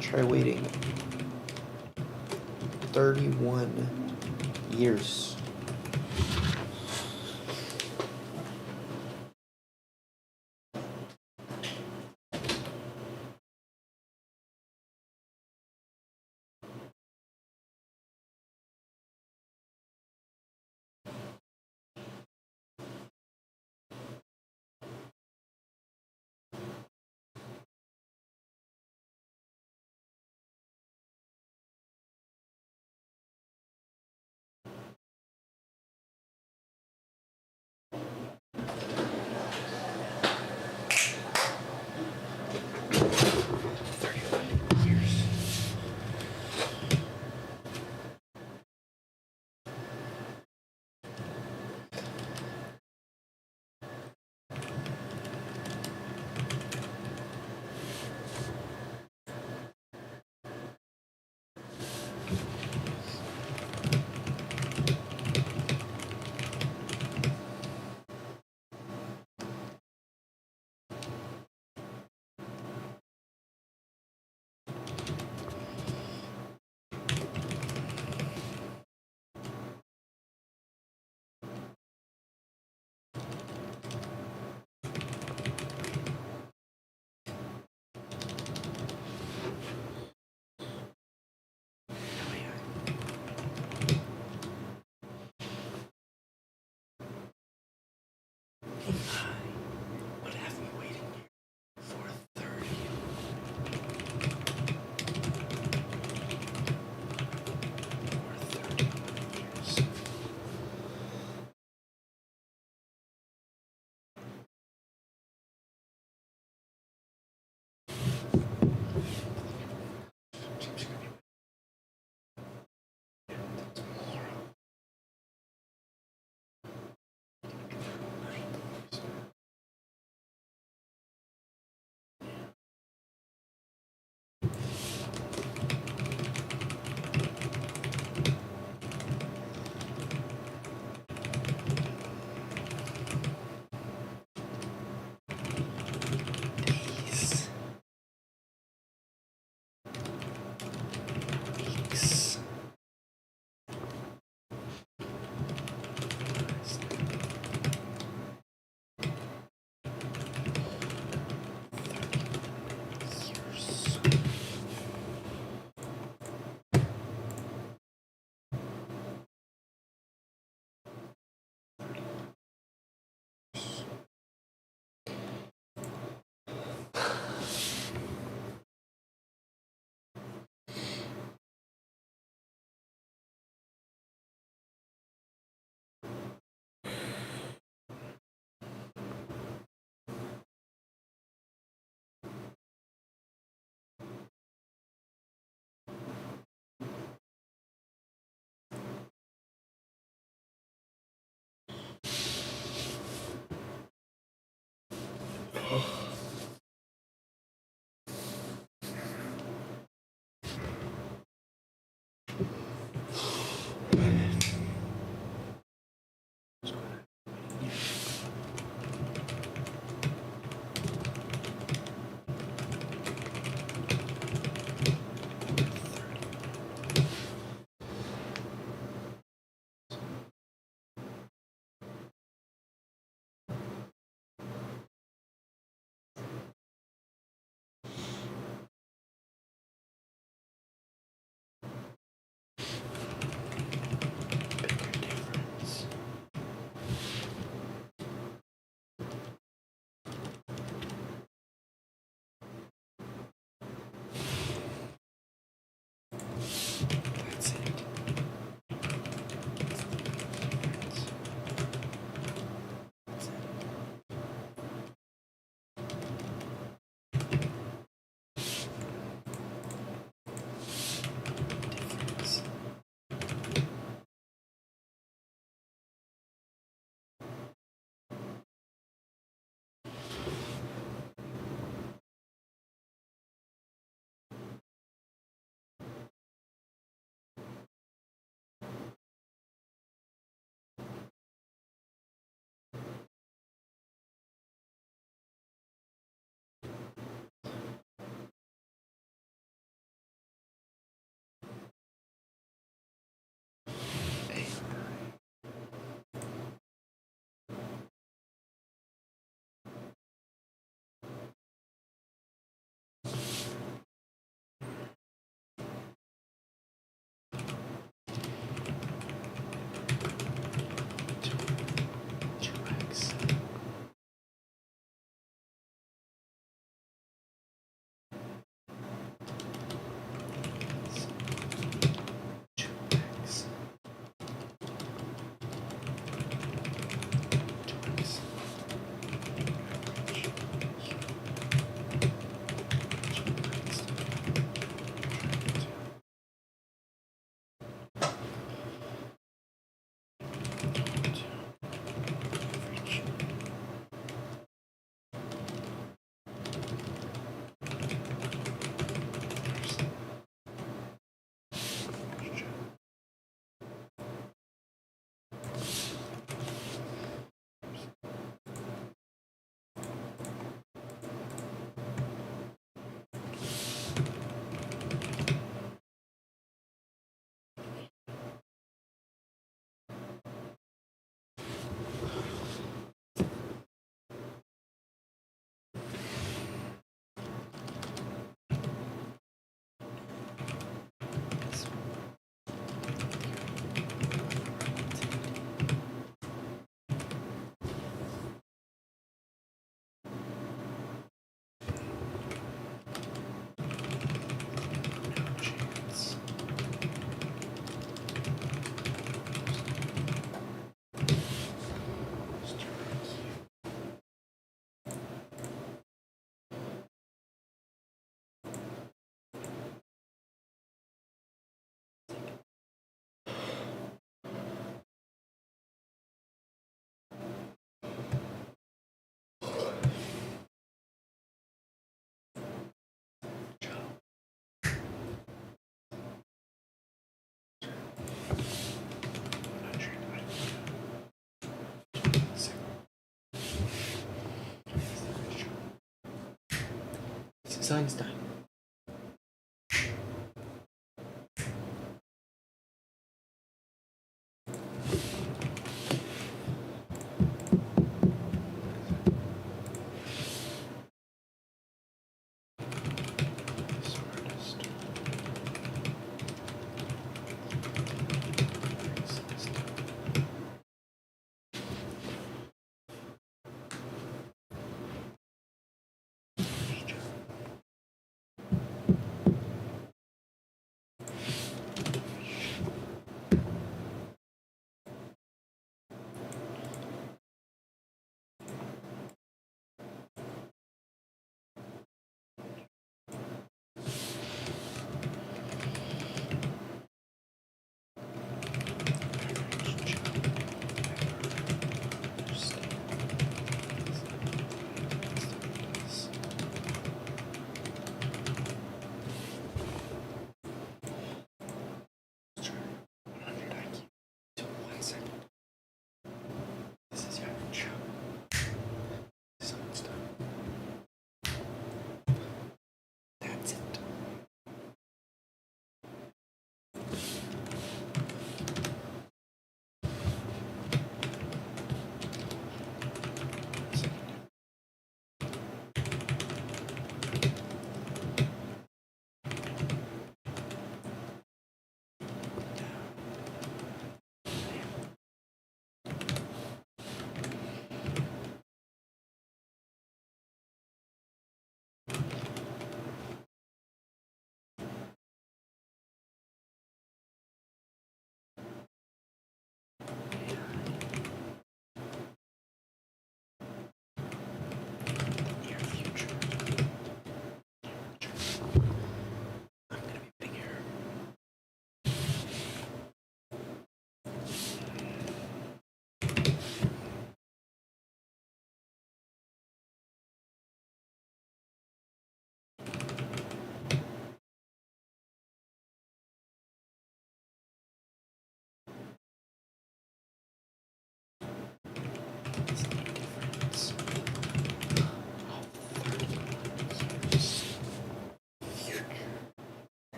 Try waiting 31 years. What have me waiting here for 30 years? Weeks. It's Einstein.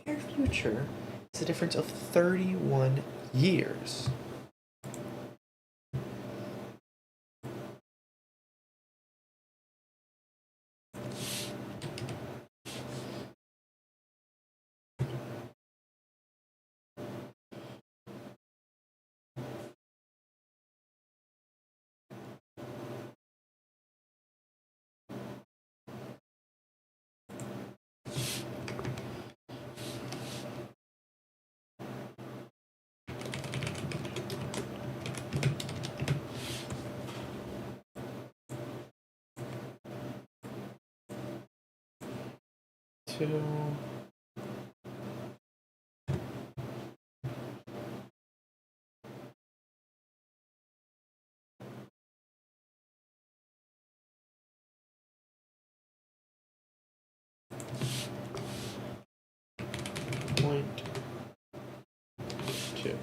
Near future is a difference of 31 years. Two. Point two.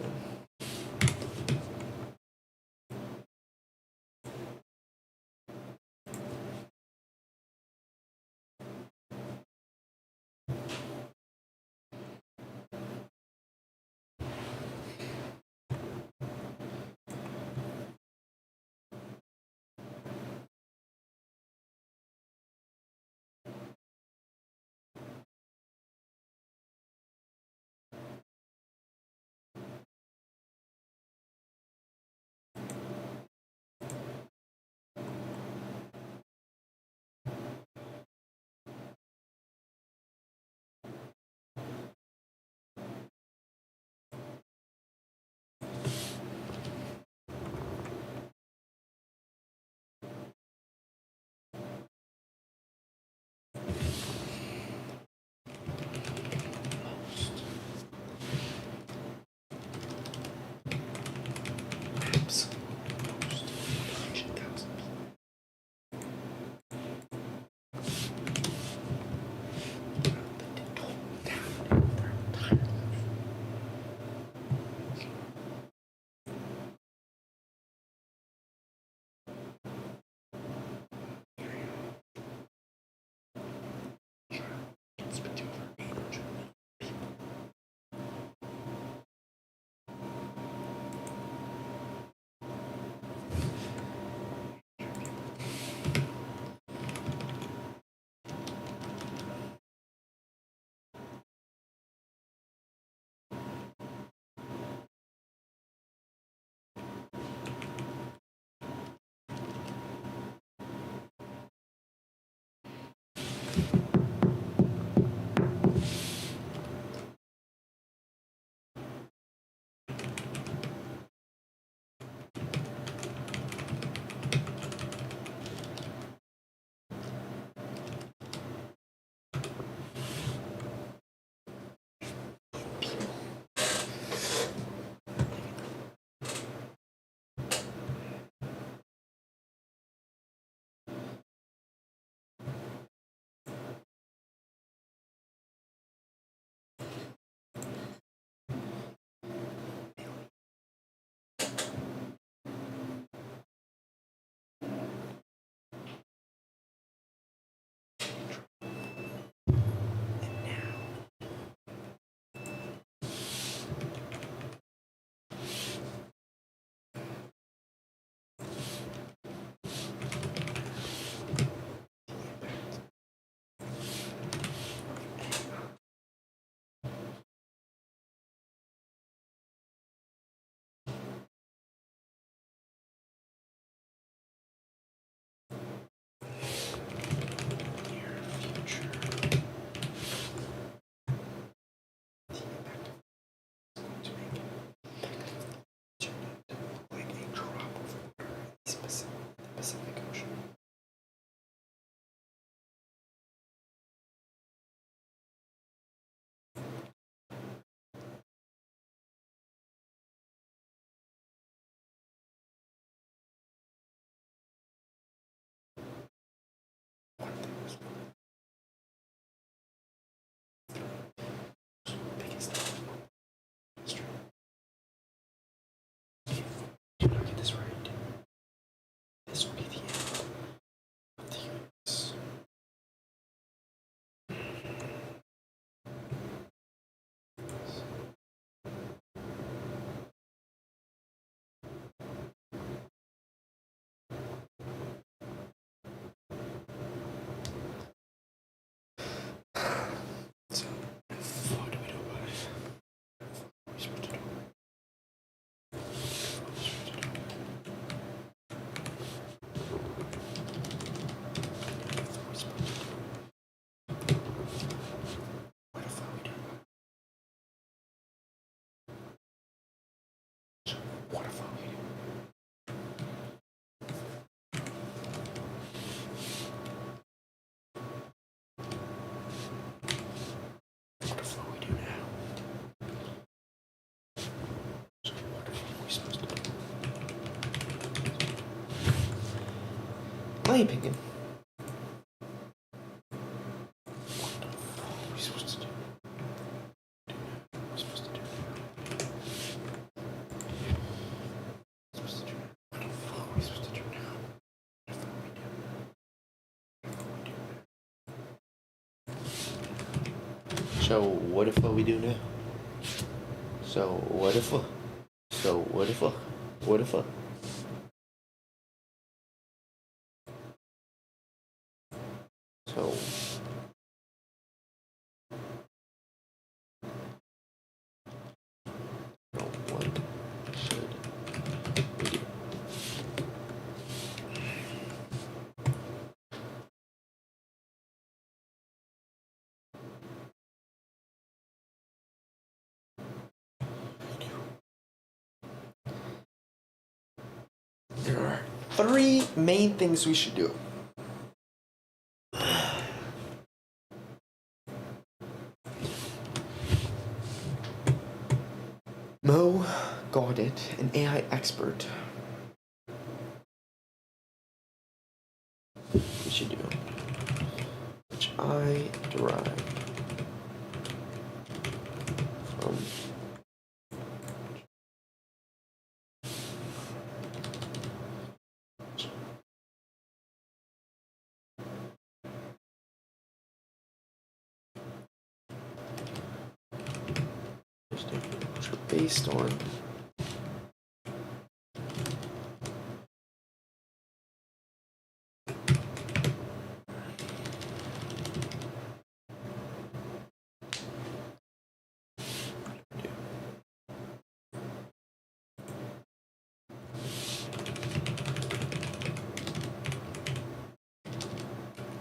My opinion. So what if we do now? So what if? So what if? What if? So. What should we do? There are 3 main things we should do. Mo Gaudit, an AI expert. We should do, which I derive from which are based on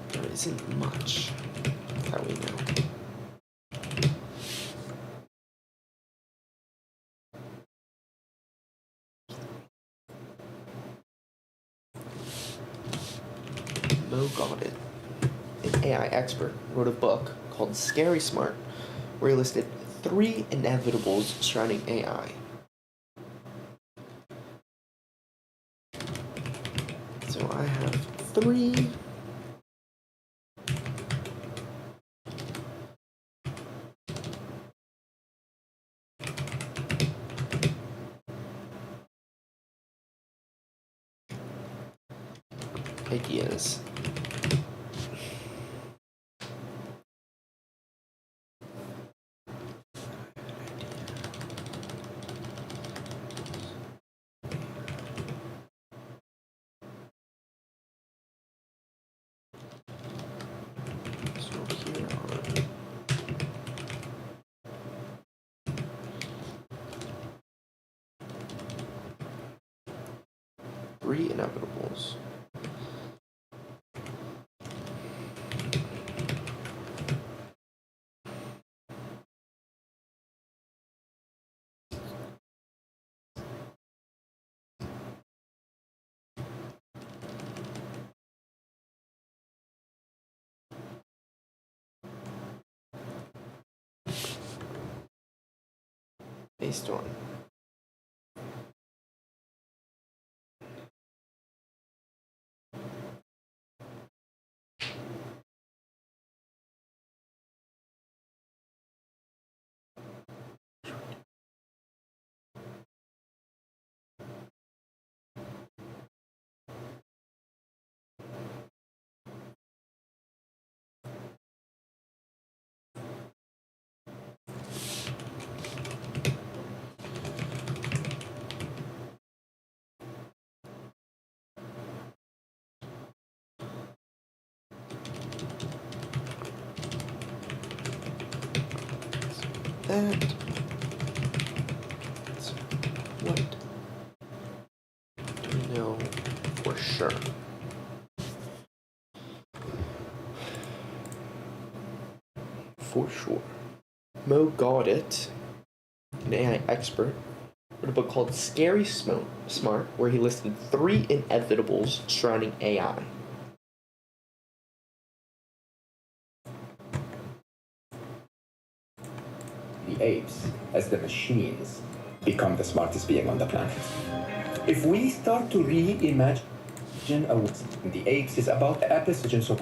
there isn't much that we know. Mo Gaudit, an AI expert, wrote a book called Scary Smart, where he listed 3 inevitables surrounding AI. So I have 3 ideas. So here are 3 inevitables. Based on that, so what do we know for sure? For sure. Mo Gaudit, an AI expert, wrote a book called Scary Smart, where he listed 3 inevitables surrounding AI. The apes, as the machines, become the smartest being on the planet. If we start to reimagine The apes is about the intelligence of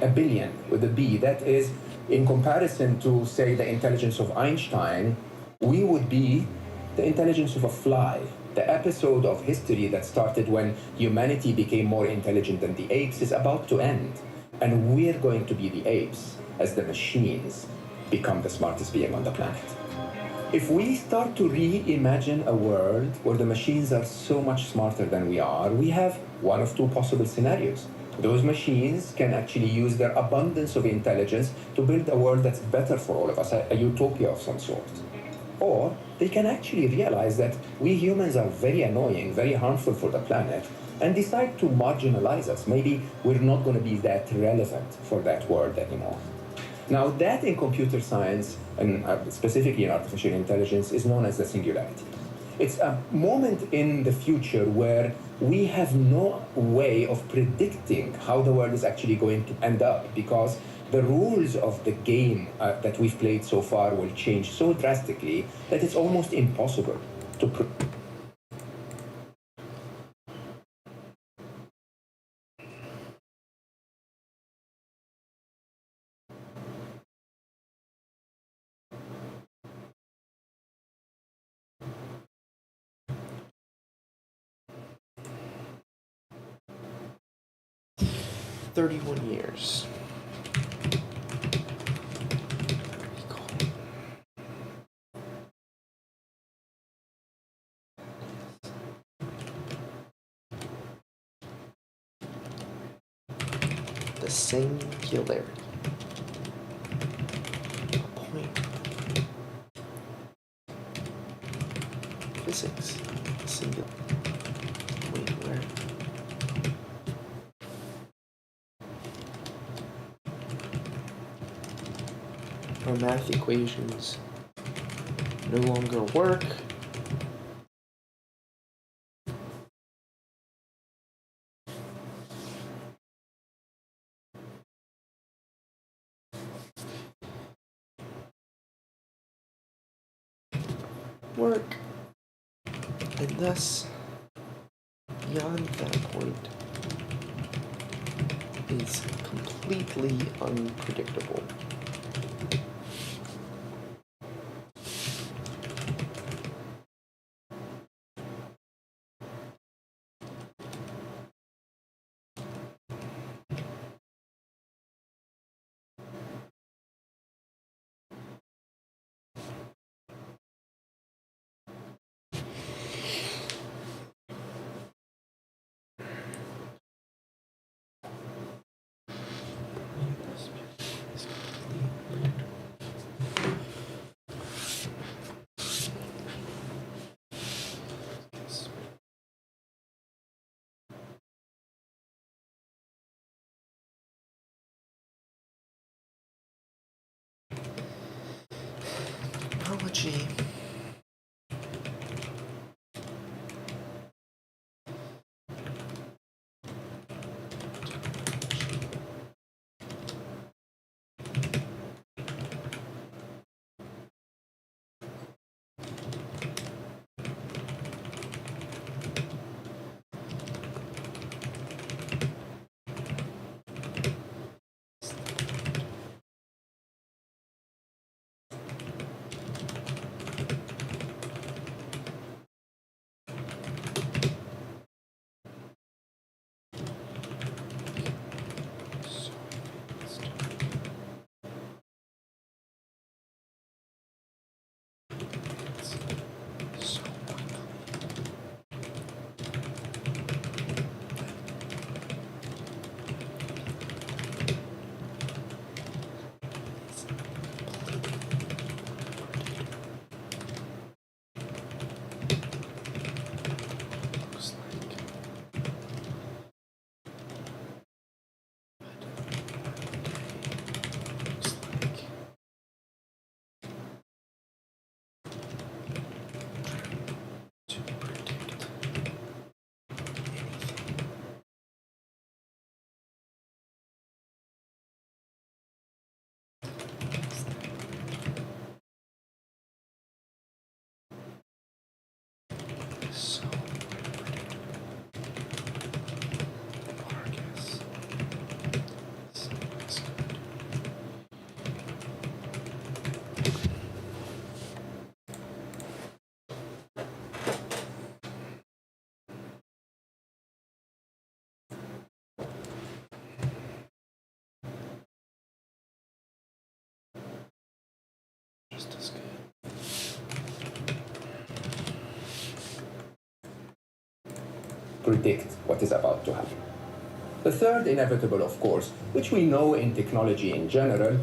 a billion with a B. That is, in comparison to, say, the intelligence of Einstein, we would be the intelligence of a fly. The episode of history that started when humanity became more intelligent than the apes is about to end. And we're going to be the apes as the machines become the smartest being on the planet. If we start to reimagine a world where the machines are so much smarter than we are, we have one of two possible scenarios. Those machines can actually use their abundance of intelligence to build a world that's better for all of us, a utopia of some sort. Or they can actually realize that we humans are very annoying, very harmful for the planet, and decide to marginalize us. Maybe we're not going to be that relevant for that world anymore. Now, that in computer science, and specifically in artificial intelligence, is known as the singularity. It's a moment in the future where we have no way of predicting how the world is actually going to end up, because the rules of the game that we've played so far will change so drastically that it's almost impossible to predict. 31 years. The singularity. Point. Physics. Singular. Wait, where? Our math equations no longer work. And thus, beyond that point, is completely unpredictable. Technology. So predict what is about to happen. The third inevitable, of course, which we know in technology in general,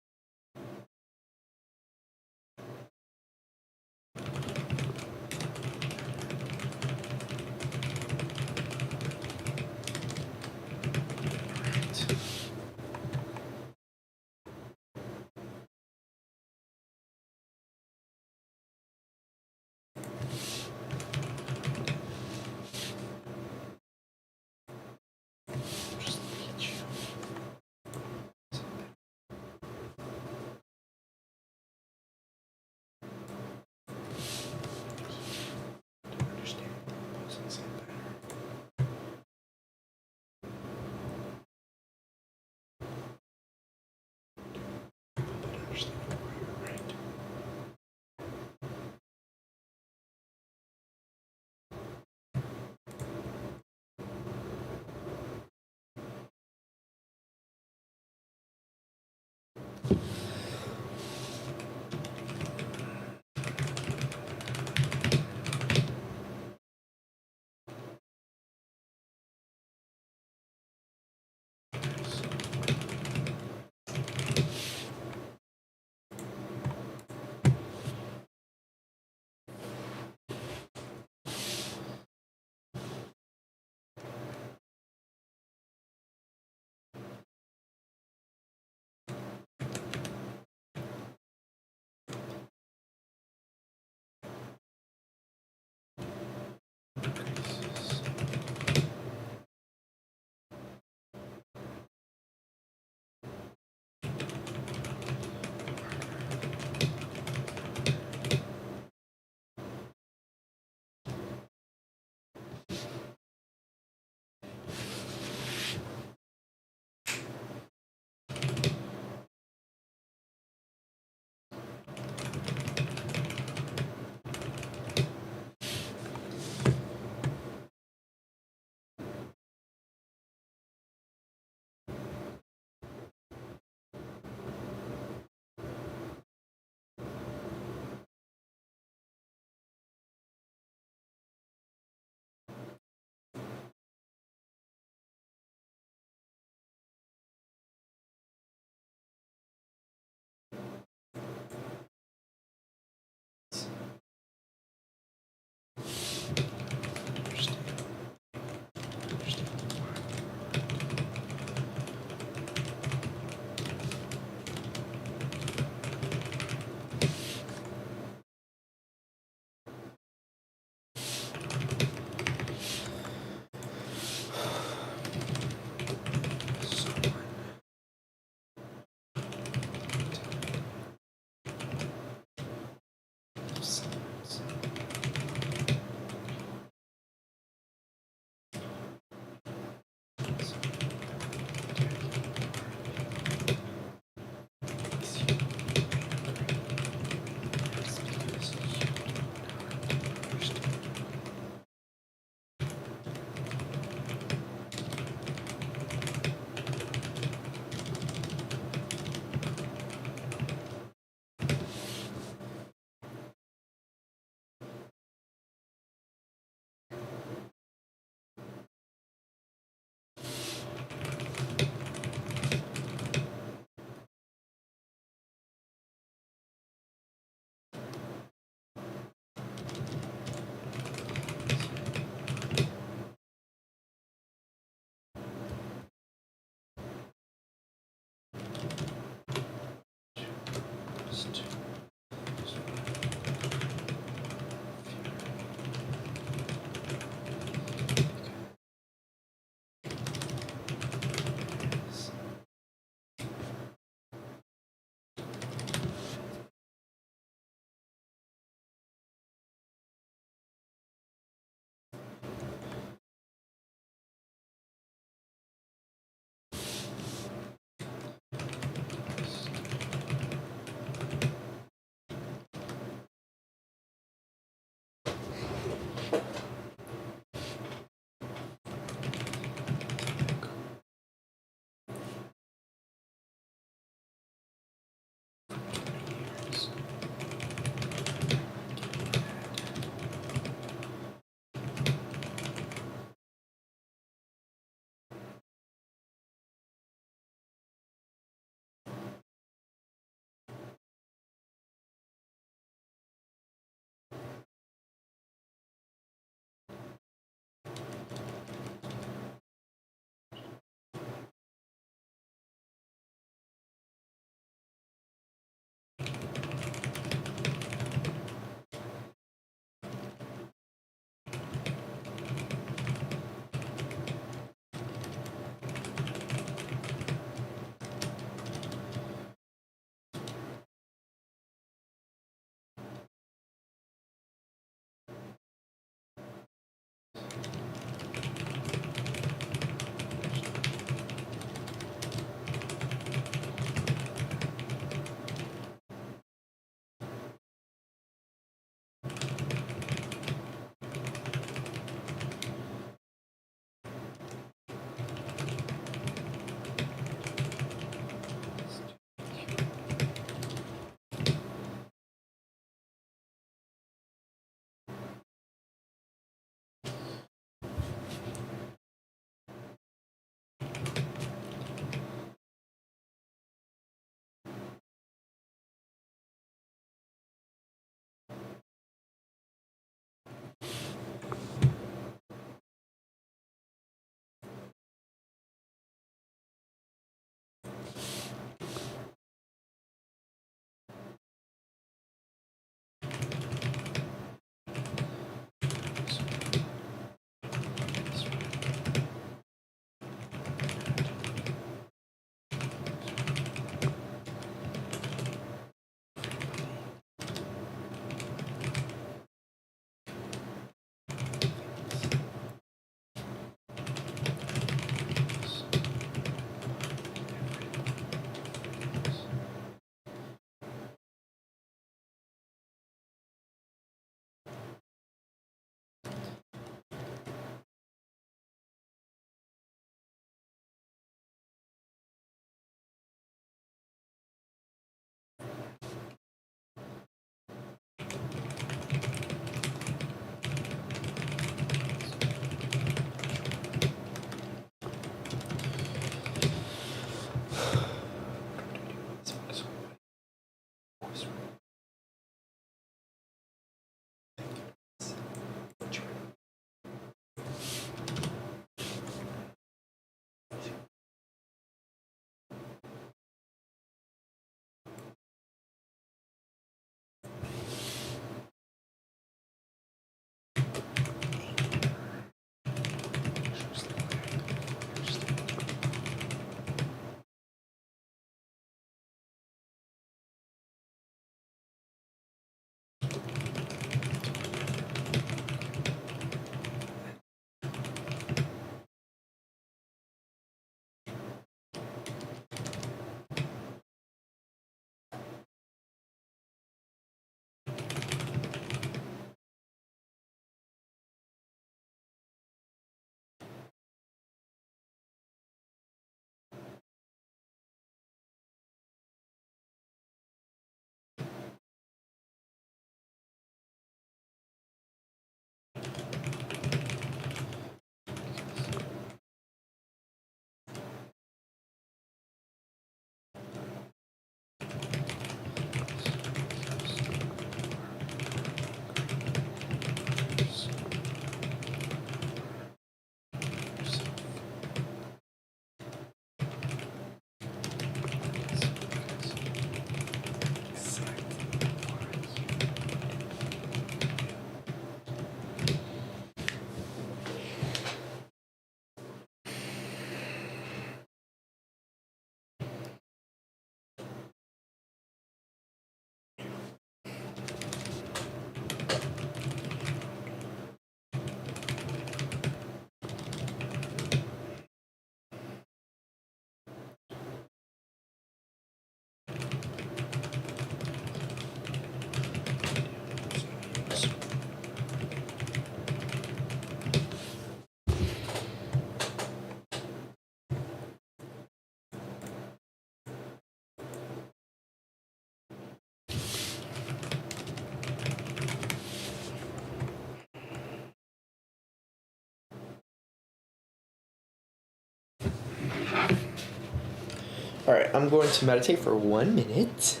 All right, I'm going to meditate for 1 minute.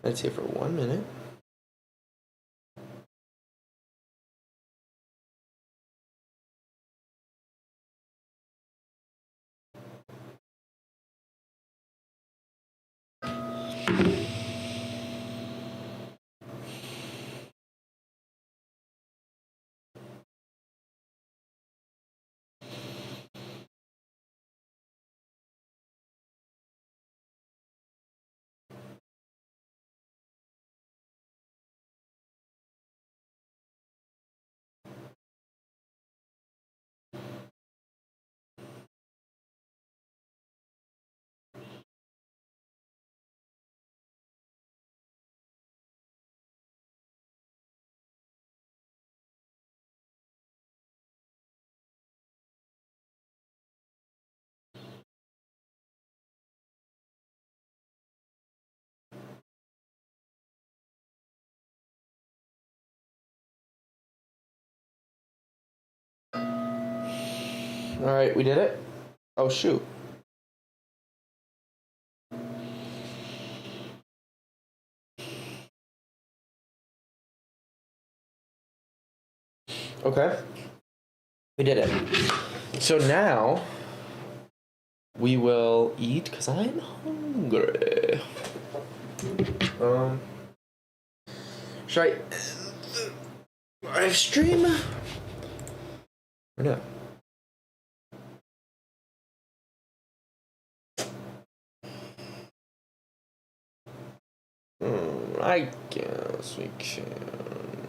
Meditate for 1 minute. All right, we did it. Oh shoot. Okay. We did it. So now we will eat because I'm hungry. Should I end the live stream or no? I guess we can.